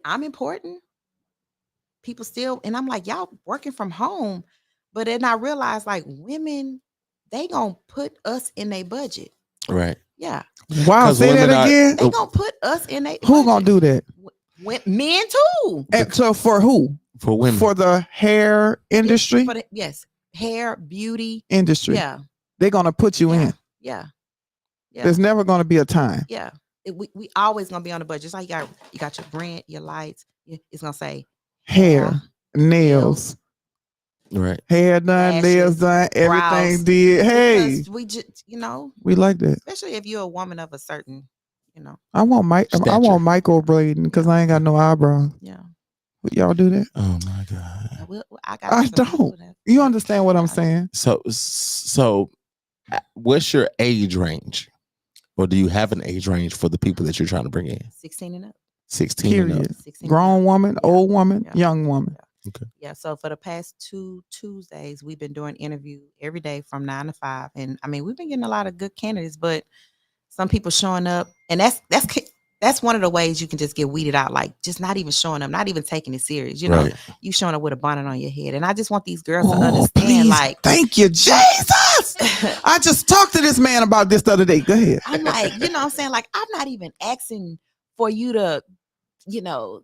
I'm important. People still, and I'm like, y'all working from home. But then I realized like women, they gonna put us in their budget. Right. Yeah. Wow. Say that again. They gonna put us in their Who gonna do that? Men too. And so for who? For women. For the hair industry? Yes. Hair, beauty. Industry. Yeah. They're going to put you in. Yeah. There's never going to be a time. Yeah. We always going to be on the budget. Just like you got your rent, your lights. It's going to say hair, nails. Right. Hair done, nails done, everything did. Hey. Because we just, we like that. Especially if you're a woman of a certain, I want microblading because I ain't got no eyebrows. Yeah. Would y'all do that? Oh my God. I don't. You understand what I'm saying? So what's your age range? Or do you have an age range for the people that you're trying to bring in? 16 and up. 16 Period. and up. 16 Grown woman, old woman, young woman. Okay. Yeah. So for the past 2 Tuesdays, we've been doing interviews every day from 9 to 5. And I mean, we've been getting a lot of good candidates, but some people showing up, and that's one of the ways you can just get weeded out, like just not even showing up, not even taking it serious. You know, Right. you showing up with a bonnet on your head. And I just want these girls to understand, like, thank you, Jesus. I just talked to this man about this the other day. Go ahead. I'm like, you know what I'm saying? Like, I'm not even asking for you to, you know,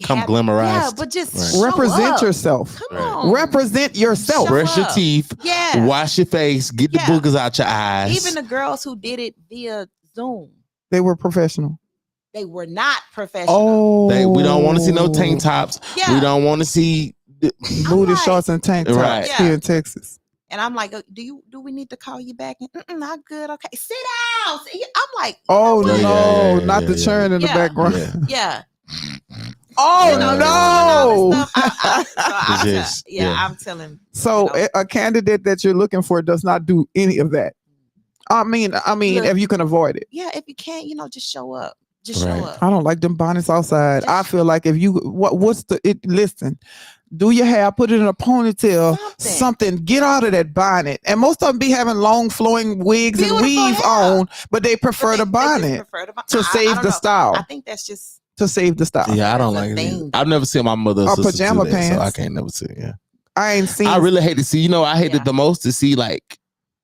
Come glamorized. Yeah, but just show represent up. yourself. Come on. Represent yourself. Brush your teeth. Yeah. Wash your face. Get the boogers out your eyes. Even the girls who did it via Zoom, They were professional. they were not professional. Oh, we don't want to see no tank tops. Yeah. We don't want to see booty shorts and tank tops Right. here in Texas. And I'm like, do we need to call you back? And not good. Okay, sit down. See, I'm like, Oh you know no, what? not the churn in the Yeah. background. Yeah. Oh You know, no. I'm telling. So a candidate that you're looking for does not do any of that. I mean, Look, if you can avoid it. Yeah, if you can't, you know, just show up. Just show up. I don't like them bonnets outside. I feel like if you listen, do your hair, put it in a ponytail, something. Get out of that bonnet. And most of them be having long flowing wigs and weave on, but they prefer the bonnet to save the style. I think that's just to save the style. Yeah, I don't like it. I've never seen my mother Or sister pajama do that, so pants. I can't never see it. Yeah. I ain't seen. I really hate to see. You know, I hate it the most to see like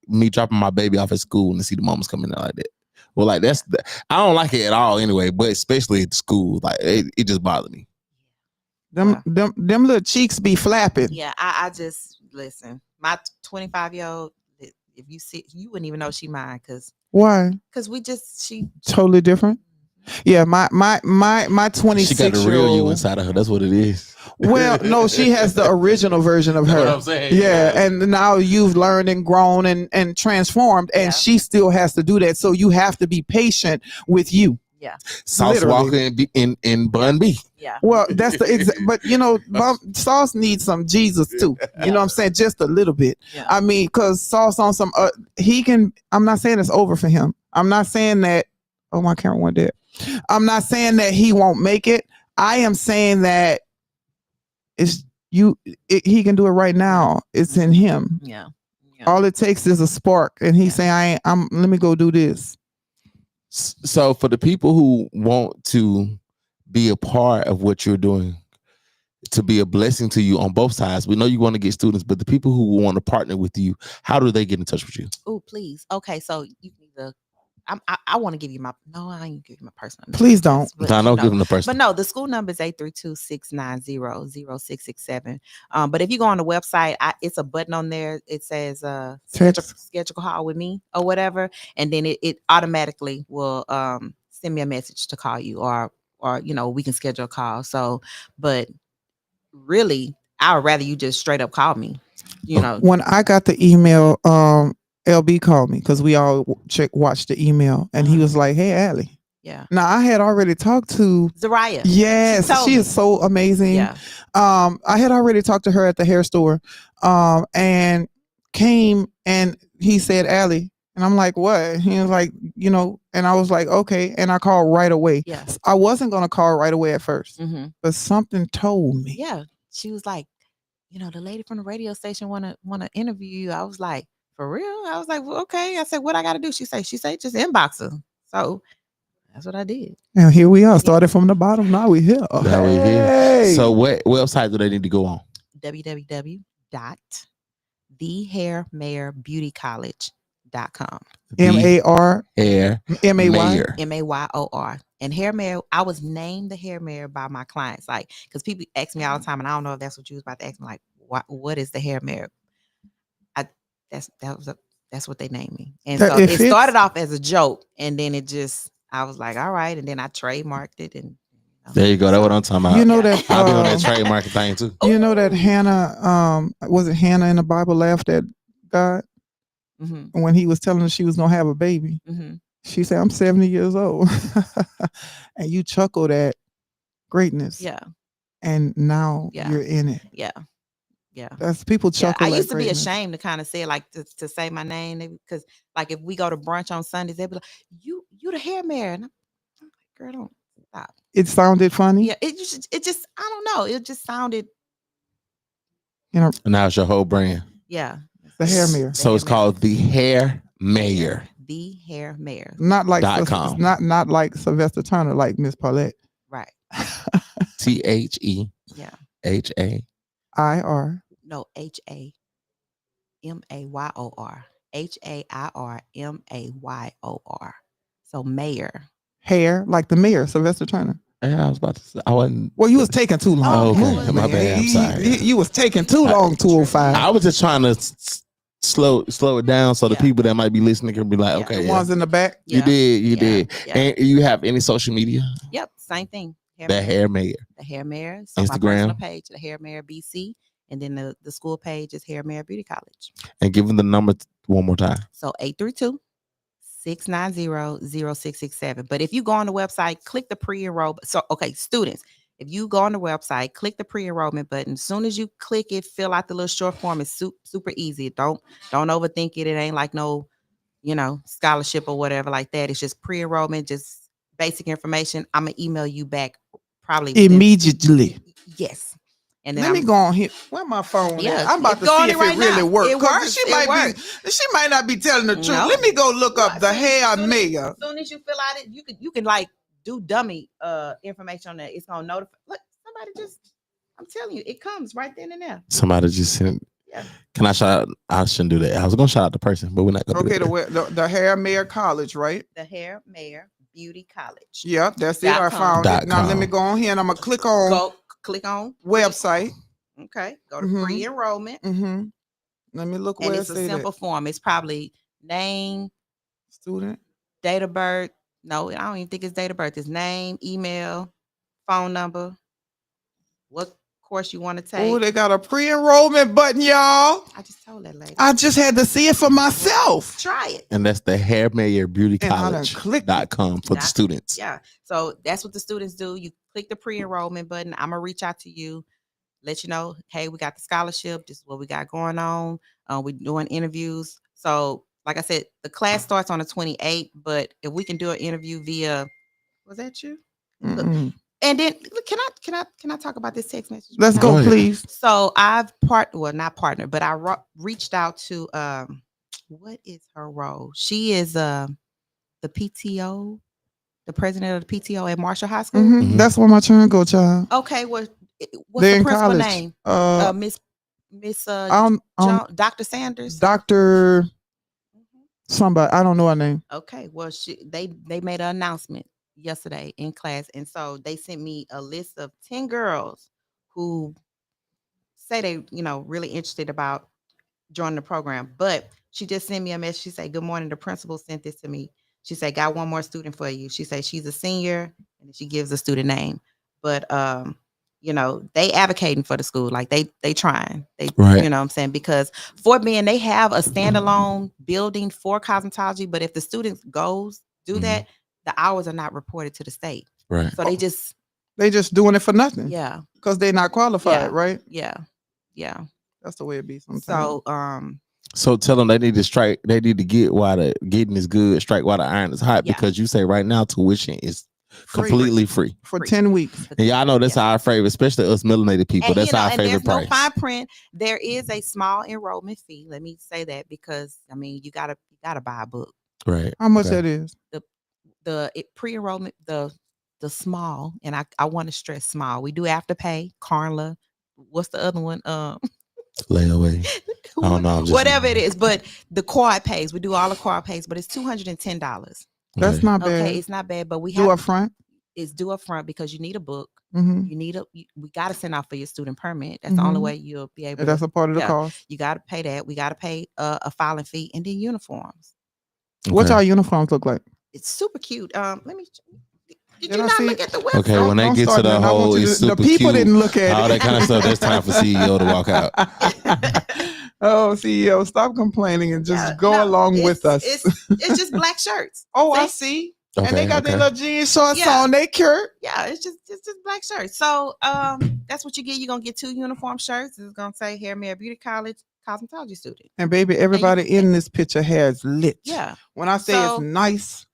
me dropping my baby off at school and to see the mamas coming out like that. Well, like I don't like it at all anyway, but especially at school, like it just bothered me. Them little cheeks be flapping. Yeah, I just listen. My 25-year-old, if you see, you wouldn't even know she mine because Why? she Totally different. Yeah, my 26 She got the real you inside of her. That's what it is. Well, no, she has the original version of her. That's what I'm saying. Yeah, and now you've learned and grown and transformed, and she still has to do that. So you have to be patient with you. Yeah. Sauce Walker in Bun B. Yeah. Well, that's the but you know, Sauce needs some Jesus too. You know what I'm saying? Just a little bit. Yeah. I mean, because Sauce on some he can. I'm not saying it's over for him. I'm not saying that. Oh, my camera went dead. I'm not saying that he won't make it. I am saying that he can do it right now. It's in him. Yeah. All it takes is a spark, and he's saying, let me go do this. So for the people who want to be a part of what you're doing, to be a blessing to you on both sides, we know you want to get students, but the people who want to partner with you, how do they get in touch with you? Oh, please. Okay, so you can either. I want to give you my. No, I ain't give you my personal number. Please don't. I don't give them the personal. But no, the school number is 832-690-0667. But if you go on the website, it's a button on there. It says schedule a call with me or whatever, and then it automatically will send me a message to call you, or you know, we can schedule a call. So, but really, I would rather you just straight up call me. You know, when I got the email, LB called me because we all watched the email, and he was like, "Hey, Allie." Yeah. Now I had already talked to Zariah. Yes, she is so amazing. Yeah. I had already talked to her at the hair store, and came and he said, "Allie," and I'm like, "What?" He was like, "You know," and I was like, "Okay," and I called right away. Yeah. I wasn't gonna call right away at first, Mm-hmm. but something told me. Yeah, she was like, you know, the lady from the radio station wanna interview you. I was like, for real? I was like, well, okay. I said, what I gotta do? She said, just inbox her. So that's what I did. And here we are. Started from the bottom. Now we here. Now we here. So what website do they need to go on? www.thehairmayorbeautycollege.com. MAR Hair MAY MAYOR. And Hair Mayor, I was named the Hair Mayor by my clients. Like, because people ask me all the time, and I don't know if that's what you was about to ask me, like, what is the Hair Mayor? That's what they named me. And so it started off as a joke, and then I was like, all right, and then I trademarked it, and there you go. That's what I'm talking about. You know that I'll be on that trademark thing too. You know that Hannah, was it Hannah in the Bible laughed at God when he was telling her she was gonna have a baby? She said, "I'm 70 years old," and you chuckled at greatness. Yeah. and now you're in it. Yeah. Yeah. That's people chuckle. I at used to be greatness. ashamed to kind of say like to say my name because like if we go to brunch on Sundays, they'd be like, you the hair mayor. And I'm like, girl, don't stop. It sounded funny. Yeah, it just I don't know. It just sounded. You know. And now it's your whole brand. Yeah. The hair mayor. So it's called the Hair Mayor. The Hair Mayor. Not like .com. not like Sylvester Turner, like Miss Paulette. Right. THE. Yeah. HA. IR. No, HAMAYOR. HAIRMAYOR. So mayor. Hair, like the mayor, Sylvester Turner. Yeah, I was about to say. I wasn't. Well, you was taking too long. Oh, okay. My bad. I'm sorry. You was taking too long, 205. I was just trying to slow it down so the people that might be listening can be like, okay. The ones in the back. You did. Yeah. And you have any social media? Yep, same thing. The Hair Mayor. The Hair Mayor. So Instagram. my personal page, the Hair Mayor BC. And then the school page is Hair Mayor Beauty College. And give them the number one more time. So 832-690-0667. But if you go on the website, click the pre-enroll. So, okay, students, if you go on the website, click the pre-enrollment button. As soon as you click it, fill out the little short form. It's super easy. Don't overthink it. It ain't like no, scholarship or whatever like that. It's just pre-enrollment, just basic information. I'm going to email you back probably immediately. Yes. And then let me go on here. Where my phone? Yeah, I'm about to see if it really works. It works. She might not be telling the truth. No. Let me go look up the Hair Mayor. As soon as you fill out it, you can like do dummy information on that. It's gonna notify. Look, I'm telling you, it comes right then and there. Somebody just sent. Yeah. Can I shout out? I shouldn't do that. I was gonna shout out the person, but we're not gonna. Okay, do that. the Hair Mayor College, right? The Hair Mayor Beauty College. Yeah, that's it. I found it. Now let me go on here and I'm gonna click on website. Okay, go to pre-enrollment. Let me look and where it's a simple form. It's probably name, student, date of birth. No, I don't even think it's date of birth. It's name, email, phone number, what course you want to take. Oh, they got a pre-enrollment button, y'all. I just told that lady. I just had to see it for myself. Try it. And that's the Hair Mayor Beauty College.com for the students. Yeah. So that's what the students do. You click the pre-enrollment button. I'm gonna reach out to you. Let you know, hey, we got the scholarship. This is what we got going on. We're doing interviews. So, like I said, the class starts on the 28th, but if we can do an interview via, was that you? And then, can I talk about this text message? Let's go, please. So I've but I reached out to what is her role? She is the PTO, the president of the PTO at Marshall High School. That's where my turn go, child. Okay, what's they're the principal college. name? Miss Dr. Sanders. Dr. Somebody, I don't know her name. Okay, well, they made an announcement yesterday in class, and so they sent me a list of 10 girls who say they, really interested about joining the program. But she just sent me a message. She said, "Good morning. The principal sent this to me." She said, "Got one more student for you." She said she's a senior, and she gives the student name, but they advocating for the school. Like they trying. Right. You know what I'm saying? Because Fort Bend, they have a standalone building for cosmetology, but if the student do that, the hours are not reported to the state. Right. So they just doing it for nothing. Yeah. Because they're not qualified, right? Yeah. Yeah. That's the way it be sometimes. So So tell them they need to strike. They need to get while the getting is good. Strike while the iron is hot. Because you say right now tuition is completely free for 10 weeks. And y'all know that's our favorite, especially us melanated people. And, that's our favorite there's price. No fine print. There is a small enrollment fee. Let me say that because you gotta buy a book. Right. How much that is? The pre-enrollment, the small, and I want to stress small. We do Afterpay, Carla. What's the other one? Layaway. I don't know. Whatever it is, but the quad pays. We do all the quad pays, but it's $210. That's not bad. Okay, it's not bad, but we do up front. It's due up front because you need a book. Mm-hmm. You need we got to send out for your student permit. That's the only way you'll be able. That's a part of the cost. You got to pay that. We got to pay a filing fee and then uniforms. Okay. What y'all uniforms look like? It's super cute. Let me. Did you not look at the website? Okay, when they get to the whole, it's super the people cute, didn't look at all that kind of stuff. That's time for CEO to walk out. Oh, CEO, stop complaining and just go along with us. It's just black shirts. Oh, I see. Okay, and they got their little jean shorts on. They cute. Yeah, it's just black shirts. So That's what you get. You're gonna get 2 uniform shirts. It's gonna say Hair Mayor Beauty College cosmetology student. And baby, everybody in this picture has lit. Yeah. When I say it's nice.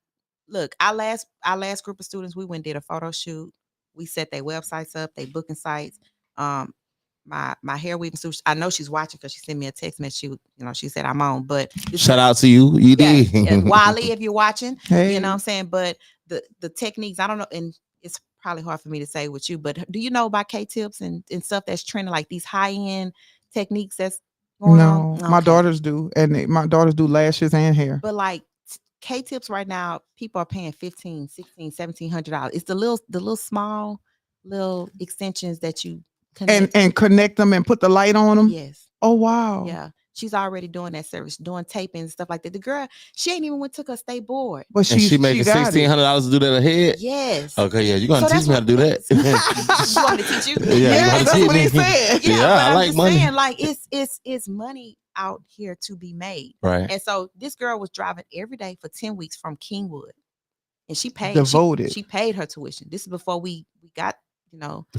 Look, our last group of students, we went and did a photo shoot. We set their websites up, they booking sites. My hair weaving student, I know she's watching because she sent me a text message. She said I'm on. But shout out to you. You did. And Wally, if you're watching, hey. You know what I'm saying? But the techniques, I don't know, and it's probably hard for me to say with you, but do you know about K-tips and stuff that's trending, like these high-end techniques that's going on? No, my daughters do. And my daughters do lashes and hair. But like K-tips right now, people are paying $1,500, $1,600, $1,700. It's the little small little extensions that you connect. And connect them and put the light on them. Yes. Oh wow. Yeah. She's already doing that service, doing taping and stuff like that. The girl, she ain't even took her state board. But she making $1,600 to do that ahead. Yes. Okay, yeah, you're gonna teach me how to do that. You want me to teach you? Yeah, that's what he said. Yeah, I like money. Saying, like it's money out here to be made. Right. And so this girl was driving every day for 10 weeks from Kingwood, and she paid devoted. She paid her tuition. This is before we got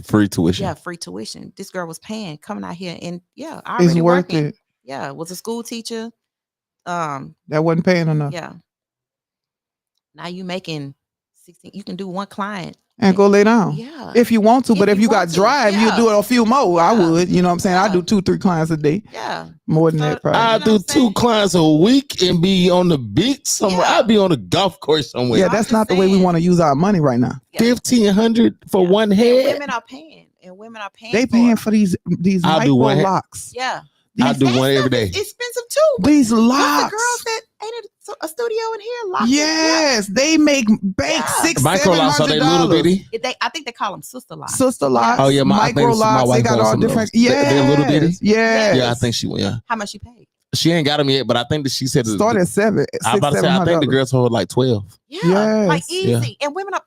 free tuition. Yeah, free tuition. This girl was paying, coming out here, and it's already worth working. it. Yeah, was a school teacher. That wasn't paying enough. Yeah. Now you making 16. You can do one client and go lay down. Yeah. If you want to, but if you got drive, you do it a few more. I would. You know what I'm saying? I do 2-3 clients a day. Yeah. More than that, probably. I do 2 clients a week and be on the beach somewhere. I'll be on a golf course somewhere. Yeah, that's not the way we want to use our money right now. $1,500 for one head. Women are paying. They paying for these micro locks. Yeah. I do one every day. It's expensive too. These locks. The girls that ain't a studio in here locks. Yes, they make bank micro locks. Are they little bitty? I think they call them sister locks. Sister locks. Oh yeah, micro locks. They got all different. Yeah, they're little bitty. Yeah, yeah. I think she went. Yeah. How much she paid? She ain't got them yet, but I think that she said start at 7. I about to say I think the girls hold like 12. Yeah, yes. like easy. And women are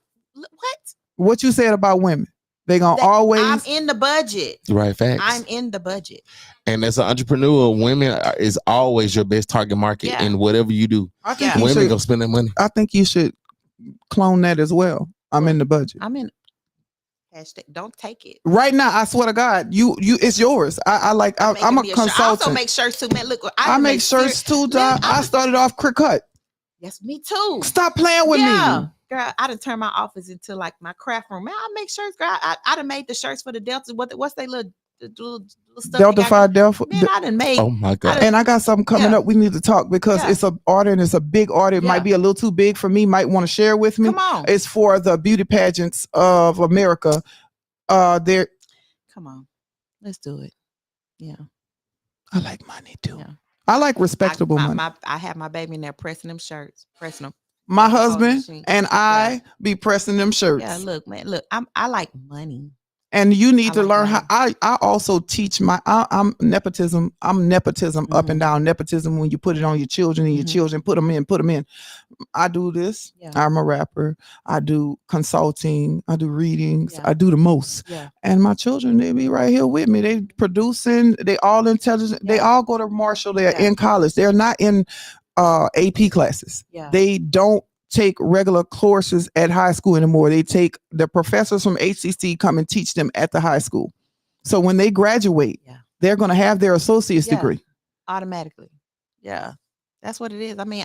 what you said about women. They gonna always. I'm in the budget. Right, facts. I'm in the budget. And as an entrepreneur, women is always your best target market in whatever you do. I think women gonna spend their money. I think you should clone that as well. I'm in the budget. I'm in. Hashtag, don't take it. Right now, I swear to God, you it's yours. I'm a consultant. I also make shirts too, man. Look, I make shirts too, Doc. I started off Crick Hut. Yes, me too. Stop playing with me. Girl, I done turned my office into like my craft room. Man, I make shirts, girl. I done made the shirts for the Delta. What's they little stuff? Delta 5 Delta. Man, I done made. Oh my God. And I got something coming up. We need to talk because it's an order and it's a big order. It might be a little too big for me. Might want to share with me. Come on. It's for the beauty pageants of America. There. Come on. Let's do it. Yeah. I like money too. Yeah. I like respectable money. I have my baby in there pressing them shirts, pressing them. My husband and I be pressing them shirts. Yeah, look, man, look, I like money. And you need to learn how. I also teach I'm nepotism. I'm nepotism up and down. Nepotism when you put it on your children and your children put them in. I do this. Yeah. I'm a rapper. I do consulting. I do readings. Yeah. I do the most. Yeah. And my children, they be right here with me. They producing. They all intelligent. Yeah. They all go to Marshall. They're in college. They're not in AP classes. Yeah. They don't take regular courses at high school anymore. They take the professors from HCC come and teach them at the high school. So when they graduate, they're going to have their associate's degree automatically. Yeah, that's what it is. I mean,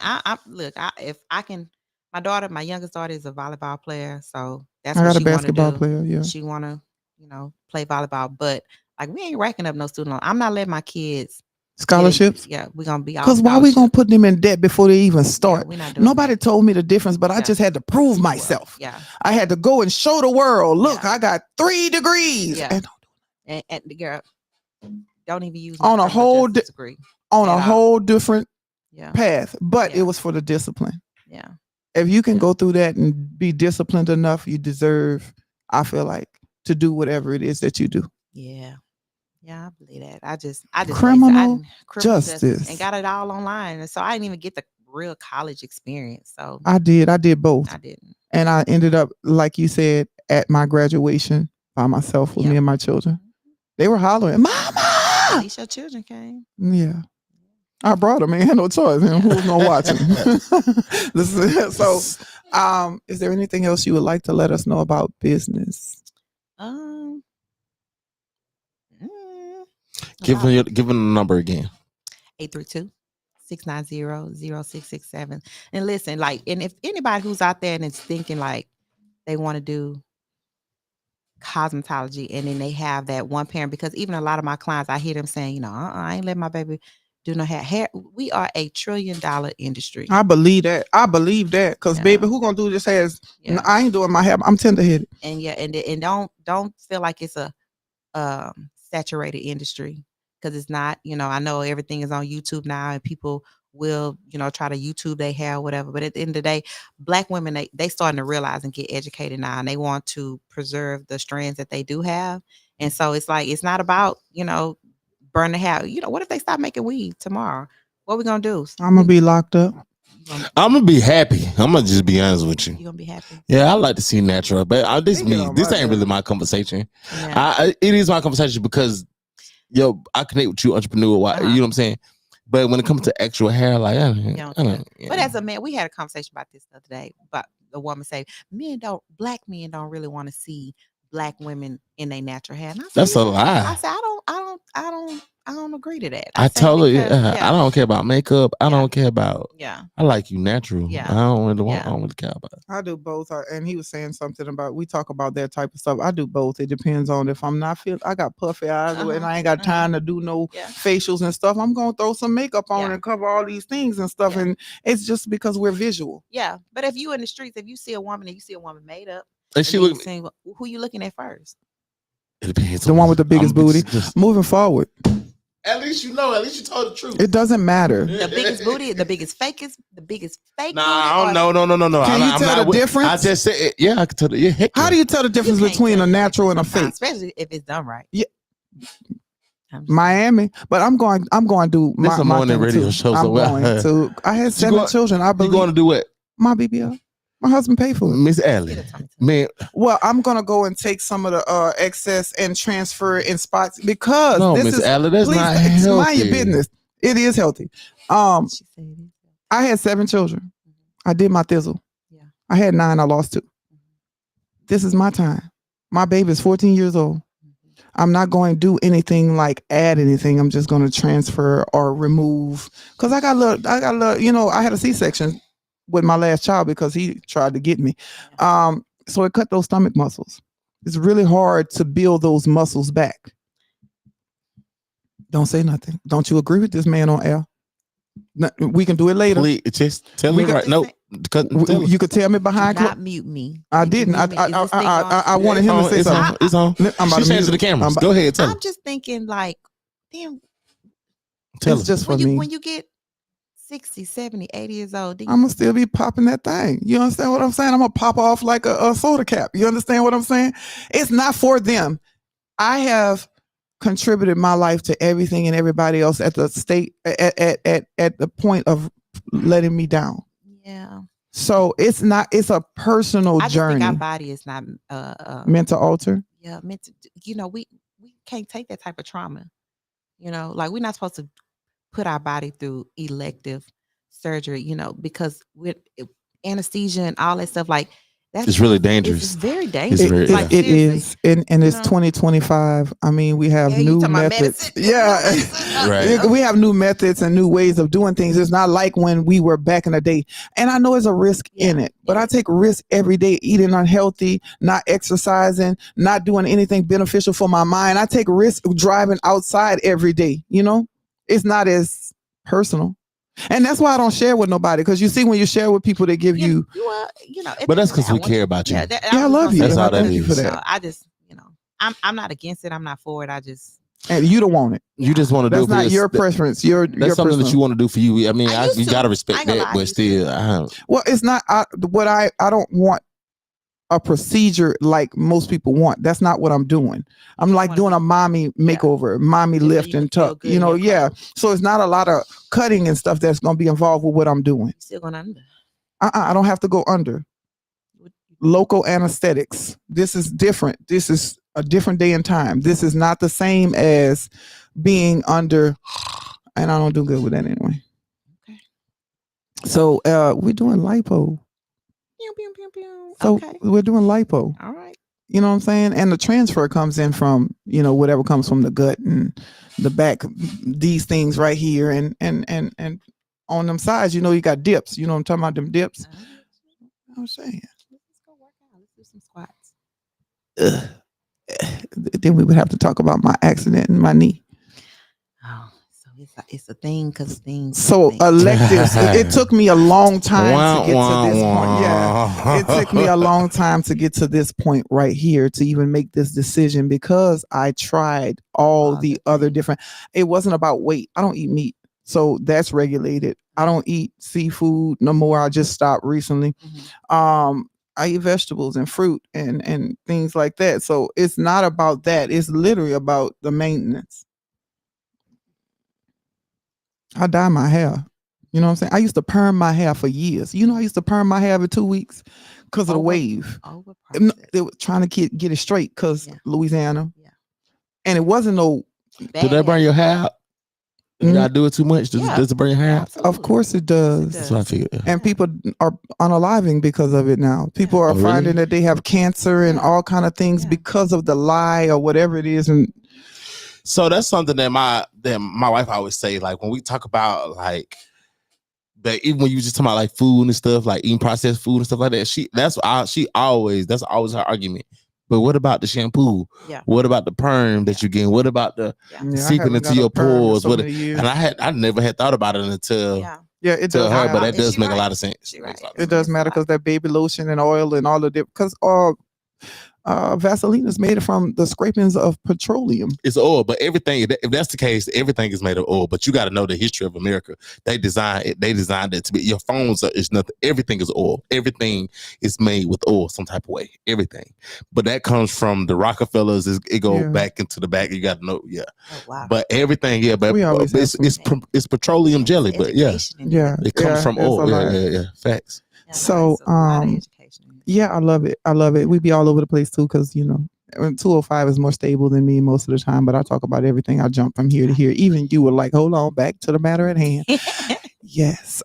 if I can, my youngest daughter is a volleyball player, so that's what she want to do. I got a basketball player. Yeah, she want to, play volleyball, but like we ain't racking up no student loan. I'm not letting my kids. Scholarships? Yeah, we're gonna be all because why we gonna put them in debt before they even start? Nobody told me the difference, but I just had to prove myself. Yeah, I had to go and show the world. Look, I got 3 degrees. Yeah, and the girl don't even use on a whole whole different path. But it was for the discipline. Yeah, if you can go through that and be disciplined enough, you deserve. I feel like to do whatever it is that you do. Yeah. Yeah, I believe that. I just criminal justice and got it all online, and so I didn't even get the real college experience. So I did both. I didn't, and I ended up, like you said, at my graduation by myself with me and my children. They were hollering, "Mama!" At least your children came. Yeah, I brought them. I had no choice. And who's gonna watch them? So, is there anything else you would like to let us know about business? Give them the number again. 832-690-0667. And listen, like, and if anybody who's out there and is thinking like they want to do cosmetology, and then they have that one parent, because even a lot of my clients, I hear them saying, you know, I ain't let my baby do no hair. We are a $1 trillion industry. I believe that. Because baby, who gonna do this hair? I ain't doing my hair. I'm tender-headed. And and don't feel like it's a saturated industry, because it's not. You know, I know everything is on YouTube now, and people will, you know, try to YouTube their hair or whatever. But at the end of the day, Black women, they starting to realize and get educated now, and they want to preserve the strands that they do have. And so it's like, it's not about, you know, burn the hair. You know, what if they stop making weave tomorrow? What we gonna do? I'm gonna be locked up. I'm gonna be happy. I'm gonna just be honest with you. You gonna be happy? Yeah, I like to see natural, but this ain't really my conversation. Yeah. It is my conversation because I connect with you, entrepreneur. You know what I'm saying? But when it comes to actual hair, like I don't. But as a man, we had a conversation about this the other day. But the woman said, Black men don't really want to see Black women in their natural hair. And I said, that's a lie. I said, I don't agree to that. I don't care about makeup. I don't care about. Yeah. I like you natural. Yeah. I don't really care about it. I do both. And he was saying something about, we talk about that type of stuff. I do both. It depends on if I'm not feeling. I got puffy eyes and I ain't got time to do no facials and stuff. I'm gonna throw some makeup on and cover all these things and stuff. And it's just because we're visual. Yeah. But if you in the streets, if you see a woman and you see a woman made up, and she who you looking at first? It depends. The one with the biggest booty. Moving forward. At least you know. At least you told the truth. It doesn't matter. The biggest booty, the biggest fake Nah, I don't know. No. Can you tell the difference? I just said it. Yeah, I can tell the. Yeah, how do you tell the difference between a natural and a fake? Especially if it's done right. Yeah. Miami, but I'm going to do my morning radio show. I had 7 children. I believe. You going to do what? My BBL. My husband paid for it. Miss Allie, man. Well, I'm gonna go and take some of the excess and transfer it in spots because Miss Allie, that's not healthy. Mind your business. It is healthy. I had 7 children. I did my thizzle. Yeah. I had 9. I lost 2. This is my time. My baby is 14 years old. I'm not going to do anything like add anything. I'm just going to transfer or remove because I got a little. You know, I had a C-section with my last child because he tried to get me. So it cut those stomach muscles. It's really hard to build those muscles back. Don't say nothing. Don't you agree with this man on air? No, we can do it later. Please, just tell me right. No, you could tell me behind. Not mute me. I didn't. I wanted him to say something. It's on. She's changing the cameras. Go ahead. Tell I'm just thinking like, damn. It's just for me. When you get 60, 70, 80 years old, I'm gonna still be popping that thing. You understand what I'm saying? I'm gonna pop off like a soda cap. You understand what I'm saying? It's not for them. I have contributed my life to everything and everybody else at the state at the point of letting me down. Yeah. So it's a personal journey. Think our body is not meant to alter. Yeah, meant to. You know, we can't take that type of trauma. You know, like we're not supposed to put our body through elective surgery, you know, because with anesthesia and all that stuff, like it's really dangerous. It's very dangerous. It is. And it's 2025. I mean, we have new methods. Yeah. Right. We have new methods and new ways of doing things. It's not like when we were back in the day. And I know there's a risk in it, but I take risk every day, eating unhealthy, not exercising, not doing anything beneficial for my mind. I take risk driving outside every day, you know? It's not as personal. And that's why I don't share with nobody. Because you see, when you share with people, they give you. You know, but that's because we care about you. I love you. That's all that is. You for that. So I just, you know, I'm not against it. I'm not for it. I just. And you don't want it. You just want to do it. That's not your preference. That's something personal. that you want to do for you. I mean, you gotta respect that, but still, well, it's not. I don't want a procedure like most people want. That's not what I'm doing. I'm like doing a mommy makeover, mommy lift and tuck. You know, So it's not a lot of cutting and stuff that's going to be involved with what I'm doing. You're still going under. I don't have to go under. Local anesthetics. This is different. This is a different day and time. This is not the same as being under. And I don't do good with that anyway. Okay. So we're doing lipo. So we're doing lipo. All right. You know what I'm saying? And the transfer comes in from, you know, whatever comes from the gut and the back, these things right here, and on them sides, you got dips. You know what I'm talking about? Them dips. I'm saying. Let's go work out. Let's do some squats. Then we would have to talk about my accident and my knee. Oh, so it's a thing because things. So electives. It took me a long time to get to this point. Yeah, it took me a long time to get to this point right here to even make this decision because I tried all the other different. It wasn't about weight. I don't eat meat, so that's regulated. I don't eat seafood no more. I just stopped recently. I eat vegetables and fruit and things like that. So it's not about that. It's literally about the maintenance. I dye my hair. You know what I'm saying? I used to perm my hair for years. I used to perm my hair every 2 weeks because of the wave. They were trying to get it straight because Louisiana. Yeah. And it wasn't no. Did that burn your hair out? You gotta do it too much. Does it burn your hair out? Of course it does. That's what I figured. Yeah. And people are unaliving because of it now. People are finding that they have cancer and all kind of things because of the lye or whatever it is. And so that's something that my wife always say. Like when we talk about like that, even when you just talk about like food and stuff, like eating processed food and stuff like that, that's always her argument. But what about the shampoo? Yeah. What about the perm that you're getting? What about the seeping into your pores? And I never had thought about it until it does her, but that does make a lot of sense. It does matter because that baby lotion and oil and all of it, because Vaseline is made from the scrapings of petroleum. It's oil, but everything, if that's the case, everything is made of oil. But you got to know the history of America. They designed it to be. Your phones is nothing. Everything is oil. Everything is made with oil some type of way. Everything. But that comes from the Rockefellers. It goes back into the back. You got to know. Yeah. Oh, wow. But everything. Yeah. But it's petroleum jelly. But it comes from oil. Yeah. Facts. Yeah, so yeah, I love it. We be all over the place too, because 205 is more stable than me most of the time, but I talk about everything. I jump from here to here. Even you were like, hold on, back to the matter at hand. Yes.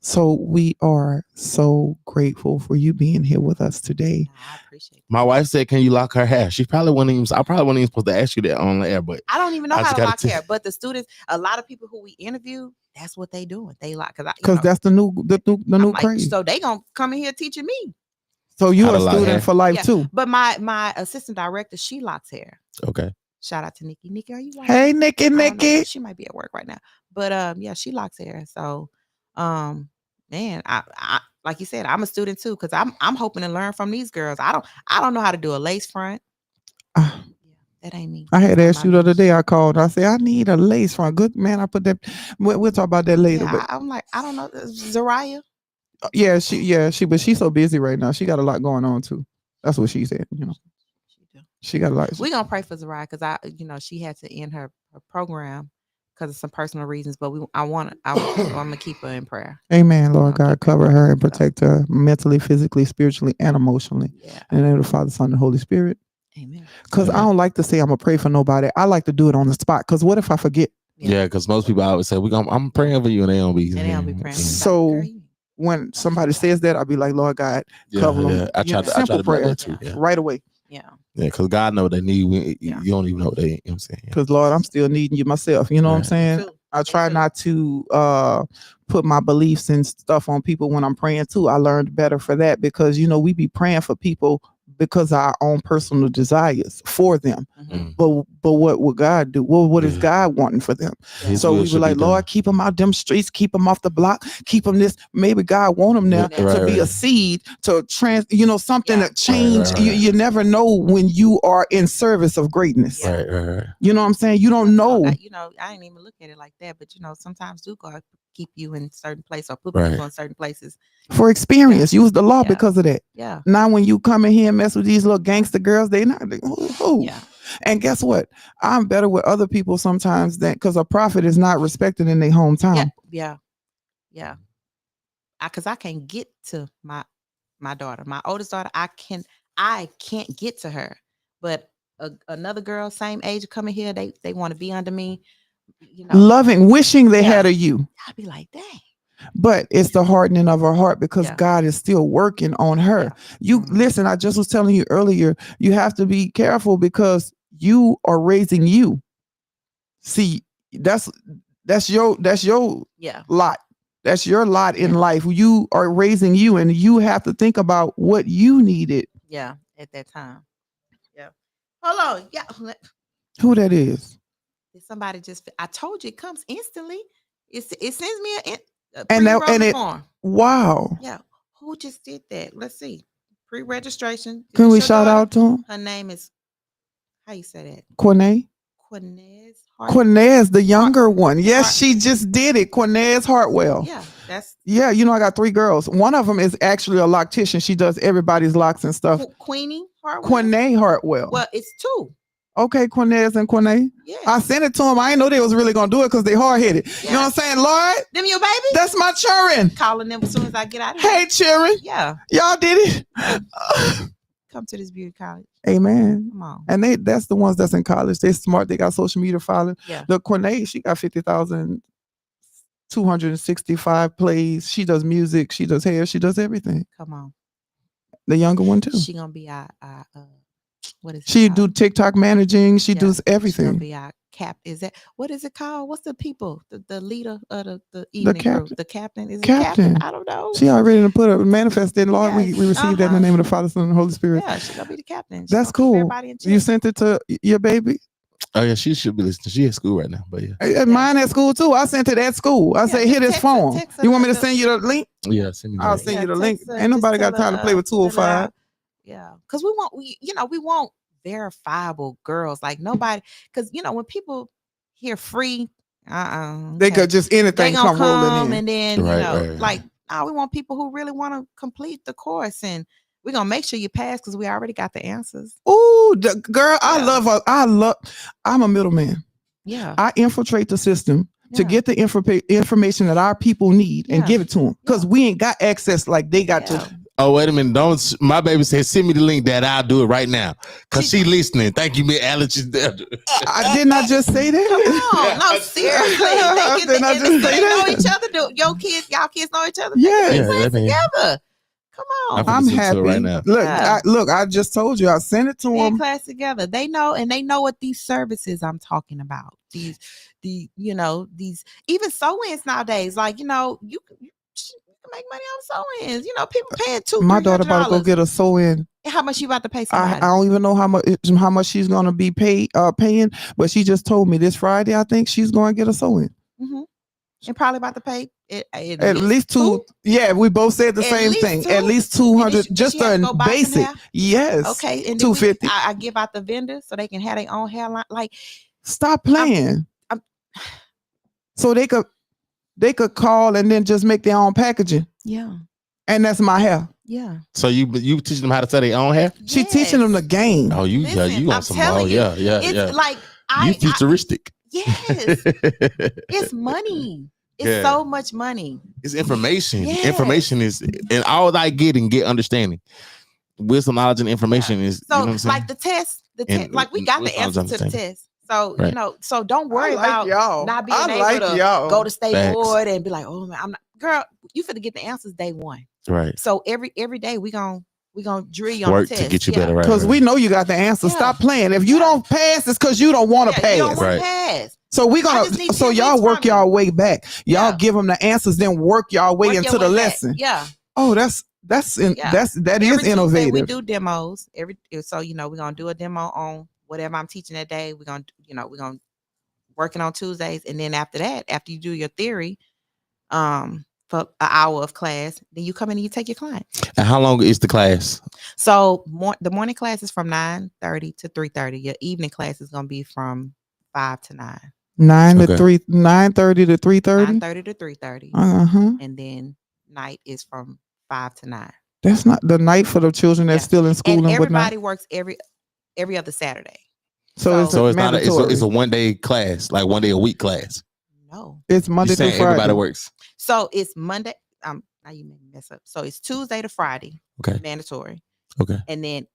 So we are so grateful for you being here with us today. I appreciate it. My wife said, can you lock her hair? I probably wasn't even supposed to ask you that on the air, but I don't even know how to lock hair. But the students, a lot of people who we interview, that's what they doing. They lock because that's the new craze. So they gonna come in here teaching me. So you're a student for life too. But my assistant director, she locks hair. Okay. Shout out to Nikki. Nikki, are you watching? Hey, Nikki. She might be at work right now. But she locks hair. So man, I like you said, I'm a student too, because I'm hoping to learn from these girls. I don't know how to do a lace front. That ain't me. I had asked you the other day. I called. I said, I need a lace front. Good man. I put that. We'll talk about that later. Yeah, I'm like, I don't know. Zariah. Yeah, but she's so busy right now. She got a lot going on too. That's what she said. She got a lot. We're gonna pray for Zariah because she had to end her program because of some personal reasons. But I'm gonna keep her in prayer. Amen. Lord God, cover her and protect her mentally, physically, spiritually, and emotionally. Yeah. In the name of the Father, Son, and Holy Spirit. Amen. Because I don't like to say I'm gonna pray for nobody. I like to do it on the spot. Because what if I forget? Yeah, because most people always say I'm praying for you, and they don't be praying. So when somebody says that, I'll be like, Lord God, cover them. I try to pray that too. Yeah. Right away. Yeah. Yeah, because God knows they need. You don't even know what they. You know what I'm saying? Because Lord, I'm still needing you myself. You know what I'm saying? True. I try not to put my beliefs and stuff on people when I'm praying too. I learned better for that because we be praying for people because of our own personal desires for them. Mm-hmm. But what would God do? Well, what is God wanting for them? So we were like, Lord, keep them out them streets, keep them off the block, keep them this. Maybe God want them now to be a seed to something that change. Right. You never know when you are in service of greatness. Right. You know what I'm saying? You don't know. I didn't even look at it like that, but sometimes do God keep you in certain places or put people in certain places for experience. Use the law because of that. Yeah. Now when you come in here and mess with these little gangster girls, they not like, Yeah. And guess what? I'm better with other people sometimes than because a prophet is not respected in their hometown. Yeah. Because I can't get to my daughter, my oldest daughter. I can't get to her, but another girl, same age, coming here, they want to be under me. Loving, wishing they had a you. I'd be like, dang. But it's the hardening of her heart because God is still working on her. You listen, I just was telling you earlier, you have to be careful because you are raising you. See, that's your lot. That's your lot in life. You are raising you, and you have to think about what you needed. Yeah, at that time. Yeah. Hold on. Yeah. Who that is? Somebody just. I told you it comes instantly. It sends me a and it. form. Wow. Yeah. Who just did that? Let's see. Pre-registration. Can we shout out to him? Her name is. How you say that? Quinez. Quinez, the younger one. Yes, she just did it. Quinez Hartwell. Yeah, yeah. You know, I got 3 girls. One of them is actually a loctician. She does everybody's locks and stuff. Queenie Hartwell. Quinez Hartwell. Well, it's 2. Okay, Quinez and Quinez. Yeah. I sent it to them. I didn't know they was really gonna do it because they hard headed. Yeah. You know what I'm saying, Lord? Them your baby? That's my children. Calling them as soon as I get out of here. Hey, children. Yeah. Y'all did it. Come to this beauty college. Amen. Come on. And that's the ones that's in college. They smart. They got social media following. Yeah. The Quinez, she got 50,265 plays. She does music. She does hair. She does everything. Come on. The younger one too. She gonna be our what is it? She do TikTok managing. She does everything. She gonna be our cap. Is that what is it called? What's the people? The leader of the evening group. The captain. Is it captain? I don't know. She already put a manifest in. Lord, we received that in the name of the Father, Son, and Holy Spirit. Yeah, she's gonna be the captain. That's cool. You sent it to your baby? Oh yeah, she should be listening. She at school right now, but yeah. Mine at school too. I sent it at school. I say, hit his phone. You want me to send you the link? Yeah, send me I'll send you the link. Ain't nobody got time to play with 205. Yeah, because we want verifiable girls. Like nobody, because when people hear free, they could just anything come rolling in, and then like we want people who really want to complete the course, and we're gonna make sure you pass because we already got the answers. Ooh, girl, I love her. I'm a middleman. Yeah, I infiltrate the system to get the information that our people need and give it to them because we ain't got access like they got to. Oh, wait a minute. My baby said, send me the link that I'll do it right now. Because she listening. Thank you, Miss Allie. I did not just say that. Come on. No, seriously. They know each other. Y'all kids know each other. Yeah. Together. Come on. I'm happy. Right now. Look, I just told you. I sent it to them. Class together. They know, and they know what these services I'm talking about. These even sew-ins nowadays. Like, you can make money on sew-ins. People paying $200-$300. My daughter about to go get a sew-in. How much you about to pay somebody? I don't even know how much she's gonna be paying, but she just told me this Friday. I think she's going to get a sew-in. Mm-hmm. And probably about to pay at least 2. Yeah, we both said the same thing. At least 200, just a basic. Yes. Okay. And 250. I give out the vendors so they can have their own hairline. Like, stop playing. So they could call and then just make their own packaging. Yeah. And that's my hair. Yeah. So you teaching them how to set their own hair? She teaching them the game. Oh, you want some? Oh, yeah. It's like you futuristic. Yes. It's money. It's so much money. It's information. Yes. Information is, and all I get understanding. Wisdom, knowledge, and information is. So, you know what I'm saying? Like the test, like we got the answer to the test. So, so don't worry about not being able to go to state board and be like, oh man, I'm not, girl, you finna get the answers day one. Right. So every day we gonna drill you on work the test. to get you better, right? Because we know you got the answer. Stop playing. If you don't pass, it's because you don't want to pass. You don't want to pass. So we gonna y'all work y'all way back. Y'all give them the answers, then work y'all way into the lesson. Yeah. Oh, that is innovative. We do demos so we're gonna do a demo on whatever I'm teaching that day. We're gonna working on Tuesdays, and then after that, after you do your theory, for an hour of class, then you come in and you take your client. And how long is the class? So the morning class is from 9:30 to 3:30. Your evening class is gonna be from 5 to 9. 9:30 to 3:30. 9:30 to 3:30. And then night is from 5 to 9. That's not the night for the children that's still in school, and everybody works every other Saturday. So it's not it's a 1 day class, like 1 day a week class. No, it's Monday through Friday. Everybody works. So it's Monday. Now you made me mess up. So it's Tuesday to Friday. Okay. Mandatory. Okay. And then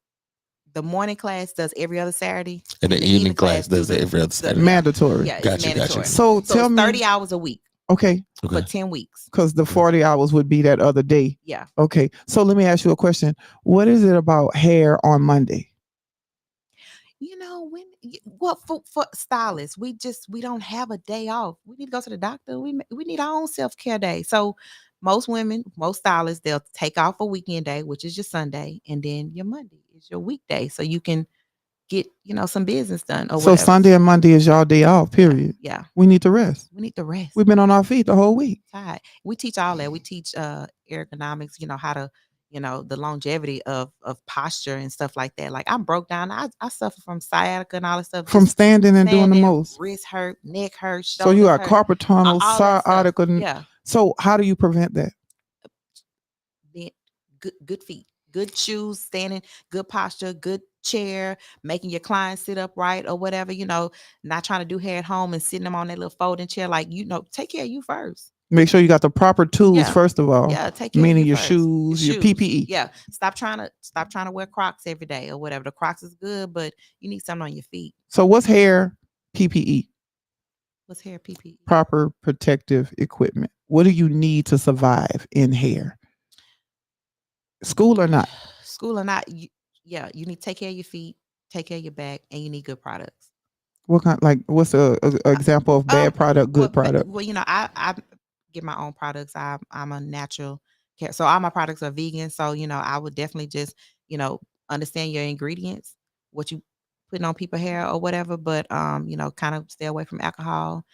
the morning class does every other Saturday. And the evening class does every other Saturday. Mandatory. Yeah, gotcha. So tell me 30 hours a week. Okay. For 10 weeks. Because the 40 hours would be that other day. Yeah. Okay. So let me ask you a question. What is it about hair on Monday? Well, for stylists, we don't have a day off. We need to go to the doctor. We need our own self-care day. So most women, most stylists, they'll take off a weekend day, which is your Sunday, and then your Monday is your weekday, so you can get some business done. Or so whatever. Sunday and Monday is y'all day off. Period. Yeah. We need to rest. We've been on our feet the whole week. Tired. We teach all that. We teach ergonomics. How to. The longevity of posture and stuff like that. Like I'm broke down. I suffer from sciatica and all that stuff. From standing and doing the most. Wrist hurt, neck hurt, so you got carpal tunnel, sciatica. sciatica. Yeah. So how do you prevent that? Good feet, good shoes, standing, good posture, good chair, making your clients sit up right or whatever, not trying to do hair at home and sitting them on that little folding chair. Like, take care of you first. Make sure you got the proper tools first of all. Yeah, take care meaning of you your first. shoes, your PPE. Yeah, stop trying to wear Crocs every day or whatever. The Crocs is good, but you need something on your feet. So what's hair PPE? What's hair PPE? Proper protective equipment. What do you need to survive in hair? School or not? School or not? You need to take care of your feet, take care of your back, and you need good products. What kind? Like, what's a example of bad product, good product? Well, I get my own products. I'm a natural care, so all my products are vegan. So I would definitely just understand your ingredients, what you putting on people's hair or whatever. But kind of stay away from alcohol.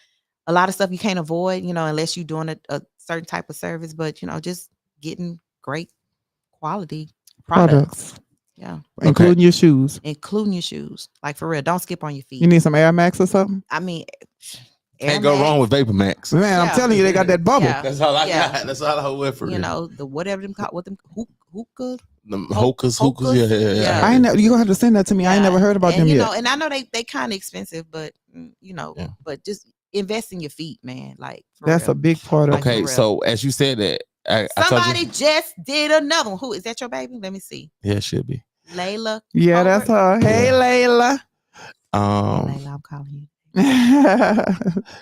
A lot of stuff you can't avoid, unless you're doing a certain type of service. But just getting great quality products. Yeah. Including your shoes. Like for real. Don't skip on your feet. You need some Air Max or something? I mean, can't go wrong with Vapor Max. Man, I'm telling you, they got that bubble. Yeah. That's all I got. That's all I went for. The whatever them called, what them hookah. Them hookahs. Yeah. I ain't never, you're gonna have to send that to me. I ain't never heard about them yet. And I know they kind of expensive, but but just invest in your feet, man. Like that's real. a big part of Okay, so as you said that, somebody just did another one. Who is that? Your baby? Let me see. Yeah, it should be Layla. Yeah, that's her. Hey, Layla. Layla, I'm calling you.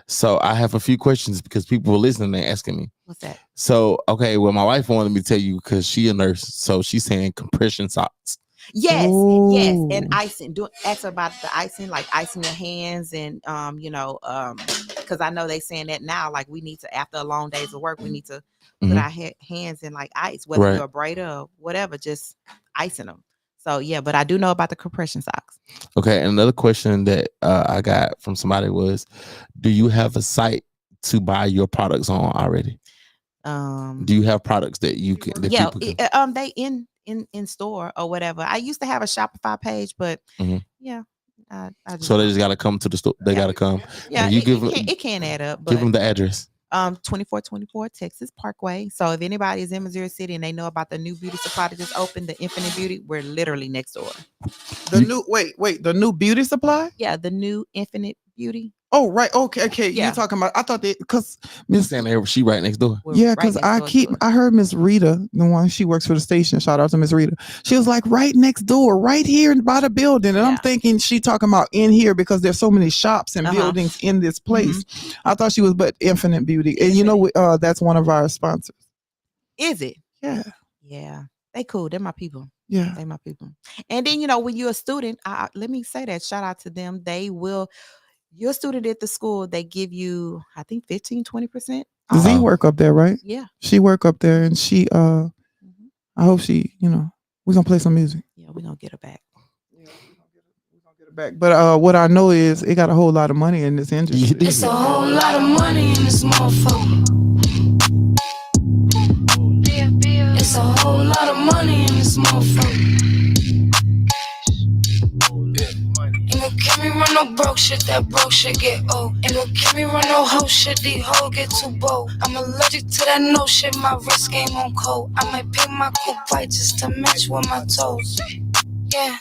So I have a few questions because people were listening and asking me. What's that? So okay, well, my wife wanted me to tell you because she a nurse, so she's saying compression socks. Yes, Ooh. yes, and icing. Ask her about the icing, like icing your hands, and because I know they saying that now. Like we need to, after a long days of work, we need to put our hands in like ice, whether you're a braider or whatever, just icing them. So yeah, but I do know about the compression socks. Okay, and another question that I got from somebody was, do you have a site to buy your products on already? Do you have products that you can? That people can... they in store or whatever. I used to have a Shopify page, but yeah. So they just got to come to the store. They got to come. Yeah, you it can add up. But, give them the address. 2424 Texas Parkway. So if anybody is in Missouri City and they know about the new beauty supply that just opened, the Infinite Beauty, we're literally next door. The new new beauty supply? Yeah, the new Infinite Beauty. Oh, right. Okay. Yeah. You're talking about, I thought that because Miss saying she right next door. Yeah, because I heard Miss Rita, the one she works for the station. Shout out to Miss Rita. She was like right next door, right here by the building. And I'm thinking she talking about in here because there's so many shops and buildings in this place. I thought she was, but Infinite Beauty. And that's one of our sponsors. Is it? Yeah. Yeah. They cool. They're my people. Yeah. They my people. And then, when you're a student, let me say that, shout out to them. They will. You're a student at the school, they give you, I think 15-20%. Z work up there, right? Yeah. She work up there and she I hope she, we're gonna play some music. Yeah, we're gonna get her back. Yeah, we're gonna get her back. But what I know is it got a whole lot of money in this industry. It's a whole lot of money in this motherfucker. It's a whole lot of money in this motherfucker. Ain't gon' give me run no broke shit, that broke shit get old. Ain't gon' give me run no hoe shit, these hoes get too bold. I'm allergic to that no shit, my wrist game on cold. I might pick my coupe white just to match with my toes. Yeah,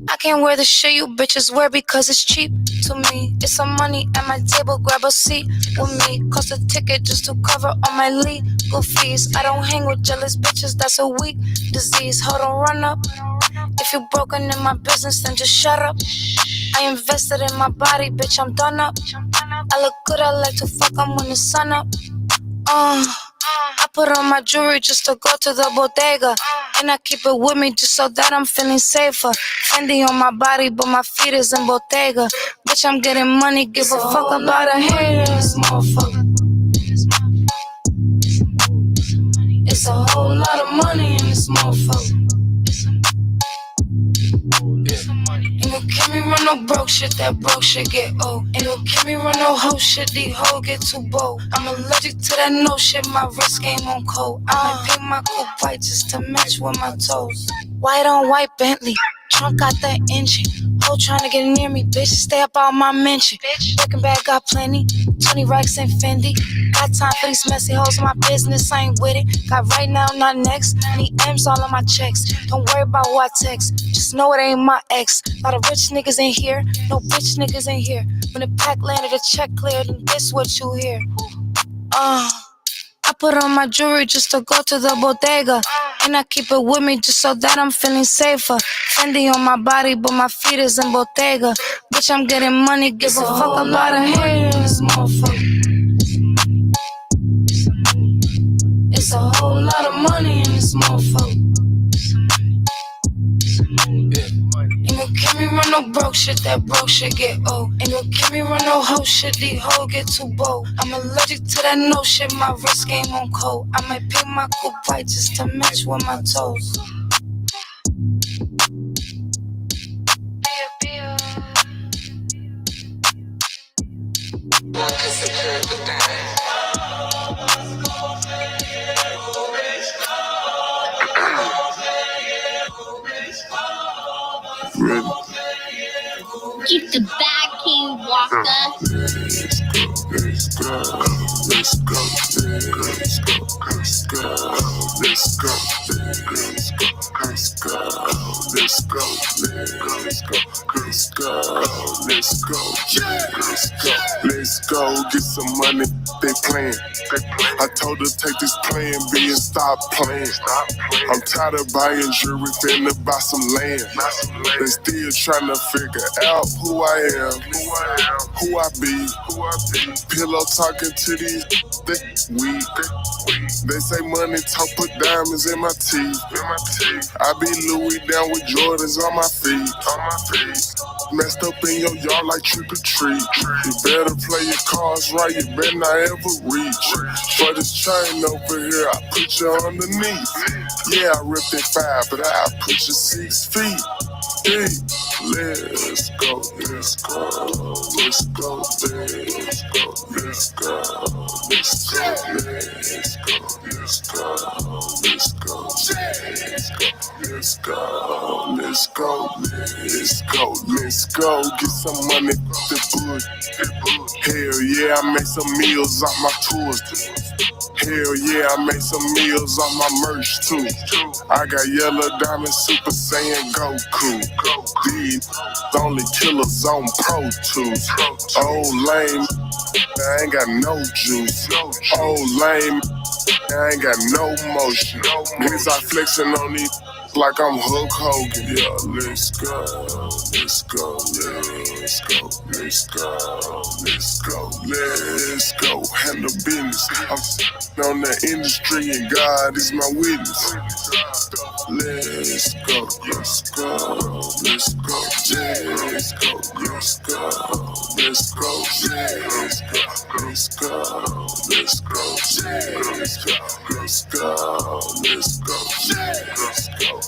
I can't wear the shit you bitches wear because it's cheap to me. It's some money at my table, grab a seat with me. Cost a ticket just to cover all my legal fees. I don't hang with jealous bitches, that's a weak disease. Hold on, run up. If you broken in my business, then just shut up. I invested in my body, bitch, I'm done up. I look good, I like to fuck, I'm when the sun up. I put on my jewelry just to go to the bodega. And I keep it with me just so that I'm feeling safer. Fendi on my body, but my feet is in Bottega. Bitch, I'm getting money, give a fuck about a hater in this motherfucker. It's a whole lot of money in this motherfucker. Ain't gon' keep me run no broke shit, that broke shit get old. Ain't gon' keep me run no hoe shit, these hoes get too bold. I'm allergic to that no shit, my wrist game on cold. I might paint my coupe white just to match with my toes. White on white Bentley, trunk got that engine. Hoe tryna get near me, bitch, stay up out my mention. Looking back, got plenty, 20 racks and Fendi. Got time for these messy hoes in my business, I ain't with it. Got right now, not next, need M's all on my checks. Don't worry about who I text, just know it ain't my ex. Lot of rich niggas in here, no bitch niggas in here. When the pack landed, the check cleared, and this what you hear. I put on my jewelry just to go to the bodega. And I keep it with me just so that I'm feeling safer. Fendi on my body, but my feet is in Bottega. Bitch, I'm getting money, give a fuck about a hater in this motherfucker. It's a whole lot of money in this motherfucker. Ain't gon' keep me run no broke shit, that broke shit get old. Ain't gon' keep me run no hoe shit, these hoes get too bold. I'm allergic to that no shit, my wrist game on cold. I might paint my coupe white just to match with my toes. Keep the bag, King Walker. Let's go, let's go, let's go, let's go, let's go, let's go, let's go, let's go, let's go, let's go, let's go, let's go, get some money. They playing. I told her take this plan B and stop playing. I'm tired of buying jewelry, finna buy some land. They still trying to figure out who I am, who I be. Pillow talking to these weak. They say money talk, put diamonds in my teeth. I be Louis down with Jordans on my feet. Messed up in your yard like trick or treat. You better play your cards right, you better not ever reach. For this chain over here, I put you underneath. Yeah, I ripped it 5, but I put you 6 feet deep. Let's go, let's go, let's go, let's go, let's go, let's go, let's go, let's go, let's go, let's go, let's go, let's go, let's go, get some money, the book. Hell yeah, I made some meals off my tours. Hell yeah, I made some meals off my merch too. I got yellow diamond Super Saiyan Goku. These only killers on Pro Tools. Old lame, I ain't got no juice. Old lame, I ain't got no motion. Niggas are flexing on these like I'm Hulk Hogan. Yeah, let's go, let's go, let's go, let's go, let's go, let's go. Handle business. I'm on the industry and God is my witness. Let's go, let's go, let's go, let's go, let's go, let's go, let's go, let's go, let's go, let's go, let's go, let's go, let's go.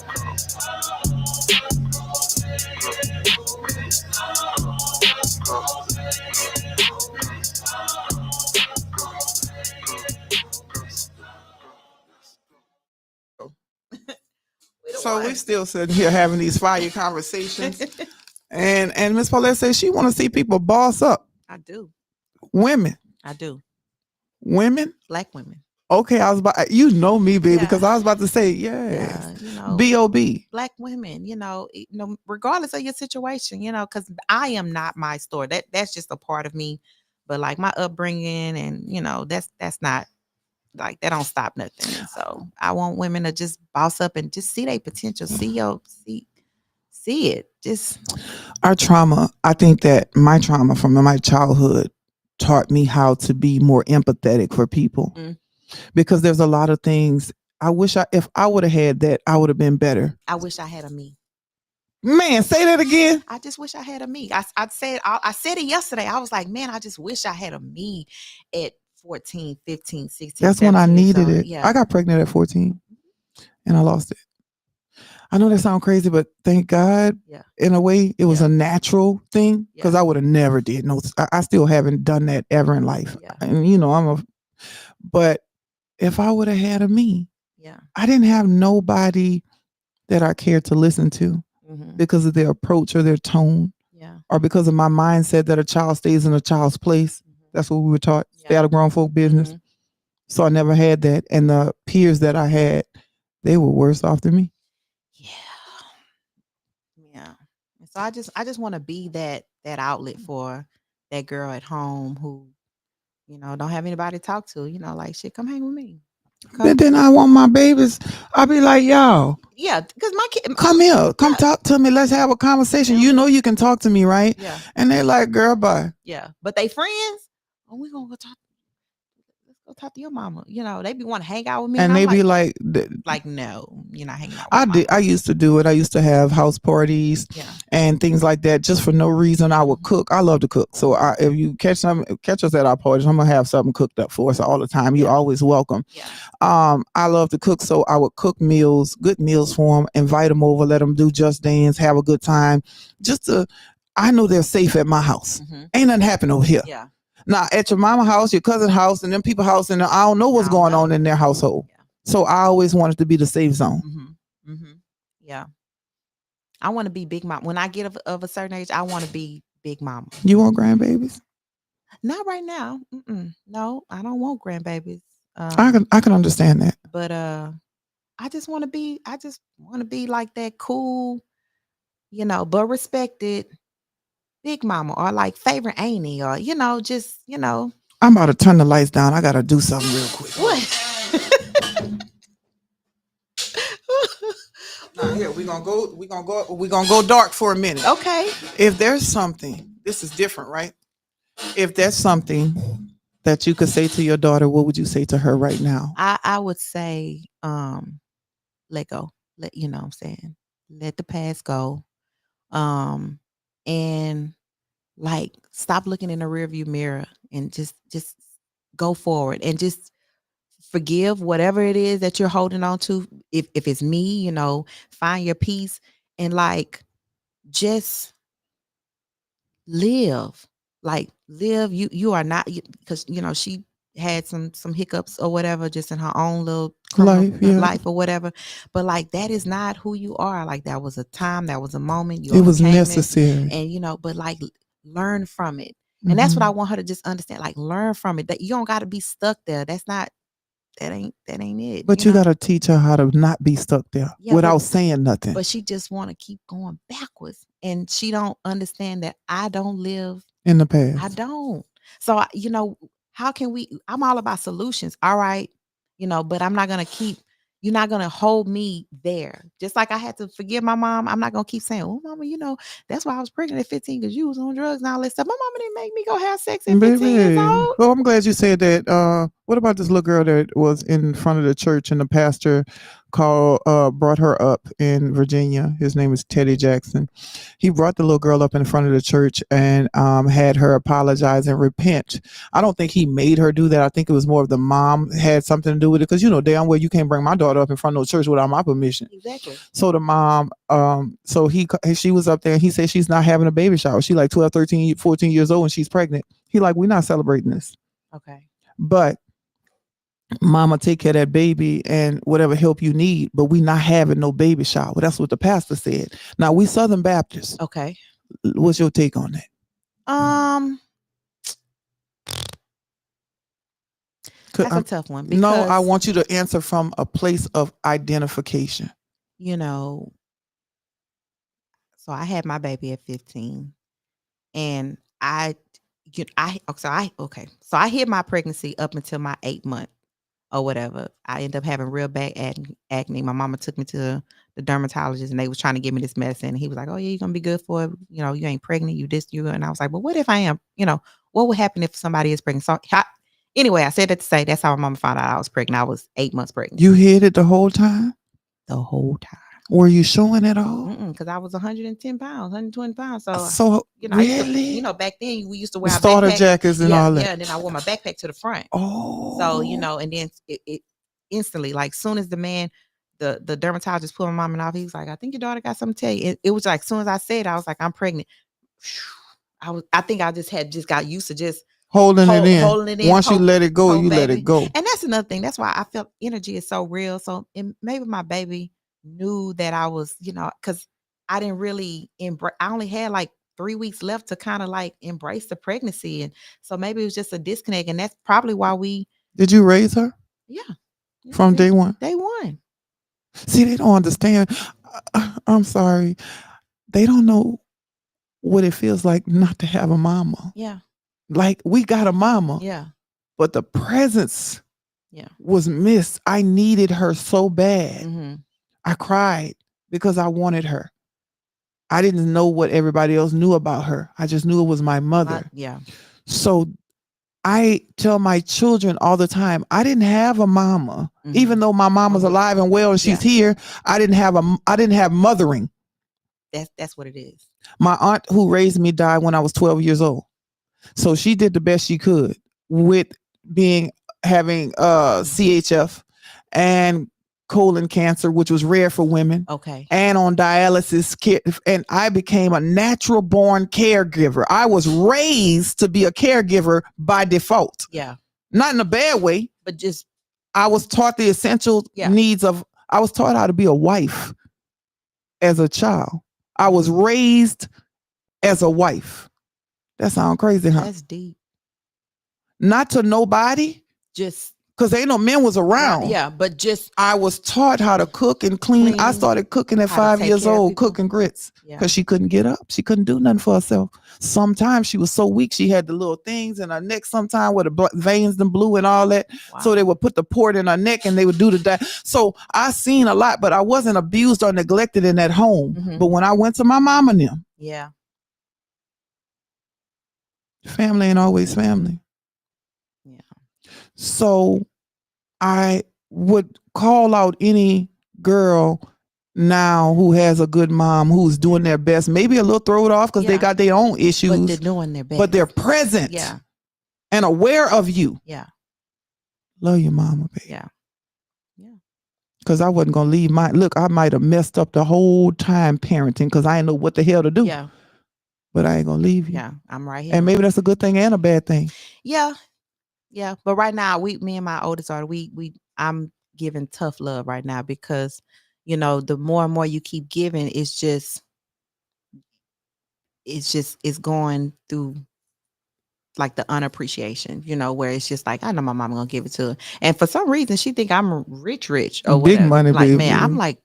So we still sitting here having these fire conversations, and Miss Paulette says she want to see people boss up. I do. Women. I do. Women. Black women. Okay, I was about, you know me, baby, because I was about to say, yes, you know, B.O.B. Black women, you know, regardless of your situation, you know, because I am not my story. That's just a part of me. But like my upbringing, and you know, that's not like that don't stop nothing. So I want women to just boss up and just see their potential, see it. Just our trauma. I think that my trauma from my childhood taught me how to be more empathetic for people. because there's a lot of things. If I would have had that, I would have been better. I wish I had a me. Man, say that again. I just wish I had a me. I said it yesterday. I was like, man, I just wish I had a me at 14, 15, 16. That's when I needed it. Yeah. I got pregnant at 14 and I lost it. I know that sounds crazy, but thank God, in a way, it was a natural thing because I would have never did. No, I still haven't done that ever in life. And, you know, but if I would have had a me, I didn't have nobody that I cared to listen to because of their approach or their tone or because of my mindset that a child stays in a child's place. That's what we were taught. Stay out of grown folk business. So I never had that. And the peers that I had, they were worse off than me. Yeah. So I just want to be that outlet for that girl at home who, you know, don't have anybody to talk to, you know, like, shit, come hang with me. But then I want my babies. I'll be like, y'all. Yeah, because my kid. Come here. Come talk to me. Let's have a conversation. You know you can talk to me, right? Yeah. And they're like, girl, bye. Yeah. But they friends. Oh, we're going to go talk. Let's go talk to your mama. You know, they be want to hang out with me. And they be like, no, you're not hanging out with I used to do it. I used to have house parties and things like that just for no reason. I would cook. I love to cook. So if you catch us at our parties, I'm going to have something cooked up for us all the time. You're always welcome. I love to cook. So I would cook meals, good meals for them, invite them over, let them do Just Dance, have a good time. I know they're safe at my house. Ain't nothing happen over here. Yeah. Now, at your mama house, your cousin's house, and them people's house, and I don't know what's going on in their household. So I always wanted to be the safe zone. Yeah. I want to be big mom. When I get of a certain age, I want to be big mama. You want grandbabies? Not right now. No, I don't want grandbabies. I can understand that. But I just want to be like that cool, you know, but respected big mama or like favorite auntie or, you know, just, you know. I'm about to turn the lights down. I got to do something real quick. What? Now here, we're gonna go dark for a minute. Okay. If there's something, this is different, right? If there's something that you could say to your daughter, what would you say to her right now? I would say, let go. You know what I'm saying? Let the past go. And like stop looking in the rearview mirror and just go forward and just forgive whatever it is that you're holding on to. If it's me, you know, find your peace and like just live. Like live. You are not, because you know she had some hiccups or whatever just in her own little life or whatever, but like that is not who you are. Like that was a time, that was a moment, it was necessary, and you know, but like learn from it. And that's what I want her to just understand, like learn from it, that you don't got to be stuck there. That ain't it. But you got to teach her how to not be stuck there without saying nothing. But she just want to keep going backwards, and she don't understand that I don't live in the past. I don't. So you know, how can I'm all about solutions. All right. You know, but I'm not going to you're not going to hold me there. Just like I had to forgive my mom. I'm not going to keep saying, oh, mama, you know, that's why I was pregnant at 15 because you was on drugs and all that stuff. My mama didn't make me go have sex at 15 years old. Well, I'm glad you said that. What about this little girl that was in front of the church and the pastor brought her up in Virginia? His name is Teddy Jackson. He brought the little girl up in front of the church and had her apologize and repent. I don't think he made her do that. I think it was more of the mom had something to do with it, because you know damn well you can't bring my daughter up in front of no church without my permission. Exactly. So the mom, she was up there and he said she's not having a baby shower. She's like 12, 13, 14 years old and she's pregnant. He like, we're not celebrating this. Okay. But mama, take care of that baby and whatever help you need, but we not having no baby shower. That's what the pastor said. Now we Southern Baptists. Okay. What's your take on that? That's a tough one. No, I want you to answer from a place of identification. You know, so I had my baby at 15 and So I hid my pregnancy up until my 8th month or whatever. I ended up having real bad acne. My mama took me to the dermatologist and they was trying to give me this medicine. And he was like, oh yeah, you're going to be good for it. You know, you ain't pregnant, you this, you. And I was like, but what if I am? You know, what would happen if somebody is pregnant? So Anyway, I said that to say that's how my mama found out I was pregnant. I was 8 months pregnant. You hid it the whole time? The whole time. Were you showing it all? Because I was 110 pounds, 120 pounds. So really? I used to, back then we used to wear starter jackets and all that. Yeah, and then I wore my backpack to the front. Oh. So, and then it instantly, like soon as the man, the dermatologist pulled my mom off, he was like, I think your daughter got something to tell you. It was like, as soon as I said, I was like, I'm pregnant. I think I just got used to just holding it in. Once you let it go, you let it go. And that's another thing. That's why I felt energy is so real. So maybe my baby knew that I was, because I didn't really embrace. I only had like 3 weeks left to kind of like embrace the pregnancy. And so maybe it was just a disconnect. And that's probably why Did you raise her? Yeah. From day one? Day one. See, they don't understand. I'm sorry. They don't know what it feels like not to have a mama. Yeah. Like we got a mama. Yeah. But the presence was missed. I needed her so bad. Mm-hmm. I cried because I wanted her. I didn't know what everybody else knew about her. I just knew it was my mother. So I tell my children all the time, I didn't have a mama. Mm-hmm. Even though my mama's alive and well and she's here, I didn't have mothering. That's what it is. My aunt who raised me died when I was 12 years old. So she did the best she could with having CHF and colon cancer, which was rare for women. Okay. And on dialysis, and I became a natural born caregiver. I was raised to be a caregiver by default. Yeah. Not in a bad way, but just I was taught the essential needs I was taught how to be a wife as a child. I was raised as a wife. That sounds crazy, huh? That's deep. Not to nobody. Just because ain't no men was around. Yeah, but just I was taught how to cook and clean. I started cooking at 5 years old, cooking grits because she couldn't get up. She couldn't do nothing for herself. Sometimes she was so weak, she had the little things in her neck. Sometimes where the veins and blue and all that. Wow. So they would put the port in her neck and they would do the So I seen a lot, but I wasn't abused or neglected in that home. Mm-hmm. But when I went to my mom and them, family ain't always family. So I would call out any girl now who has a good mom, who's doing their best, maybe a little throw it off because they got their own issues. But they're doing their best. But they're present and aware of you. Yeah. Love your mama, baby. Yeah. Because I wasn't going to leave I might have messed up the whole time parenting because I didn't know what the hell to do. Yeah. But I ain't going to leave you. Yeah, I'm right here. And maybe that's a good thing and a bad thing. Yeah. Yeah, but right now, me and my oldest daughter, I'm giving tough love right now because, the more and more you keep giving, it's going through like the unappreciation, where it's just like, I know my mama gonna give it to her. And for some reason, she think I'm rich or big whatever. Money, like, baby. man, I'm like,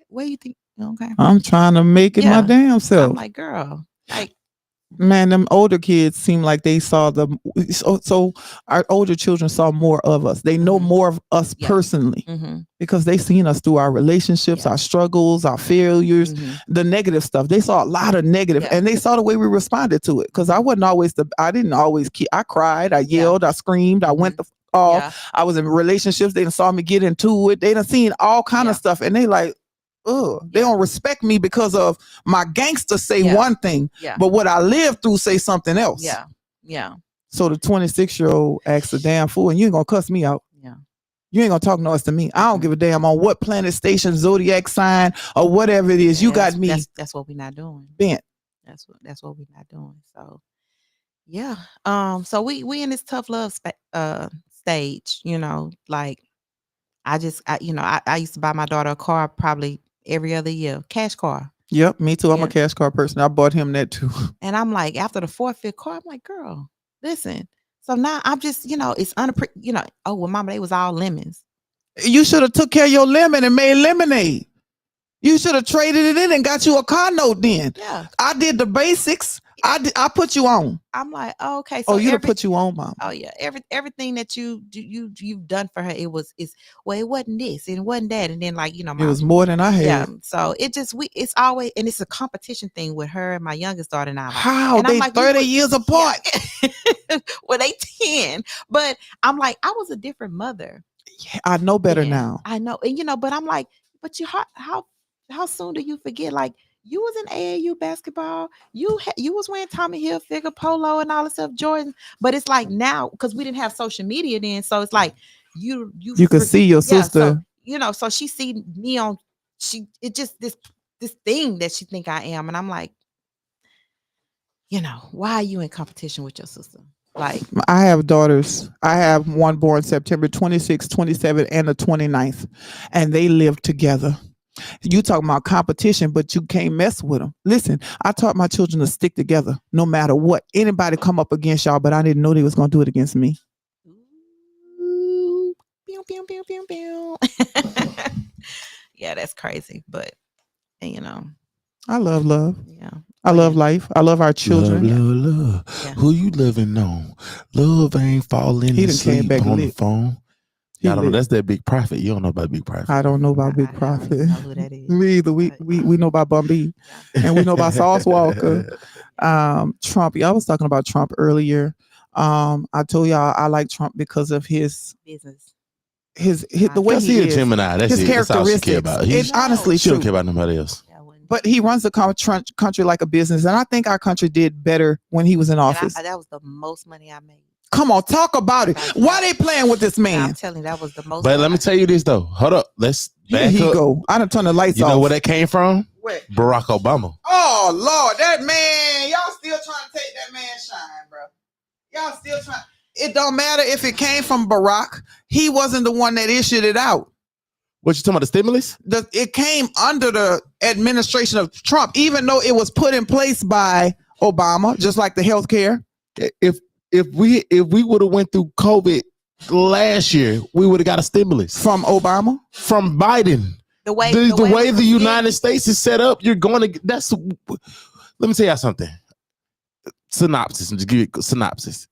where you think? Okay. I'm trying to make it my damn self. I'm like, girl, like, man, them older kids seem like they saw so our older children saw more of us. They know more of us personally because they seen us through our relationships, our struggles, our failures, the negative stuff. They saw a lot of negative and they saw the way we responded to it. Because I didn't always I cried, I yelled, I screamed, I went off. I was in relationships. They saw me get into it. They done seen all kind of stuff and they like, they don't respect me because of my gangster say one thing, but what I lived through say something else. Yeah. So the 26-year-old acts a damn fool, and you ain't gonna cuss me out. Yeah. You ain't gonna talk noise to me. I don't give a damn on what planet, station, zodiac sign, or whatever it is. You got me. That's what we're not doing. Bent. That's what we're not doing. So yeah. So we in this tough love stage. Like I used to buy my daughter a car probably every other year, cash car. Yep, me too. I'm a cash car person. I bought him that too. And I'm like, after the 4th, 5th car, I'm like, girl, listen. So now I'm just, it's oh, well, mama, they was all lemons. You should have took care of your lemon and made lemonade. You should have traded it in and got you a car note then. Yeah. I did the basics. I put you on. I'm like, oh, okay. So you to put you on, Mom. Oh yeah, everything that you've done for her, it wasn't this and it wasn't that, and then like it was more than I had. Yeah. So it's always, and it's a competition thing with her and my youngest daughter and I. Like, how and they like, 30 years apart? Yeah. Well, they 10, but I'm like, I was a different mother. Yeah, I know better now. I know, and but I'm like, but how soon do you forget? Like, you was in AAU basketball. You was wearing Tommy Hilfiger polo and all this stuff, Jordan. But it's like now, because we didn't have social media then, so it's like you could see your sister. So, so she see me on. It just this thing that she think I am, and I'm like, why are you in competition with your sister? Like, I have daughters. I have one born September 26th, 27th, and the 29th, and they live together. You talking about competition, but you can't mess with them. Listen, I taught my children to stick together no matter what. Anybody come up against y'all, but I didn't know they was going to do it against me. Ooh, pew, pew, pew, pew, pew. Yeah, that's crazy. But, I love love. Yeah. I love life. I love our children. Love. Yeah. Who you loving on? Love ain't falling asleep on the phone. I don't know. That's that Big Prophet. You don't know about Big Prophet. I don't know about Big Prophet. I don't know who that is. Me either. We know about Bun B, and we know about Sauce Walker. Trump. I was talking about Trump earlier. I told y'all I like Trump because of his business. His the way he is. Gemini. That's his characteristics. That's all she care about. It's honestly she true. Don't care about nobody else. But he runs the country like a business, and I think our country did better when he was in office. That was the most money I made. Come on, talk about it. Why they playing with this man? I'm telling you, that was the most. But let me tell you this though. Hold up. Let's back Here he up. go. I done turned the lights off. You know where that came from? Where? Barack Obama. Oh Lord, that man! Y'all still trying to take that man's shine, bro. Y'all still trying. It don't matter if it came from Barack. He wasn't the one that issued it out. What you talking about? The stimulus? It came under the administration of Trump, even though it was put in place by Obama, just like the health care. If we would have went through COVID last year, we would have got a stimulus from Obama, from Biden. The way the United States is set up, you're going to. That's. Let me tell you something. Synopsis. Just give you a synopsis.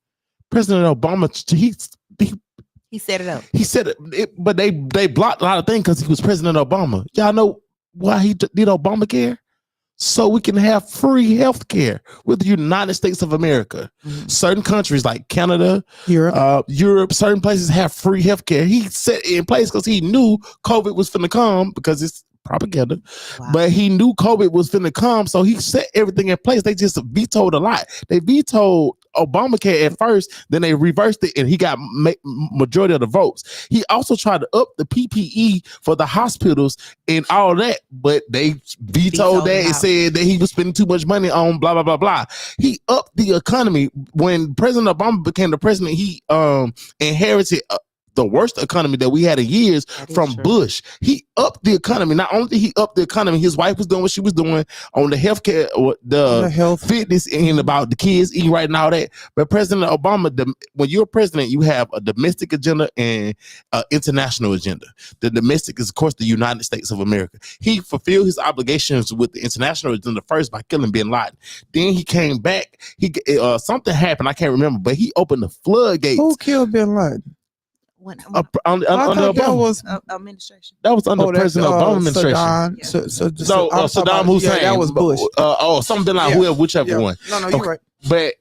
President Obama, he set it up. He said it, but they blocked a lot of things because he was President Obama. Y'all know why he did Obamacare? So we can have free health care with the United States of America. Mm-hmm. Certain countries like Canada, Europe, certain places have free health care. He set it in place because he knew COVID was finna come because it's propaganda. Wow. But he knew COVID was finna come, so he set everything in place. They just vetoed a lot. They vetoed Obamacare at first, then they reversed it, and he got majority of the votes. He also tried to up the PPE for the hospitals and all that, but they vetoed that and said that he was spending too much money on blah blah blah blah. He upped the economy. When President Obama became the president, he inherited the worst economy that we had in years from Bush. He upped the economy. Not only did he up the economy, his wife was doing what she was doing on the healthcare, the health, fitness, and about the kids eating right and all that. But President Obama, when you're president, you have a domestic agenda and an international agenda. The domestic is, of course, the United States of America. He fulfilled his obligations with the international agenda first by killing bin Laden. Then he came back. Something happened. I can't remember, but he opened the floodgates. Who killed bin Laden? Under Obama. That was administration. That was under President Obama administration. Saddam Hussein. Yeah, that was Bush. Something like whichever one. No, you're right. But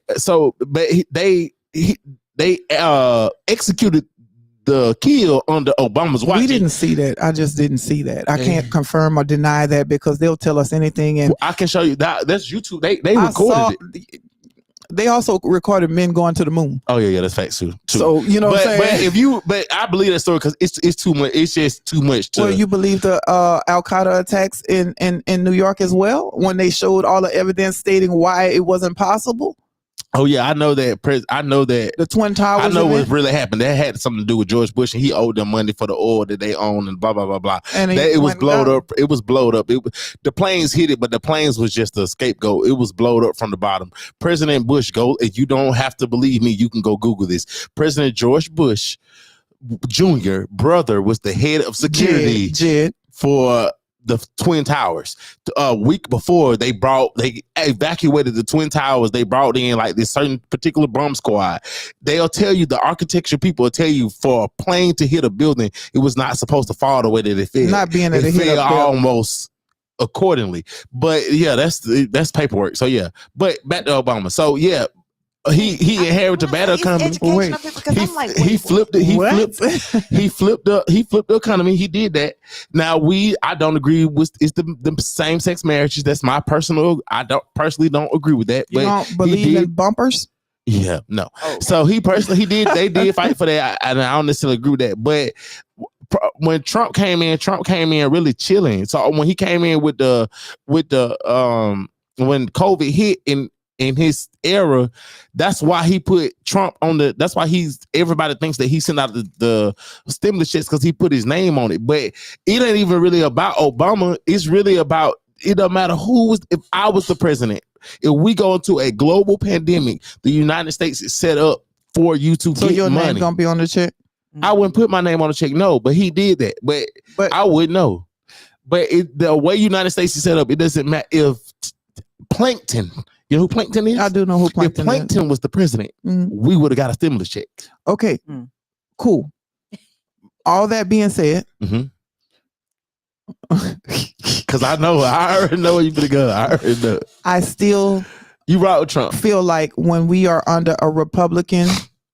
they executed the kill under Obama's watch. We didn't see that. I just didn't see that. I can't confirm or deny that because they'll tell us anything. And I can show you that. That's YouTube. They recorded it. They also recorded men going to the moon. Oh yeah, that's facts too. So you know, what I'm saying? But I believe that story because it's too much. It's just too much. Well, you believe the Al Qaeda attacks in New York as well when they showed all the evidence stating why it wasn't possible. Oh yeah, I know that. I know that the Twin Towers. I know what really happened. That had something to do with George Bush, and he owed them money for the oil that they own, and blah blah blah blah. And it was blowed up. It was blowed up. The planes hit it, but the planes was just a scapegoat. It was blowed up from the bottom. President Bush, if you don't have to believe me, you can go Google this. President George Bush Jr. brother was the head of security for the Twin Towers. A week before they evacuated the Twin Towers, they brought in like this certain particular bomb squad. They'll tell you, the architecture people will tell you, for a plane to hit a building, it was not supposed to fall the way that it fell. Not being able to hit fell a building. almost accordingly. But yeah, that's paperwork. So yeah, but back to Obama. So yeah. He inherited a bad economy. He flipped it. He flipped the economy. He did that. Now I don't agree with the same sex marriages. That's my personal. I don't agree with that. You don't believe in bumpers? Yeah, no. Oh. So he did. They did fight for that, and I don't necessarily agree with that. But when Trump came in really chilling. So when he came in with the when COVID hit in his era, that's why he put Trump on that's why everybody thinks that he sent out the stimulus checks, because he put his name on it. But it ain't even really about Obama. It's really about, it don't matter if I was the president, if we go into a global pandemic, the United States is set up for you to get money. So your name gonna be on the check? I wouldn't put my name on the check, no, but he did that. But I would know. But the way United States is set up, it doesn't matter if Plankton, you know who Plankton is? I do know who Plankton is. If Plankton was the president, we would have got a stimulus check. Okay, cool. All that being said, because I already know where you gonna go. I already know. I still rock with Trump. Feel like when we are under a Republican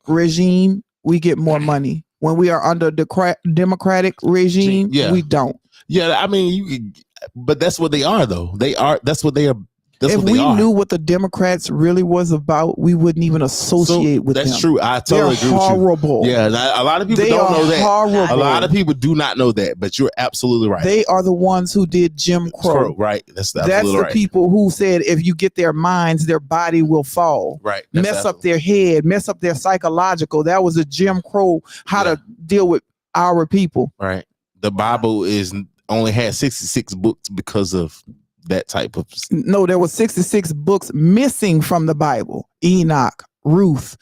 regime, we get more money. When we are under the Democratic regime, we don't. Yeah, I mean, but that's what they are, though. That's what they are. If we knew what the Democrats really was about, we wouldn't even associate with them. That's true. I totally agree horrible. with you. Yeah, a lot of people don't know that. Horrible. A lot of people do not know that, but you're absolutely right. They are the ones who did Jim Crow. Right. That's the right. People who said if you get their minds, their body will fall. Right. Mess up their head, mess up their psychological. That was a Jim Crow, how to deal with our people. Right. The Bible only had 66 books because of that type of. No, there were 66 books missing from the Bible. Enoch, Ruth,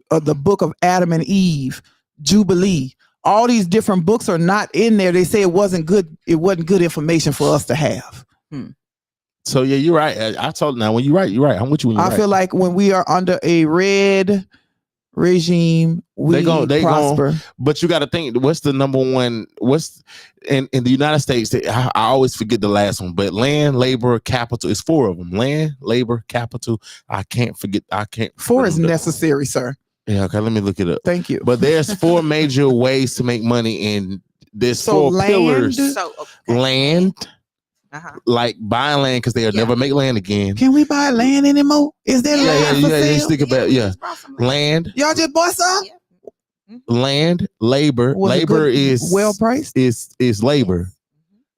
the book of Adam and Eve, Jubilee. All these different books are not in there. They say it wasn't good. It wasn't good information for us to have. So yeah, you're right. I told you now. When you're right. I'm with you. When you're I feel like when we are under a red regime, we prosper. But you got to think, what's the number one? What's in the United States? I always forget the last one. But land, labor, capital. It's 4 of them. Land, labor, capital. I can't forget. 4 is necessary, sir. Yeah. Okay. Let me look it up. Thank you. But there's 4 major ways to make money, and there's 4 pillars. Land. Like buying land, because they'll never make land again. Can we buy land anymore? Is there land for sale? Just think about land. Y'all just bought some? Land, labor. Labor is well priced. Is labor.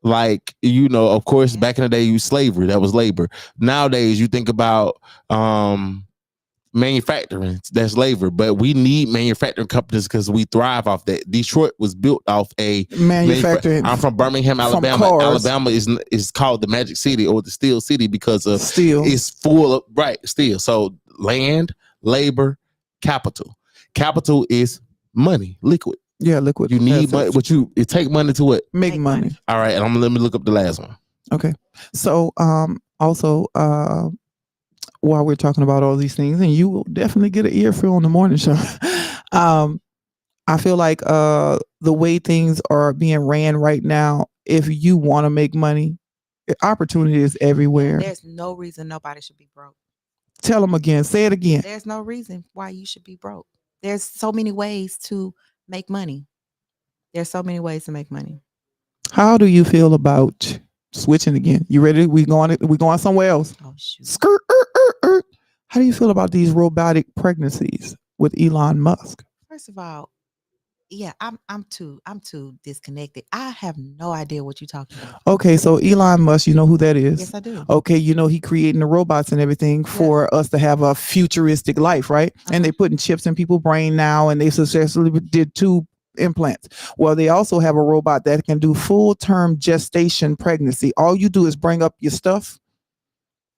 Like, of course, back in the day, slavery, that was labor. Nowadays, you think about manufacturing, that's labor. But we need manufacturing companies because we thrive off that. Detroit was built off a manufacturing. I'm from Birmingham, Alabama. Alabama is called the Magic City or the Steel City because of steel. It's full of steel. So land, labor, capital. Capital is money, liquid. Yeah, liquid. You need money, but it take money to what? Make money. All right, and let me look up the last one. Okay. So also while we're talking about all these things, and you will definitely get an earful on the morning show. I feel like the way things are being ran right now, if you want to make money, opportunity is everywhere. There's no reason nobody should be broke. Tell them again. Say it again. There's no reason why you should be broke. There's so many ways to make money. There's so many ways to make money. How do you feel about switching again? You ready? We going somewhere else. Oh shoot. Skirt. How do you feel about these robotic pregnancies with Elon Musk? First of all, yeah, I'm too disconnected. I have no idea what you're talking about. Okay, so Elon Musk, you know who that is? Yes, I do. Okay, he creating the robots and everything for us to have a futuristic life, right? And they putting chips in people's brain now, and they successfully did 2 implants. Well, they also have a robot that can do full-term gestation pregnancy. All you do is bring up your stuff,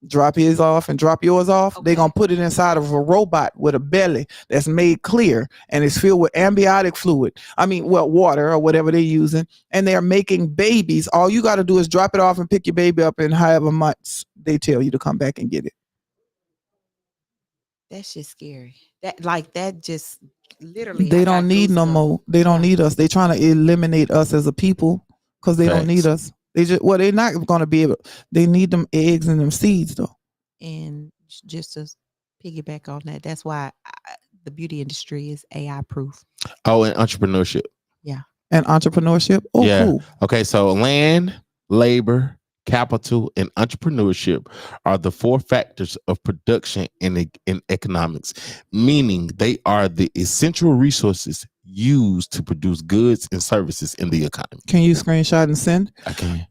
drop his off and drop yours off. They're going to put it inside of a robot with a belly that's made clear and it's filled with amniotic fluid. Water or whatever they're using. And they're making babies. All you got to do is drop it off and pick your baby up in however months they tell you to come back and get it. That's just scary. That just literally. They don't need no more. They don't need us. They're trying to eliminate us as a people because they don't need us. They're not going to be able. They need them eggs and them seeds though. And just to piggyback on that, that's why the beauty industry is AI proof. Oh, and entrepreneurship. Yeah. And entrepreneurship. Oh, yeah. Cool. Okay, so land, labor, capital, and entrepreneurship are the 4 factors of production in economics, meaning they are the essential resources used to produce goods and services in the economy. Can you screenshot and send? I can.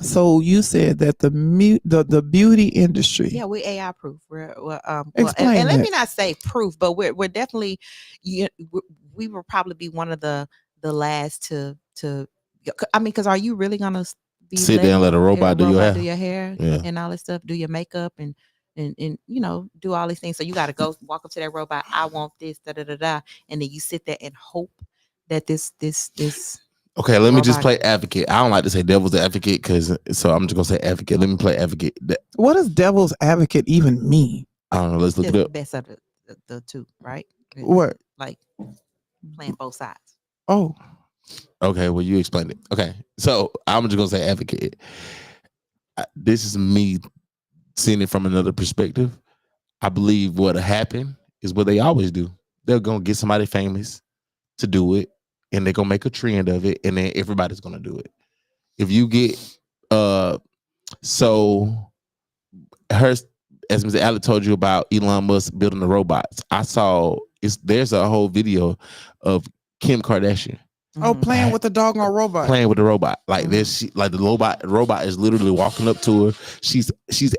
So you said that the beauty industry. Yeah, we're AI proof. Explain and let that. me not say proof, but we're definitely. We will probably be one of the last to. Because are you really gonna sit there and let a robot do your hair and all this stuff, do your makeup and do all these things? So you got to go walk up to that robot. I want this, and then you sit there and hope that this. Okay, let me just play advocate. I don't like to say devil's advocate so I'm just gonna say advocate. Let me play advocate. What does devil's advocate even mean? I don't know. Let's look it up. The best of the two, right? What? Like playing both sides. Oh. Okay, well, you explained it. Okay, so I'm just gonna say advocate. This is me seeing it from another perspective. I believe what'll happen is what they always do. They're gonna get somebody famous to do it, and they're gonna make a trend of it, and then everybody's gonna do it. If you get as Mr. Allie told you about Elon Musk building the robots, there's a whole video of Kim Kardashian. Oh, playing with the doggone robot. Playing with the robot. Like this, like the robot is literally walking up to her. She's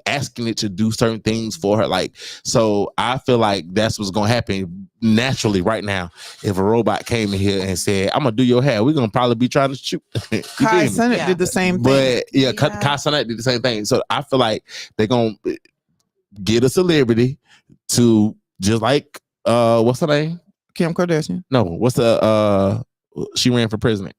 asking it to do certain things for her. Like, so I feel like that's what's gonna happen naturally right now. If a robot came in here and said, "I'm gonna do your hair," we're gonna probably be trying to shoot. Kai Cenat did the same thing. But Kai Cenat did the same thing. So I feel like they're gonna get a celebrity to just like what's her name? Kim Kardashian. No, what's the she ran for president.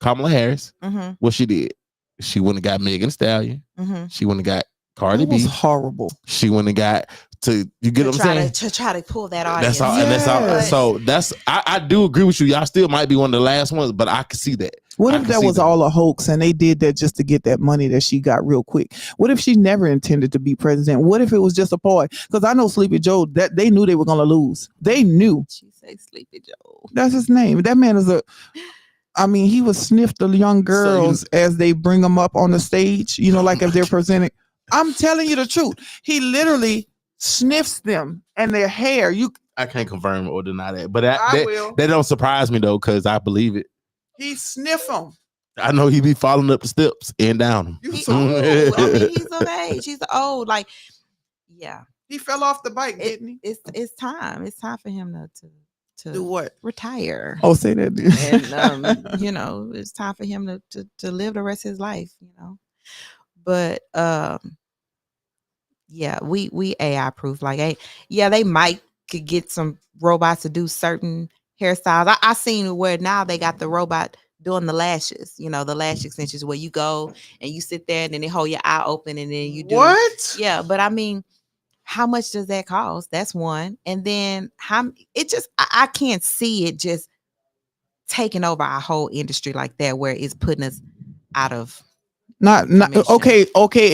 Kamala Harris. Mm-hmm. What she did? She went and got Megan Thee Stallion. Mm-hmm. She went and got Cardi B. That was horrible. She went and got you get what I'm saying? To try to pull that audience. That's all. Yes. And that's all. So I do agree with you. Y'all still might be one of the last ones, but I can see that. What if that was all a hoax and they did that just to get that money that she got real quick? What if she never intended to be president? What if it was just a ploy? Because I know Sleepy Joe, that they knew they were going to lose. They knew. She say Sleepy Joe. That's his name. That man is he would sniff the young girls as they bring them up on the stage, like if they're presenting. I'm telling you the truth. He literally sniffs them and their hair. I can't confirm or deny that, but that don't surprise me though, because I believe it. He sniff them. I know he be falling up the steps and down them. He's of age. He's old. Like, yeah. He fell off the bike, didn't he? It's time. It's time for him to do what? Retire. Oh, say that. And it's time for him to live the rest of his life. But we AI proof. Like, they could get some robots to do certain hairstyles. I seen where now they got the robot doing the lashes, the lash extensions where you go and you sit there and then they hold your eye open and then you do what? Yeah, but I mean, how much does that cost? That's one. And then I can't see it just taking over our whole industry like that, where it's putting us out of not okay.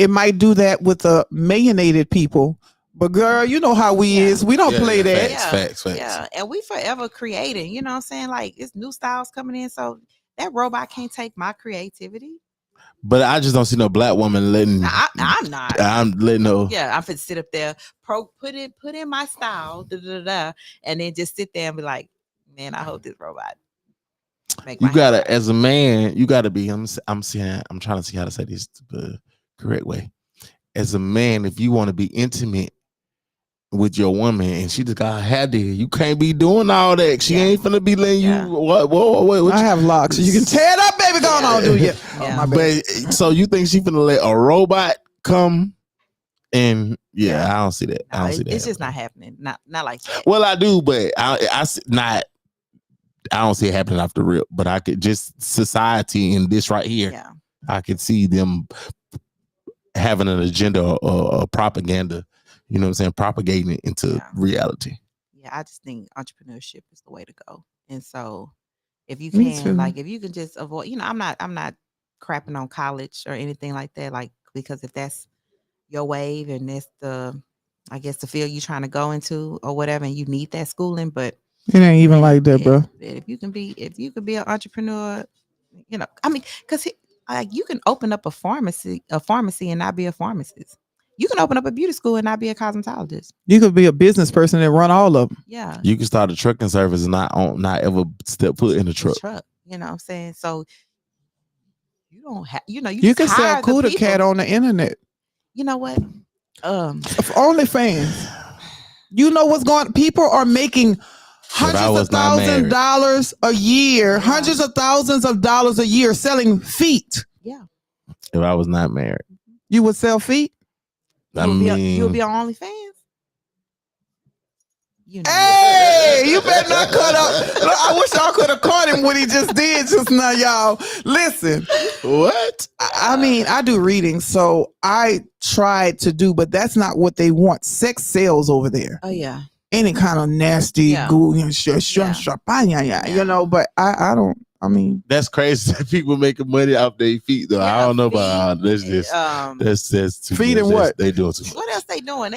It might do that with the millionated people. But girl, you know how we is. We don't play that. Facts. Yeah, and we forever creating. You know what I'm saying? Like, it's new styles coming in, so that robot can't take my creativity. But I just don't see no black woman letting. I'm not. I'm letting no. Yeah, I'm finna sit up there, put in my style, and then just sit there and be like, man, I hope this robot. You gotta, as a man, you gotta be. I'm trying to see how to say this the correct way. As a man, if you want to be intimate with your woman and she just got a hair there, you can't be doing all that. She ain't finna be letting you. What? I have locks, so you can tear it up, baby. Going on, do you? But so you think she finna let a robot come And I don't see that. I don't see that. It's just not happening. Not like that. Well, I do, but I don't see it happening off the rip. But I could just society in this right here. Yeah. I could see them having an agenda or propaganda. You know what I'm saying? Propagating it into reality. Yeah, I just think entrepreneurship is the way to go. And so, if you can, like, if you can just avoid, I'm not crapping on college or anything like that. Like, because if that's your wave and that's the field you're trying to go into or whatever, and you need that schooling, but it ain't even like that, bro. If you can be an entrepreneur, because you can open up a pharmacy and not be a pharmacist. You can open up a beauty school and not be a cosmetologist. You could be a business person and run all of them. Yeah. You can start a trucking service and not ever step foot in the truck. You know what I'm saying? So you don't have, you can sell Cuda Cat on the internet. You know what? OnlyFans. You know what's going on? People are making hundreds of $1,000s a year, hundreds of thousands of dollars a year selling feet. Yeah. If I was not married, you would sell feet? You'll be on OnlyFans. Hey, you better not cut up. Look, I wish y'all could have caught him what he just did just now, y'all. Listen. What? I do readings, so I tried to do, but that's not what they want. Sex sells over there. Oh, yeah. Any kind of nasty goo, but I don't. That's crazy that people making money off their feet though. I don't know about that's too feet much. and what they doing too much. What else they doing?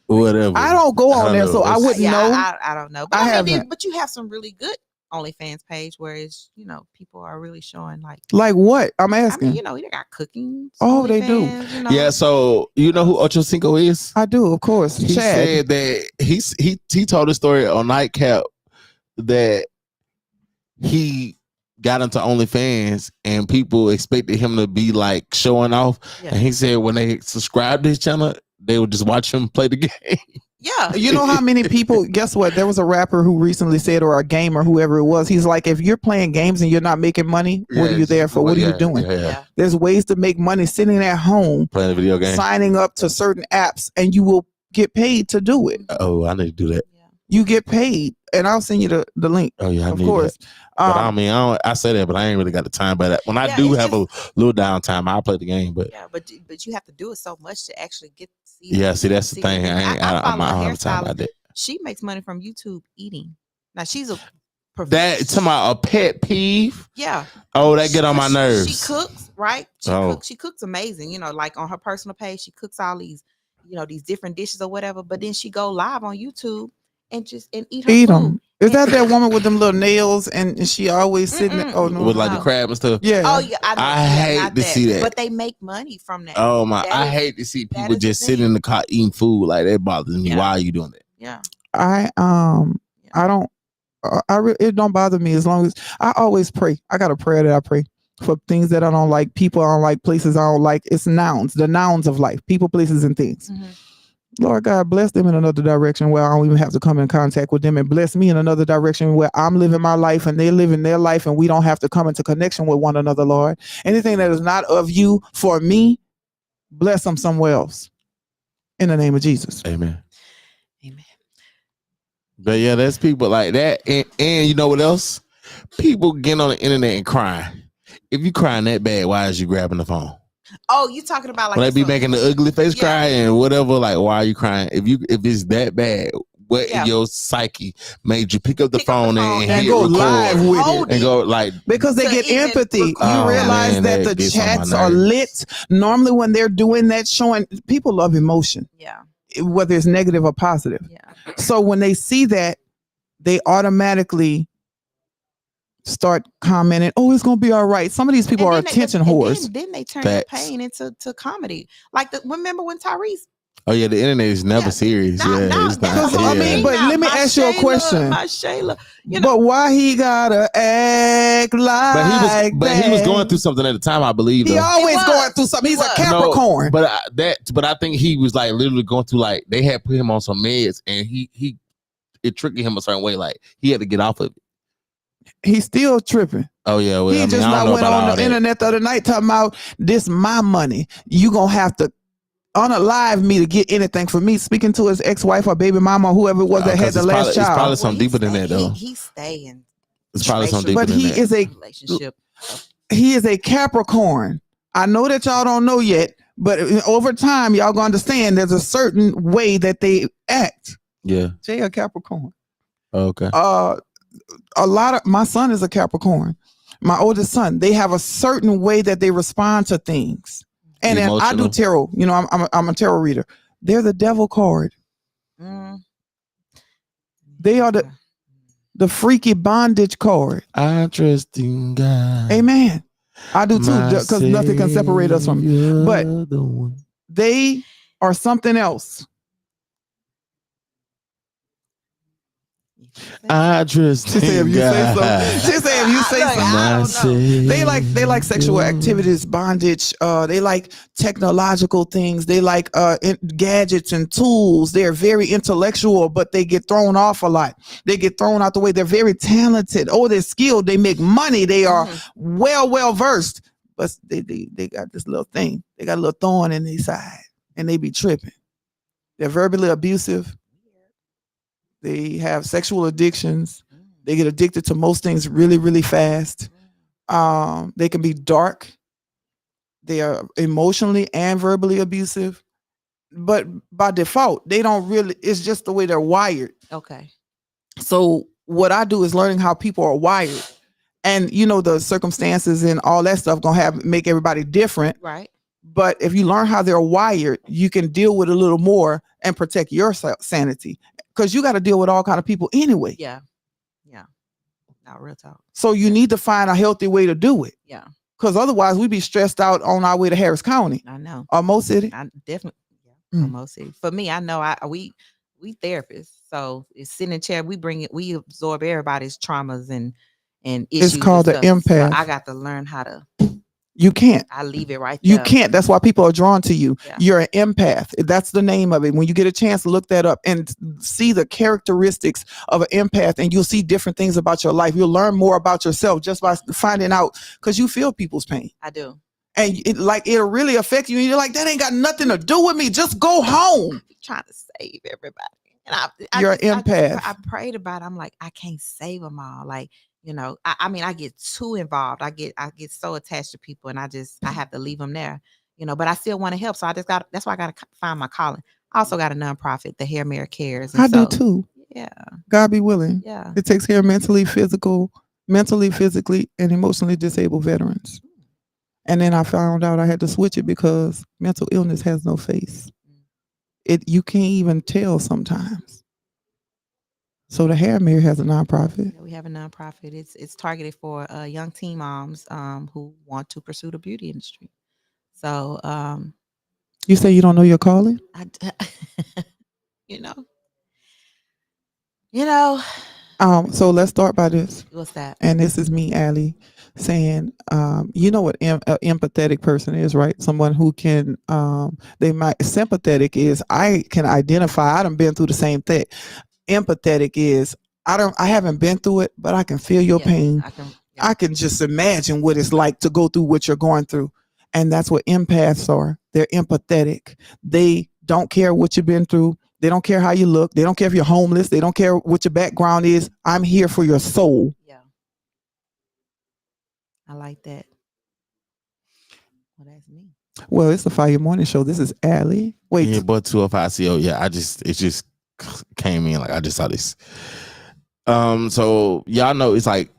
Whatever. I don't go on there, so I wouldn't know. I don't know. But I haven't. But you have some really good OnlyFans page where it's people are really showing like what? I'm asking. They got cooking. Oh, they do. Yeah. So you know who Ocho Cinco is? I do, of course. He said that he told a story on Nightcap that he got into OnlyFans and people expected him to be like showing off, and he said when they subscribed to his channel, they would just watch him play the game. Yeah. You know how many people, guess what? There was a rapper who recently said, or a gamer, whoever it was, he's like, if you're playing games and you're not making money, what are you there for? What are you doing? Yeah. There's ways to make money sitting at home, playing a video game, signing up to certain apps, and you will get paid to do it. Oh, I need to do that. You get paid, and I'll send you the link. Oh yeah, of course. But I say that, but I ain't really got the time. But when I do have a little downtime, I'll play the game. But but you have to do it so much to actually get. See, that's the thing. I don't have time about that. She makes money from YouTube eating. Now she's a talking about a pet peeve. Yeah. Oh, that get on my nerves. She cooks, right? She cooks amazing. Like on her personal page, she cooks all these, these different dishes or whatever. But then she go live on YouTube and eat her food. Them. Is that woman with them little nails and she always sitting there? Oh no, with like the crab and stuff. Yeah. Oh yeah. I hate to see that. But they make money from that. Oh my! I hate to see people just sitting in the car eating food. Like that bothers me. Why are you doing that? Yeah. I don't. It don't bother me as long as I always pray. I got a prayer that I pray for things that I don't like, people I don't like, places I don't like. It's nouns, the nouns of life, people, places, and things. Mm-hmm. Lord God, bless them in another direction where I don't even have to come in contact with them, and bless me in another direction where I'm living my life and they're living their life and we don't have to come into connection with one another, Lord. Anything that is not of you for me, bless them somewhere else. In the name of Jesus. Amen. Amen. But yeah, there's people like that. And you know what else? People getting on the internet and crying. If you crying that bad, why is you grabbing the phone? Oh, you talking about like when they be making the ugly face cry and whatever, like why are you crying? If it's that bad, what in your psyche made you pick up the phone and go live with it and go like, because they get empathy. You realize that the chats are lit. Normally when they're doing that, showing people love emotion. Yeah. Whether it's negative or positive. Yeah. So when they see that, they automatically start commenting, oh, it's gonna be all right. Some of these people are attention whores. Then they turn the pain into comedy. Like remember when Tyrese? Oh yeah, the internet is never serious. It's not. I mean, but let me ask you a question. My Shayla, but why he gotta act like? But he was going through something at the time, I believe. He always going through something. He's a Capricorn. No, but I think he was like literally going through like they had put him on some meds and it triggered him a certain way. Like he had to get off of it. He's still tripping. Oh yeah, well, he just not went on the internet the other night talking about this my money. You gonna have to unalive me to get anything from me. Speaking to his ex-wife or baby mama or whoever it was that had the last child. It's probably something deeper than that, though. He's staying. It's probably something deeper but than he that. is a relationship. He is a Capricorn. I know that y'all don't know yet, but over time, y'all gonna understand there's a certain way that they act. Yeah. Jay a Capricorn. Okay. A lot of my son is a Capricorn. My oldest son, they have a certain way that they respond to things. And then I do tarot. You know, I'm a tarot reader. They're the devil card. They are the freaky bondage card. I trust in God. Amen. I do too, because nothing can separate us from you. But they are something else. I trust. She said, if you say so. She said, if you say so. They like sexual activities, bondage. They like technological things. They like gadgets and tools. They're very intellectual, but they get thrown off a lot. They get thrown out the way. They're very talented. Oh, they're skilled. They make money. They are well versed. But they got this little thing. They got a little thorn in their side, and they be tripping. They're verbally abusive. They have sexual addictions. They get addicted to most things really, really fast. They can be dark. They are emotionally and verbally abusive. But by default, they don't really, it's just the way they're wired. Okay. So what I do is learning how people are wired. And you know, the circumstances and all that stuff gonna make everybody different. Right. But if you learn how they're wired, you can deal with a little more and protect your sanity. Because you got to deal with all kind of people anyway. Yeah. Not real talk. So you need to find a healthy way to do it. Yeah. Because otherwise we'd be stressed out on our way to Harris County. I know. Or Mo City. I definitely. Yeah. Mo City. For me, I know we therapists. So it's sitting in chair. We absorb everybody's traumas and issues. It's called the empath. So I got to learn how to. You can't. I leave it right there. You can't. That's why people are drawn to you. Yeah. You're an empath. That's the name of it. When you get a chance to look that up and see the characteristics of an empath, and you'll see different things about your life. You'll learn more about yourself just by finding out, because you feel people's pain. I do. And it'll really affect you. And you're like, that ain't got nothing to do with me. Just go home. I'm trying to save everybody. And you're an empath. I prayed about it. I'm like, I can't save them all. Like, you know, I mean, I get too involved. I get so attached to people, and I have to leave them there, you know, but I still want to help. So that's why I got to find my calling. I also got a nonprofit, the Hair Mirror Cares. I do too. Yeah. God be willing. Yeah. It takes care of mentally, physically, and emotionally disabled veterans. And then I found out I had to switch it because mental illness has no face. You can't even tell sometimes. So the Hair Mirror has a nonprofit. Yeah, we have a nonprofit. It's targeted for young teen moms who want to pursue the beauty industry. So you say you don't know your calling? You know. So let's start by this. What's that? And this is me, Allie, saying, you know what an empathetic person is, right? Someone who can, sympathetic is, I can identify. I done been through the same thing. Empathetic is, I haven't been through it, but I can feel your pain. I can just imagine what it's like to go through what you're going through. And that's what empaths are. They're empathetic. They don't care what you've been through. They don't care how you look. They don't care if you're homeless. They don't care what your background is. I'm here for your soul. Yeah. I like that. Well, that's me. Well, it's the Fire Morning Show. This is Allie. Wait. Yeah, but 205CO. Yeah, it just came in like I just saw this. So y'all know it's like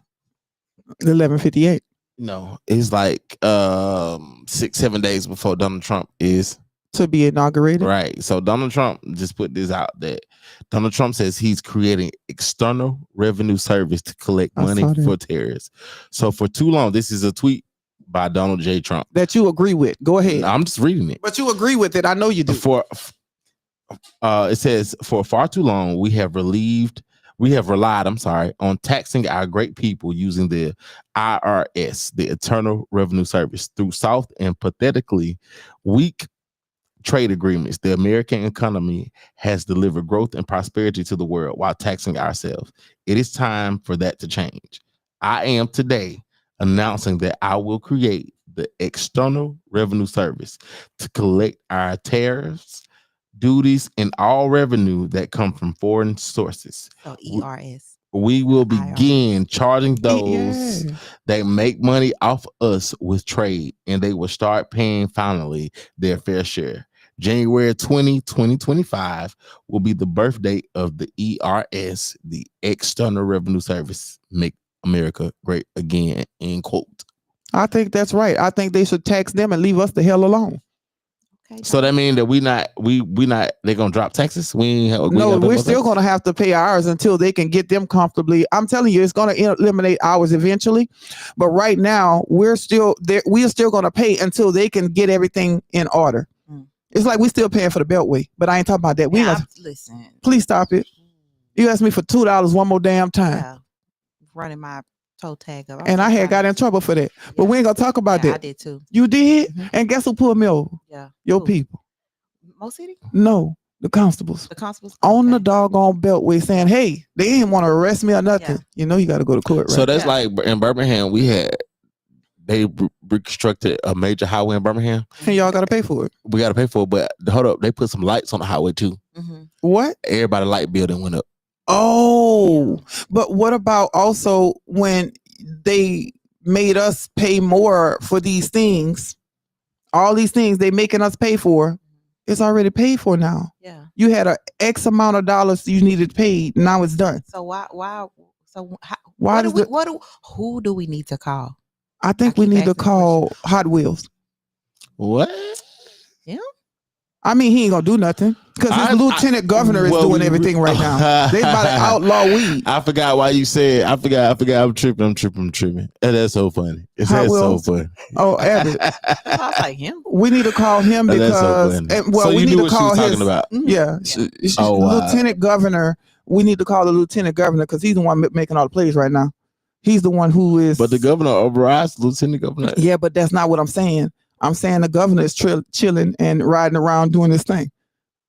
11:58. No, it's like 6-7 days before Donald Trump is to be inaugurated. Right. So Donald Trump just put this out that Donald Trump says he's creating external revenue service to collect money for terrorists. So for too long, this is a tweet by Donald J. Trump that you agree with. Go ahead. I'm just reading it. But you agree with it. I know you do. It says, for far too long, we have relied on taxing our great people using the IRS, the Internal Revenue Service, through soft and pathetically weak trade agreements. The American economy has delivered growth and prosperity to the world while taxing ourselves. It is time for that to change. I am today announcing that I will create the External Revenue Service to collect our tariffs, duties, and all revenue that come from foreign sources. So ERS. We will begin charging those that make money off us with trade, and they will start paying finally their fair share. January 2025 will be the birth date of the ERS, the External Revenue Service. Make America great again, end quote. I think that's right. I think they should tax them and leave us the hell alone. Okay, so that means that we not they're gonna drop taxes. We're still gonna have to pay ours until they can get them comfortably. I'm telling you, it's gonna eliminate ours eventually. But right now, we're still there. We are still gonna pay until they can get everything in order. It's like we still paying for the Beltway, but I ain't talking about that. Listen. Please stop it. You asked me for $2 one more damn time. Yeah. Running my toe tag up. And I had got in trouble for that. But we ain't gonna talk about that. I did too. You did? And guess who pulled me over? Yeah. Your people. Mo City? No, the constables. The constables? On the doggone Beltway saying, hey, they didn't want to arrest me or nothing. You know you got to go to court, right? So that's like in Birmingham, they reconstructed a major highway in Birmingham. And y'all got to pay for it. We got to pay for it, but hold up, they put some lights on the highway too. What? Everybody light building went up. Oh, but what about also when they made us pay more for these things? All these things they making us pay for, it's already paid for now. Yeah. You had an X amount of dollars you needed paid. Now it's done. So who do we need to call? I think we need to call Hot Wheels. What? Yeah. I mean, he ain't gonna do nothing because his lieutenant governor is doing everything right now. They about to outlaw weed. I forgot why you said. I forgot. I'm tripping. And that's so funny. It's so funny. Oh, Abbott. I like him. We need to call him because. We need to call his. Yeah, lieutenant governor. We need to call the lieutenant governor because he's the one making all the plays right now. He's the one who is. But the governor overrides the lieutenant governor. Yeah, but that's not what I'm saying. I'm saying the governor is chilling and riding around doing his thing.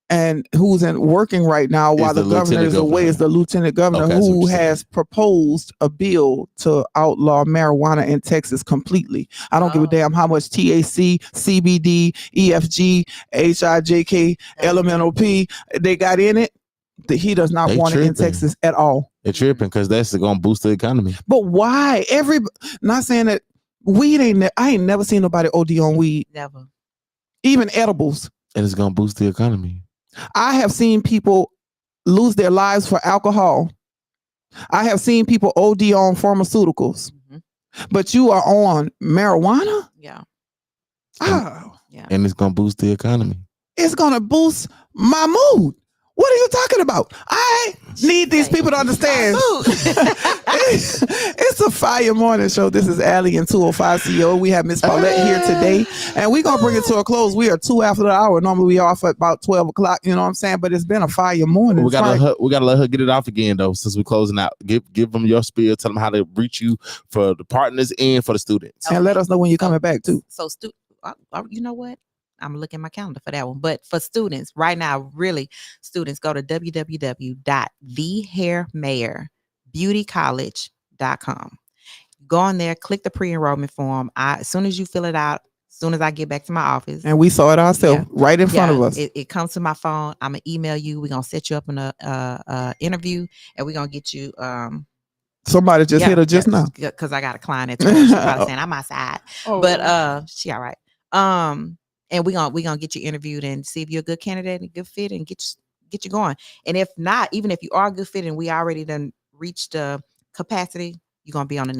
And who's working right now while the governor is away is the lieutenant governor who has proposed a bill to outlaw marijuana in Texas completely. I don't give a damn how much THC, CBD, EFG, HIJK, LMNOP they got in it. He does not want it in Texas at all. They're tripping because that's going to boost the economy. But why? Not saying that weed I ain't never seen nobody OD on weed. Never. Even edibles. And it's going to boost the economy. I have seen people lose their lives for alcohol. I have seen people OD on pharmaceuticals. But you are on marijuana? Yeah. Oh. Yeah. And it's going to boost the economy. It's going to boost my mood. What are you talking about? I need these people to understand. It's a fire morning show. This is Allie and 205 CEO. We have Miss Paulette here today, and we're going to bring it to a close. We are 2 after the hour. Normally we off at about 12 o'clock, you know what I'm saying? But it's been a fire morning. We got to let her get it off again, though, since we're closing out. Give them your spiel. Tell them how to reach you for the partners and for the students. And let us know when you're coming back, too. So, you know what? I'm looking at my calendar for that one. But for students right now, really, students, go to www.thehairmayorbeautycollege.com. Go on there, click the pre-enrollment form. As soon as you fill it out, as soon as I get back to my office. And we saw it ourselves right in front of us. It comes to my phone. I'm going to email you. We're going to set you up in a interview, and we're going to get you... Somebody just hit her just now. Because I got a client at 12. She's probably saying, I'm outside. But she all right. And we're gonna get you interviewed and see if you're a good candidate and a good fit and get you going. And if not, even if you are a good fit and we already done reached the capacity, you're gonna be on the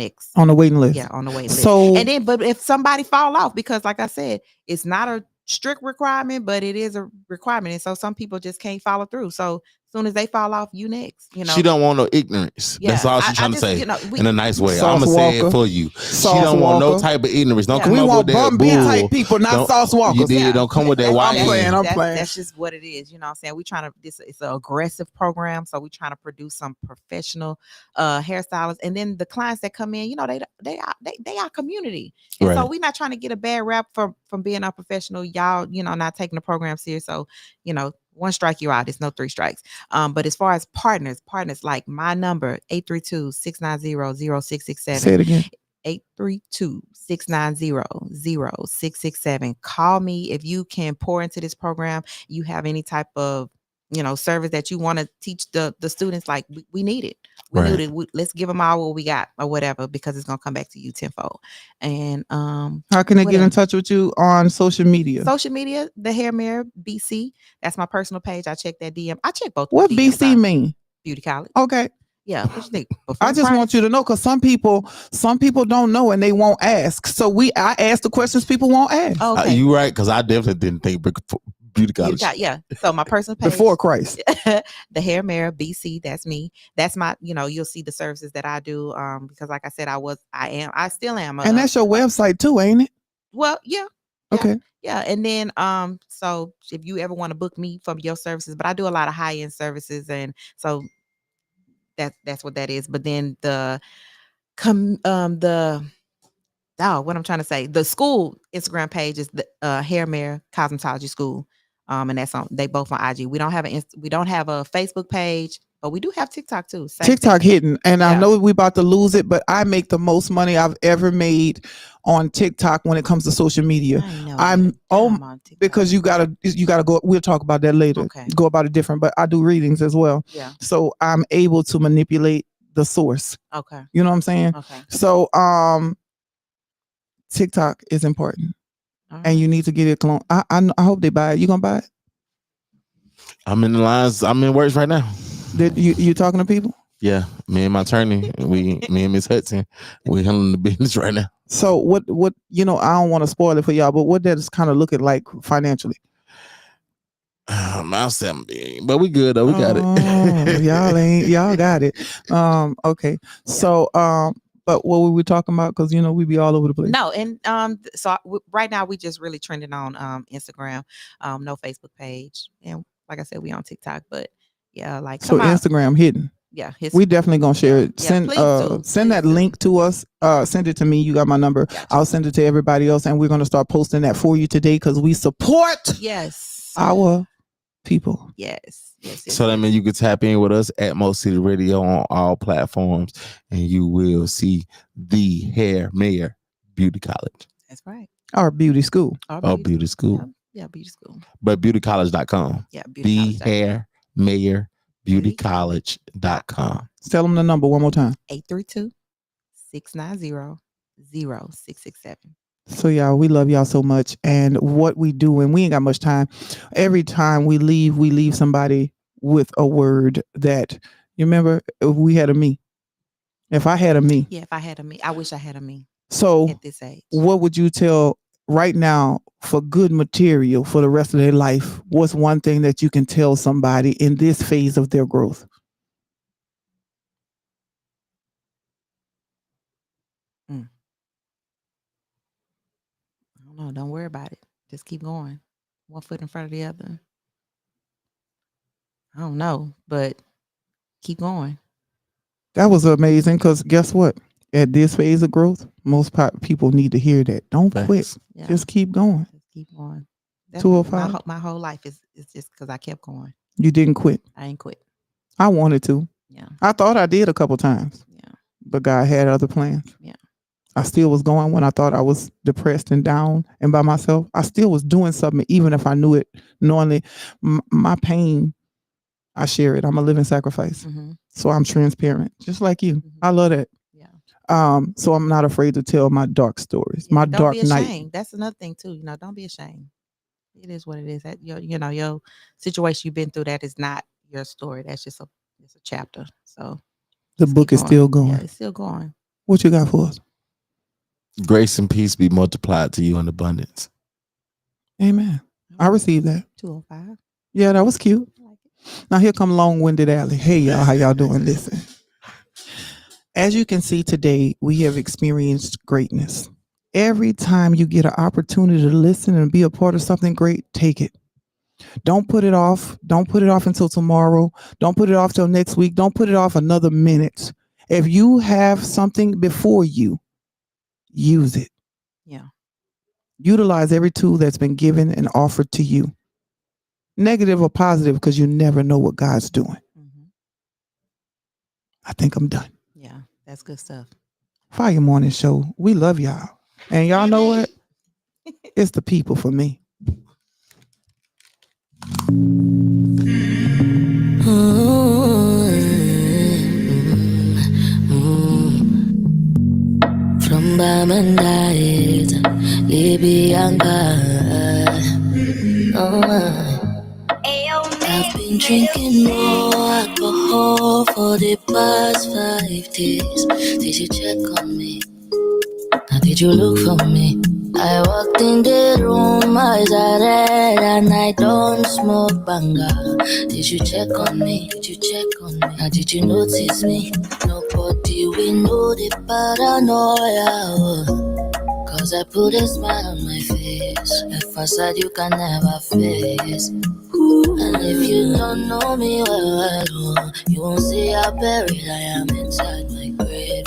waiting list. Yeah, on the waiting list. So and then, but if somebody fall off, because like I said, it's not a strict requirement, but it is a requirement, and so some people just can't follow through. So as soon as they fall off, you next. You know, she don't want no ignorance. That's all she's trying to say in a nice way. I'm gonna say it for you. She don't want no type of ignorance. Don't come up with that bull. Type people, not sauce walkers. Don't come with that. I'm playing. That's just what it is. You know what I'm saying? We trying to. It's an aggressive program, so we trying to produce some professional hairstylists, and then the clients that come in, you know, they are community, and so we're not trying to get a bad rap from being unprofessional. Y'all, you know, not taking the program serious. So, you know, one strike, you're out. It's no 3 strikes. But as far as partners like my number, 832-690-0667. Say it again. 832-690-0667. Call me if you can pour into this program. You have any type of service that you want to teach the students. Like we need it. We need it. Let's give them all what we got or whatever, because it's gonna come back to you tenfold. And how can they get in touch with you on social media? Social media, the Hair Mirror BC. That's my personal page. I check that DM. I check both. What DMs BC out. mean? Beauty College. Okay. Yeah. What you think? I just want you to know, because some people don't know and they won't ask. So I ask the questions people won't ask. Okay. You right, because I definitely didn't think Beauty College. Yeah. So my personal page before Christ. The Hair Mirror BC. That's me. That's my. You'll see the services that I do. Because like I said, I still am. And that's your website too, ain't it? Well, yeah. Okay. Yeah, and then so if you ever want to book me for your services, but I do a lot of high end services, and so that's what that is. But then what I'm trying to say, the school Instagram page is the Hair Mirror Cosmetology School, and that's they both on IG. We don't have a Facebook page, but we do have TikTok too. TikTok hidden, and I know we about to lose it, but I make the most money I've ever made on TikTok when it comes to social media. Because you gotta go. We'll talk about that later. Okay. Go about it different, but I do readings as well. Yeah. So I'm able to manipulate the source. Okay. You know what I'm saying? Okay. So TikTok is important, and you need to get it clone. I hope they buy it. You gonna buy it? I'm in the lines. I'm in works right now. You talking to people? Yeah, me and my attorney, me and Miss Hudson, we handling the business right now. So what I don't want to spoil it for y'all, but what does kind of looking like financially? I'm 70, but we good though. We got it. y'all got it. Okay. So but what were we talking about? Because we be all over the place. No, and so right now we just really trending on Instagram, no Facebook page, and like I said, we on TikTok, but yeah, like so Instagram hidden. Yeah, we definitely gonna share it. Send that link to us. Send it to me. You got my number. Gotcha. I'll send it to everybody else, and we're gonna start posting that for you today because we support our people. Yes. So that means you can tap in with us at Mo City Radio on all platforms, and you will see the Hair Mirror Beauty College. That's right. Our beauty school. Beauty school. Yeah, beauty school. But beautycollege.com. Yeah, the Hair Mirror beautycollege.com. Tell them the number one more time. 832-690-0667. So y'all, we love y'all so much. And what we do, and we ain't got much time. Every time we leave somebody with a word that, you remember, if we had a me. If I had a me. Yeah, if I had a me. I wish I had a me. So at this age. What would you tell right now for good material for the rest of their life? What's one thing that you can tell somebody in this phase of their growth? I don't know. Don't worry about it. Just keep going. One foot in front of the other. I don't know, but keep going. That was amazing, because guess what? At this phase of growth, most people need to hear that. Don't quit. Yeah. Just keep going. Just keep going. 205. My whole life is just because I kept going. You didn't quit. I ain't quit. I wanted to. Yeah. I thought I did a couple times. Yeah. But God had other plans. Yeah. I still was going when I thought I was depressed and down and by myself. I still was doing something, even if I knew it knowingly. My pain, I share it. I'm a living sacrifice. Mm-hmm. So I'm transparent, just like you. Mm-hmm. I love that. Yeah. So I'm not afraid to tell my dark stories, my dark night. That's another thing too. Don't be ashamed. It is what it is. That your situation you've been through, that is not your story. That's just a chapter. So the book is still going. Yeah, it's still going. What you got for us? Grace and peace be multiplied to you in abundance. Amen. I received that. 205. Yeah, that was cute. Now here come long-winded Allie. Hey y'all, how y'all doing? Listen. As you can see today, we have experienced greatness. Every time you get an opportunity to listen and be a part of something great, take it. Don't put it off. Don't put it off until tomorrow. Don't put it off till next week. Don't put it off another minute. If you have something before you, use it. Yeah. Utilize every tool that's been given and offered to you. Negative or positive, because you never know what God's doing. Mm-hmm. I think I'm done. Yeah, that's good stuff. Fire Morning Show. We love y'all. And y'all know what? It's the people for me. From Bamandait, Libyanka. I've been drinking more alcohol for the past 5 days. Did you check on me? Now did you look for me? I walked in the room, eyes are red, and I don't smoke banga. Did you check on me? Did you check on me? Now did you notice me? Nobody will know the paranoia. Cause I put a smile on my face, a facade you can never face. And if you don't know me well, you won't see how buried I am inside my grave.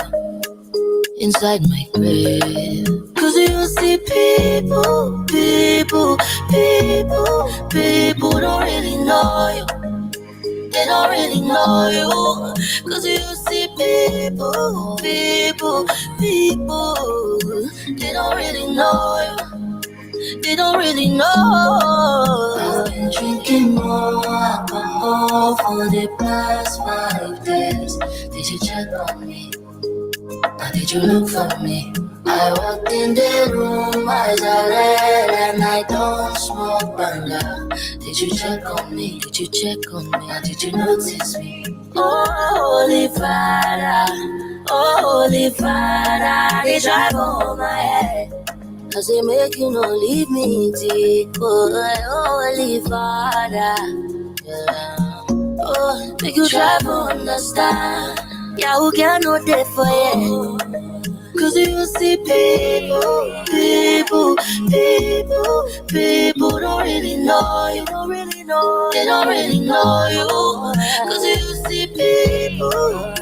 Inside my grave. Cause you see people don't really know you. They don't really know you. Cause you see people they don't really know you. They don't really know. I've been drinking more alcohol for the past 5 days. Did you check on me? Now did you look for me? I walked in the room, eyes are red, and I don't smoke banga. Did you check on me? Did you check on me? Now did you notice me? Oh, Holy Father, they drive over my head. Cause they make you no leave me deep. Oh, Holy Father, yeah. Oh, make you try to understand. Yeah, who can know that for you? Cause you see people don't really know you. They don't really know you. Cause you see people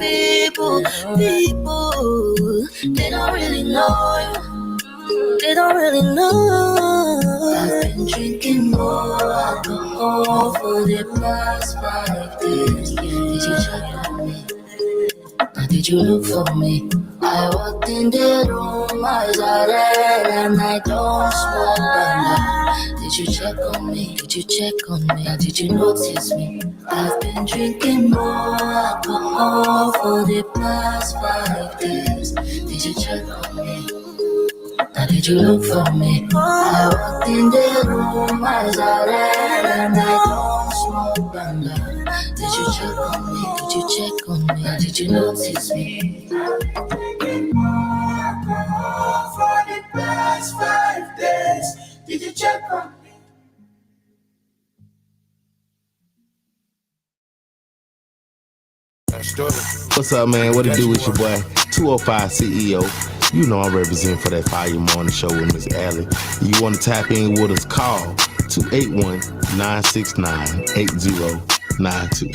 they don't really know you. They don't really know. I've been drinking more alcohol for the past 5 days. Did you check on me? Now did you look for me? I walked in the room, eyes are red, and I don't smoke banga. Did you check on me? Did you check on me? Now did you notice me? I've been drinking more alcohol for the past 5 days. Did you check on me? Now did you look for me? I walked in the room, eyes are red, and I don't smoke banga. Did you check on me? Did you check on me? Now did you notice me? For the past 5 days, did you check on me? What's up, man? What it do with your boy? 205 CEO. You know I'm representing for that Fire Morning Show with Miss Allie. You want to tap in with us, call 281-969-8092.